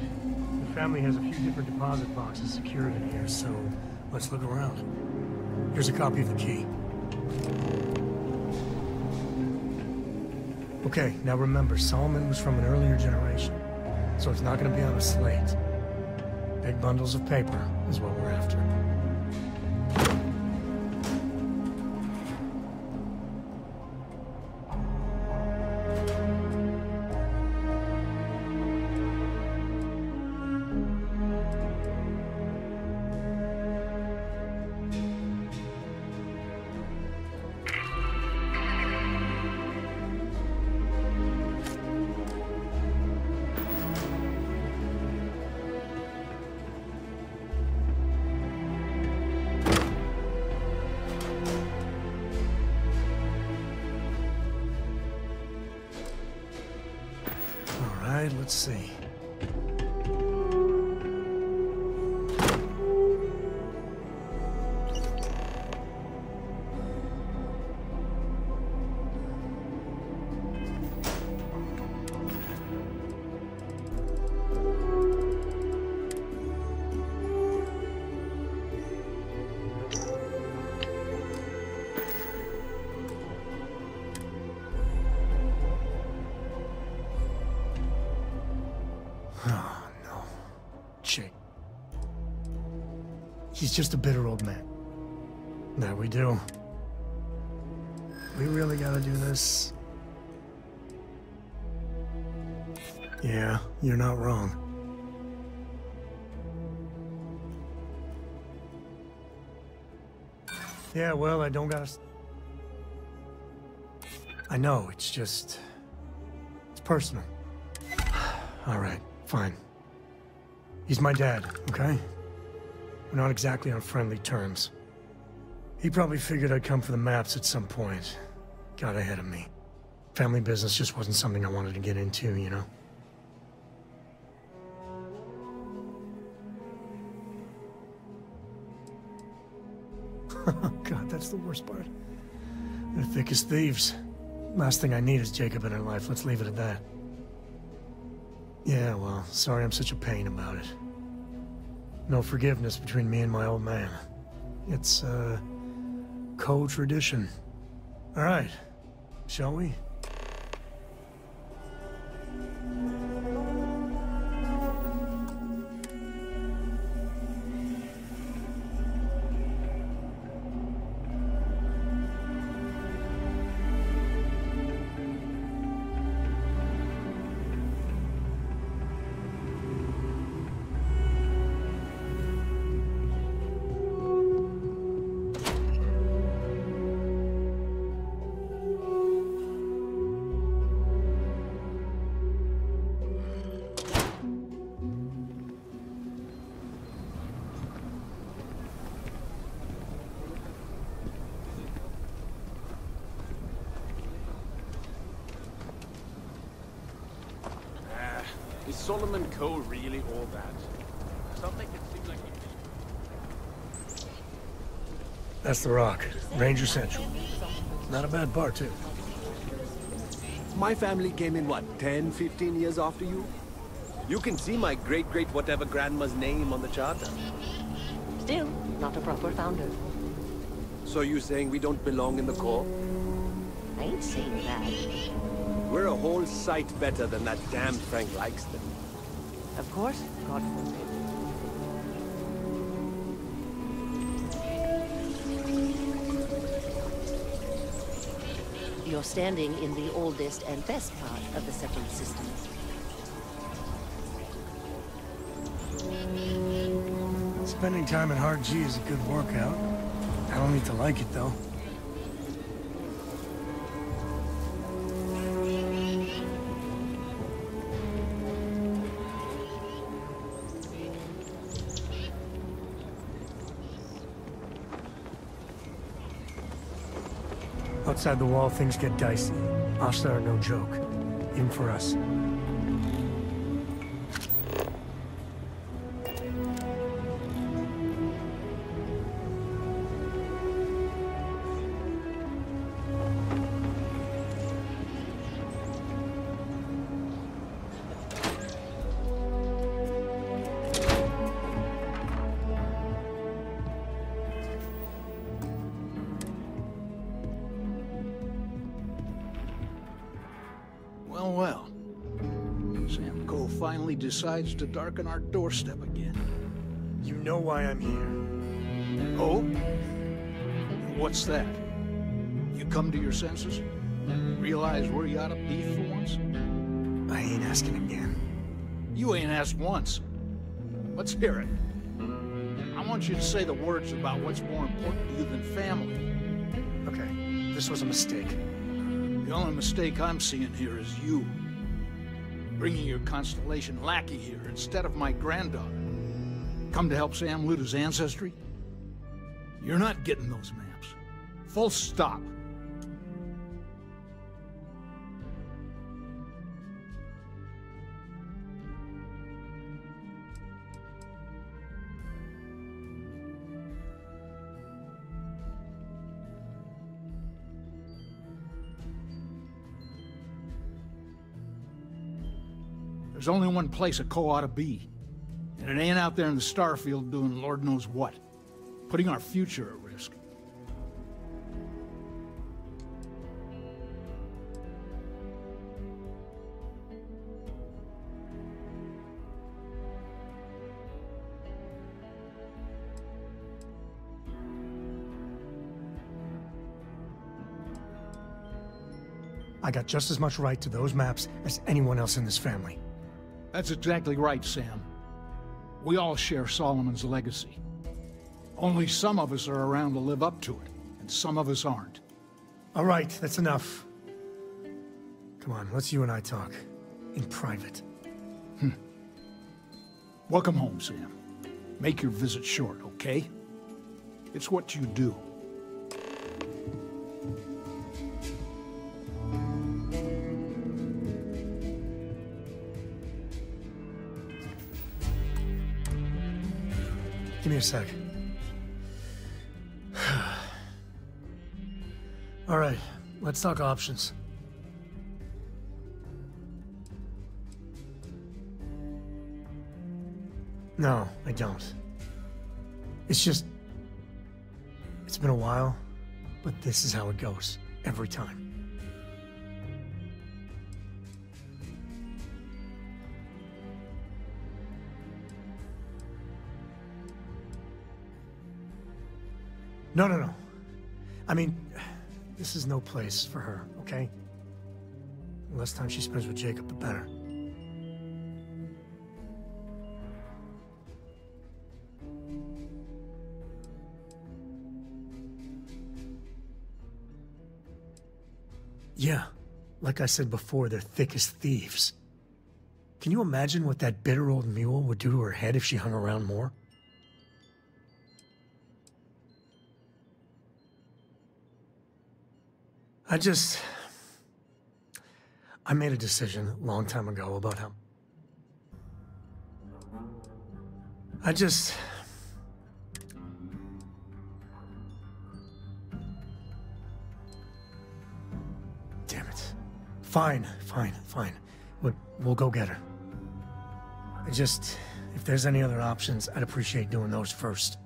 The family has a few different deposit boxes secured in here, so let's look around. Here's a copy of the key. Okay, now remember, Solomon was from an earlier generation, so it's not gonna be on a slate. Big bundles of paper is what we're after. Let's see. Oh, no. Chick. He's just a bitter old man. That we do. We really gotta do this? Yeah, you're not wrong. Yeah, well, I don't gotta... I know, it's just... It's personal. All right, fine. He's my dad, okay? We're not exactly on friendly terms. He probably figured I'd come for the maps at some point. Got ahead of me. Family business just wasn't something I wanted to get into, you know? God, that's the worst part. They're thick as thieves. Last thing I need is Jacob in her life. Let's leave it at that. Yeah, well, sorry I'm such a pain about it. No forgiveness between me and my old man. It's, co-tradition. All right, shall we? Is Solomon Co. really all that? Some make it seem like he... That's the Rock. Ranger Central. Not a bad bar, too. My family came in, what, 10, 15 years after you? You can see my great-great-whatever grandma's name on the charter. Still, not a proper founder. So you saying we don't belong in the Corps? I ain't saying that. We're a whole sight better than that damn Frank Lykeston. Of course, God forbid. You're standing in the oldest and best part of the settled system. Spending time in Hard G is a good workout. I don't need to like it, though. Outside the wall, things get dicey. Hostile are no joke, even for us. Well. Sam Cole finally decides to darken our doorstep again. You know why I'm here. Oh? What's that? You come to your senses? Realize where you ought to be for once? I ain't asking again. You ain't asked once. Let's hear it. I want you to say the words about what's more important to you than family. Okay, this was a mistake. The only mistake I'm seeing here is you. Bringing your Constellation lackey here instead of my granddaughter. Come to help Sam loot his ancestry? You're not getting those maps. Full stop. There's only one place a Co ought to be. And it ain't out there in the Starfield doing Lord knows what. Putting our future at risk. I got just as much right to those maps as anyone else in this family. That's exactly right, Sam. We all share Solomon's legacy. Only some of us are around to live up to it, and some of us aren't. All right, that's enough. Come on, let's you and I talk. In private. Welcome home, Sam. Make your visit short, okay? It's what you do. Give me a sec. All right, let's talk options. No, I don't. It's just... It's been a while, but this is how it goes. Every time. No, no, no. I mean, this is no place for her, okay? The less time she spends with Jacob, the better. Yeah, like I said before, they're thick as thieves. Can you imagine what that bitter old mule would do to her head if she hung around more? I made a decision a long time ago about how... Damn it. Fine. We'll go get her. If there's any other options, I'd appreciate doing those first.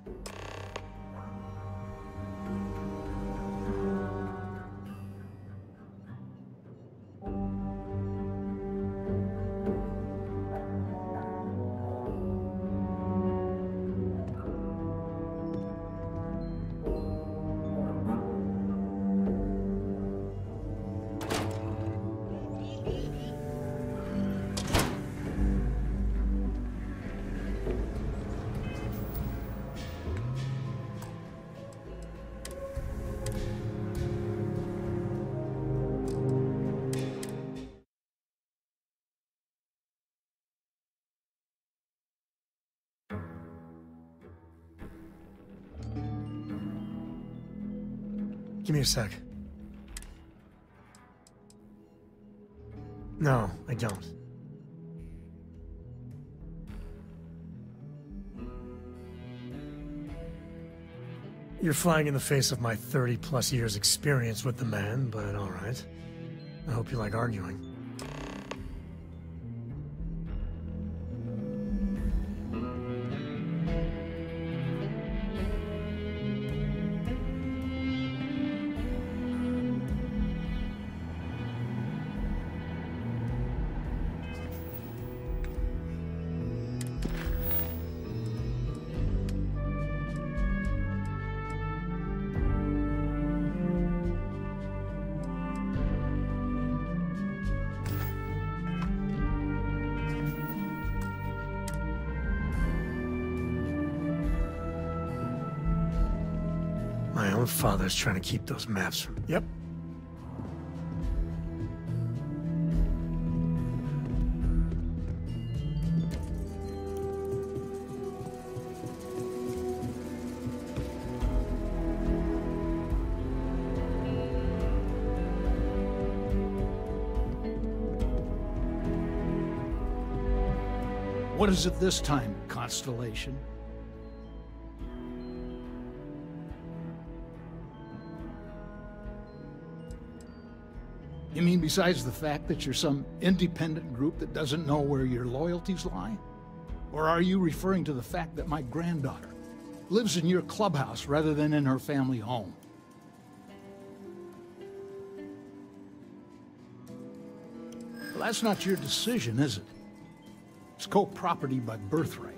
Give me a sec. No, I don't. You're flying in the face of my 30-plus years experience with the man, but all right. I hope you like arguing. My own father's trying to keep those maps from... Yep. What is it this time, Constellation? You mean besides the fact that you're some independent group that doesn't know where your loyalties lie? Or are you referring to the fact that my granddaughter lives in your clubhouse rather than in her family home? Well, that's not your decision, is it? It's co-property by birthright.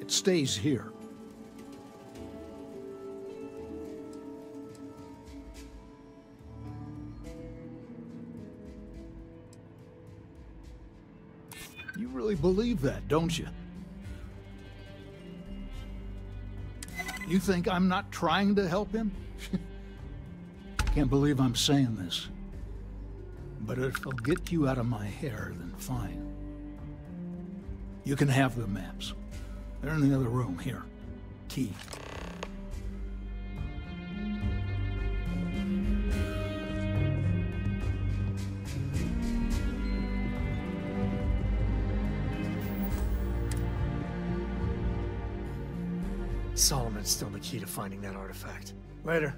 It stays here. You really believe that, don't you? You think I'm not trying to help him? Can't believe I'm saying this. But if it'll get you out of my hair, then fine. You can have the maps. They're in the other room, here. Key. Solomon's still the key to finding that artifact. Later.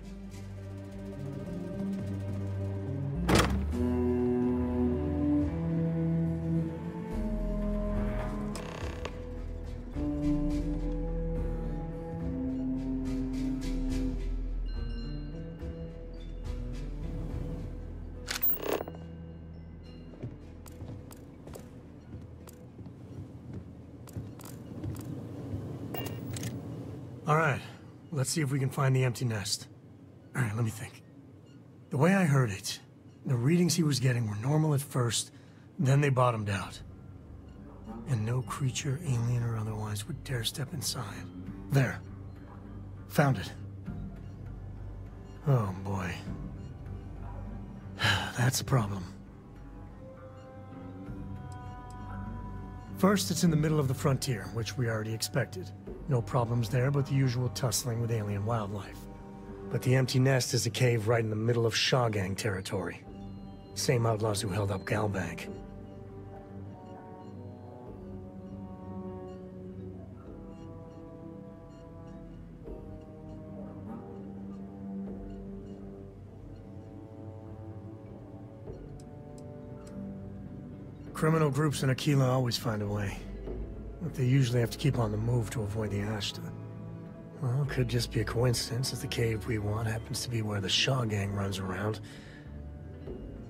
All right, let's see if we can find the empty nest. All right, let me think. The way I heard it, the readings he was getting were normal at first, then they bottomed out. And no creature, alien or otherwise, would dare step inside. There. Found it. Oh, boy. That's a problem. First, it's in the middle of the frontier, which we already expected. No problems there, but the usual tussling with alien wildlife. But the empty nest is a cave right in the middle of Shaw Gang territory. Same outlaws who held up Galbank. Criminal groups in Aquila always find a way. But they usually have to keep on the move to avoid the Ashta. Well, it could just be a coincidence that the cave we want happens to be where the Shaw Gang runs around.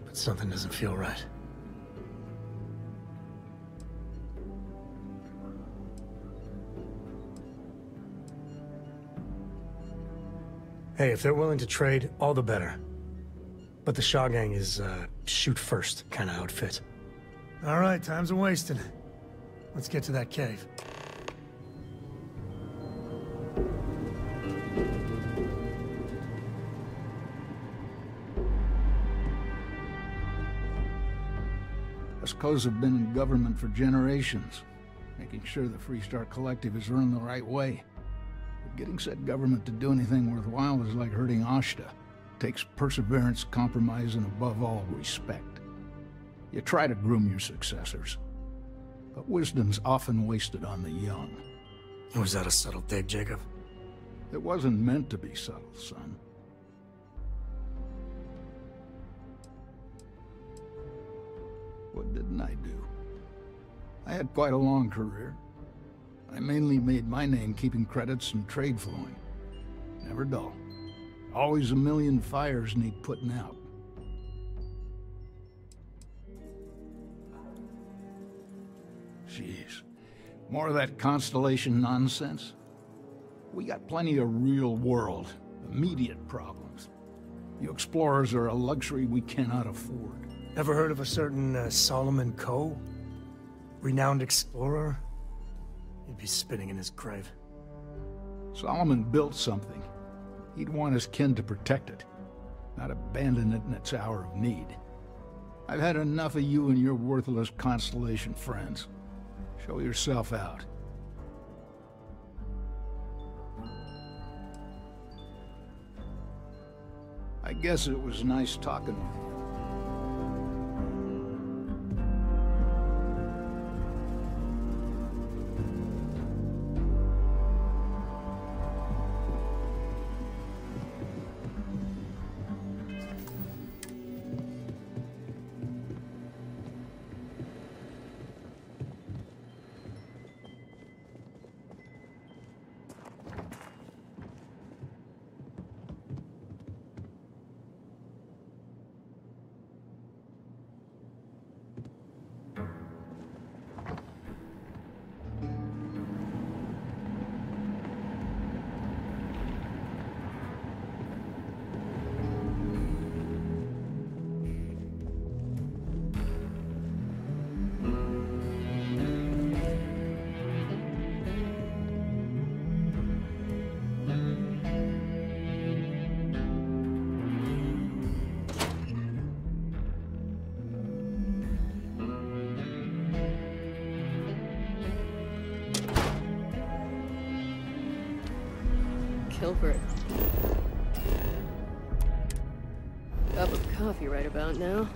But something doesn't feel right. Hey, if they're willing to trade, all the better. But the Shaw Gang is, shoot first kind of outfit. All right, time's a-wasting. Let's get to that cave. Us Co's have been in government for generations, making sure the Freestar Collective is run the right way. But getting said government to do anything worthwhile is like herding Ashta. It takes perseverance, compromise, and above all, respect. You try to groom your successors, but wisdom's often wasted on the young. Was that a subtle dig, Jacob? It wasn't meant to be subtle, son. What didn't I do? I had quite a long career. I mainly made my name keeping credits and trade flowing. Never dull. Always a million fires need putting out. Jeez. More of that Constellation nonsense? We got plenty of real-world, immediate problems. You explorers are a luxury we cannot afford. Ever heard of a certain Solomon Coe? Renowned explorer? He'd be spinning in his grave. Solomon built something. He'd want his kin to protect it, not abandon it in its hour of need. I've had enough of you and your worthless Constellation friends. Show yourself out. I guess it was nice talking with you. Kilbert. Cup of coffee right about now.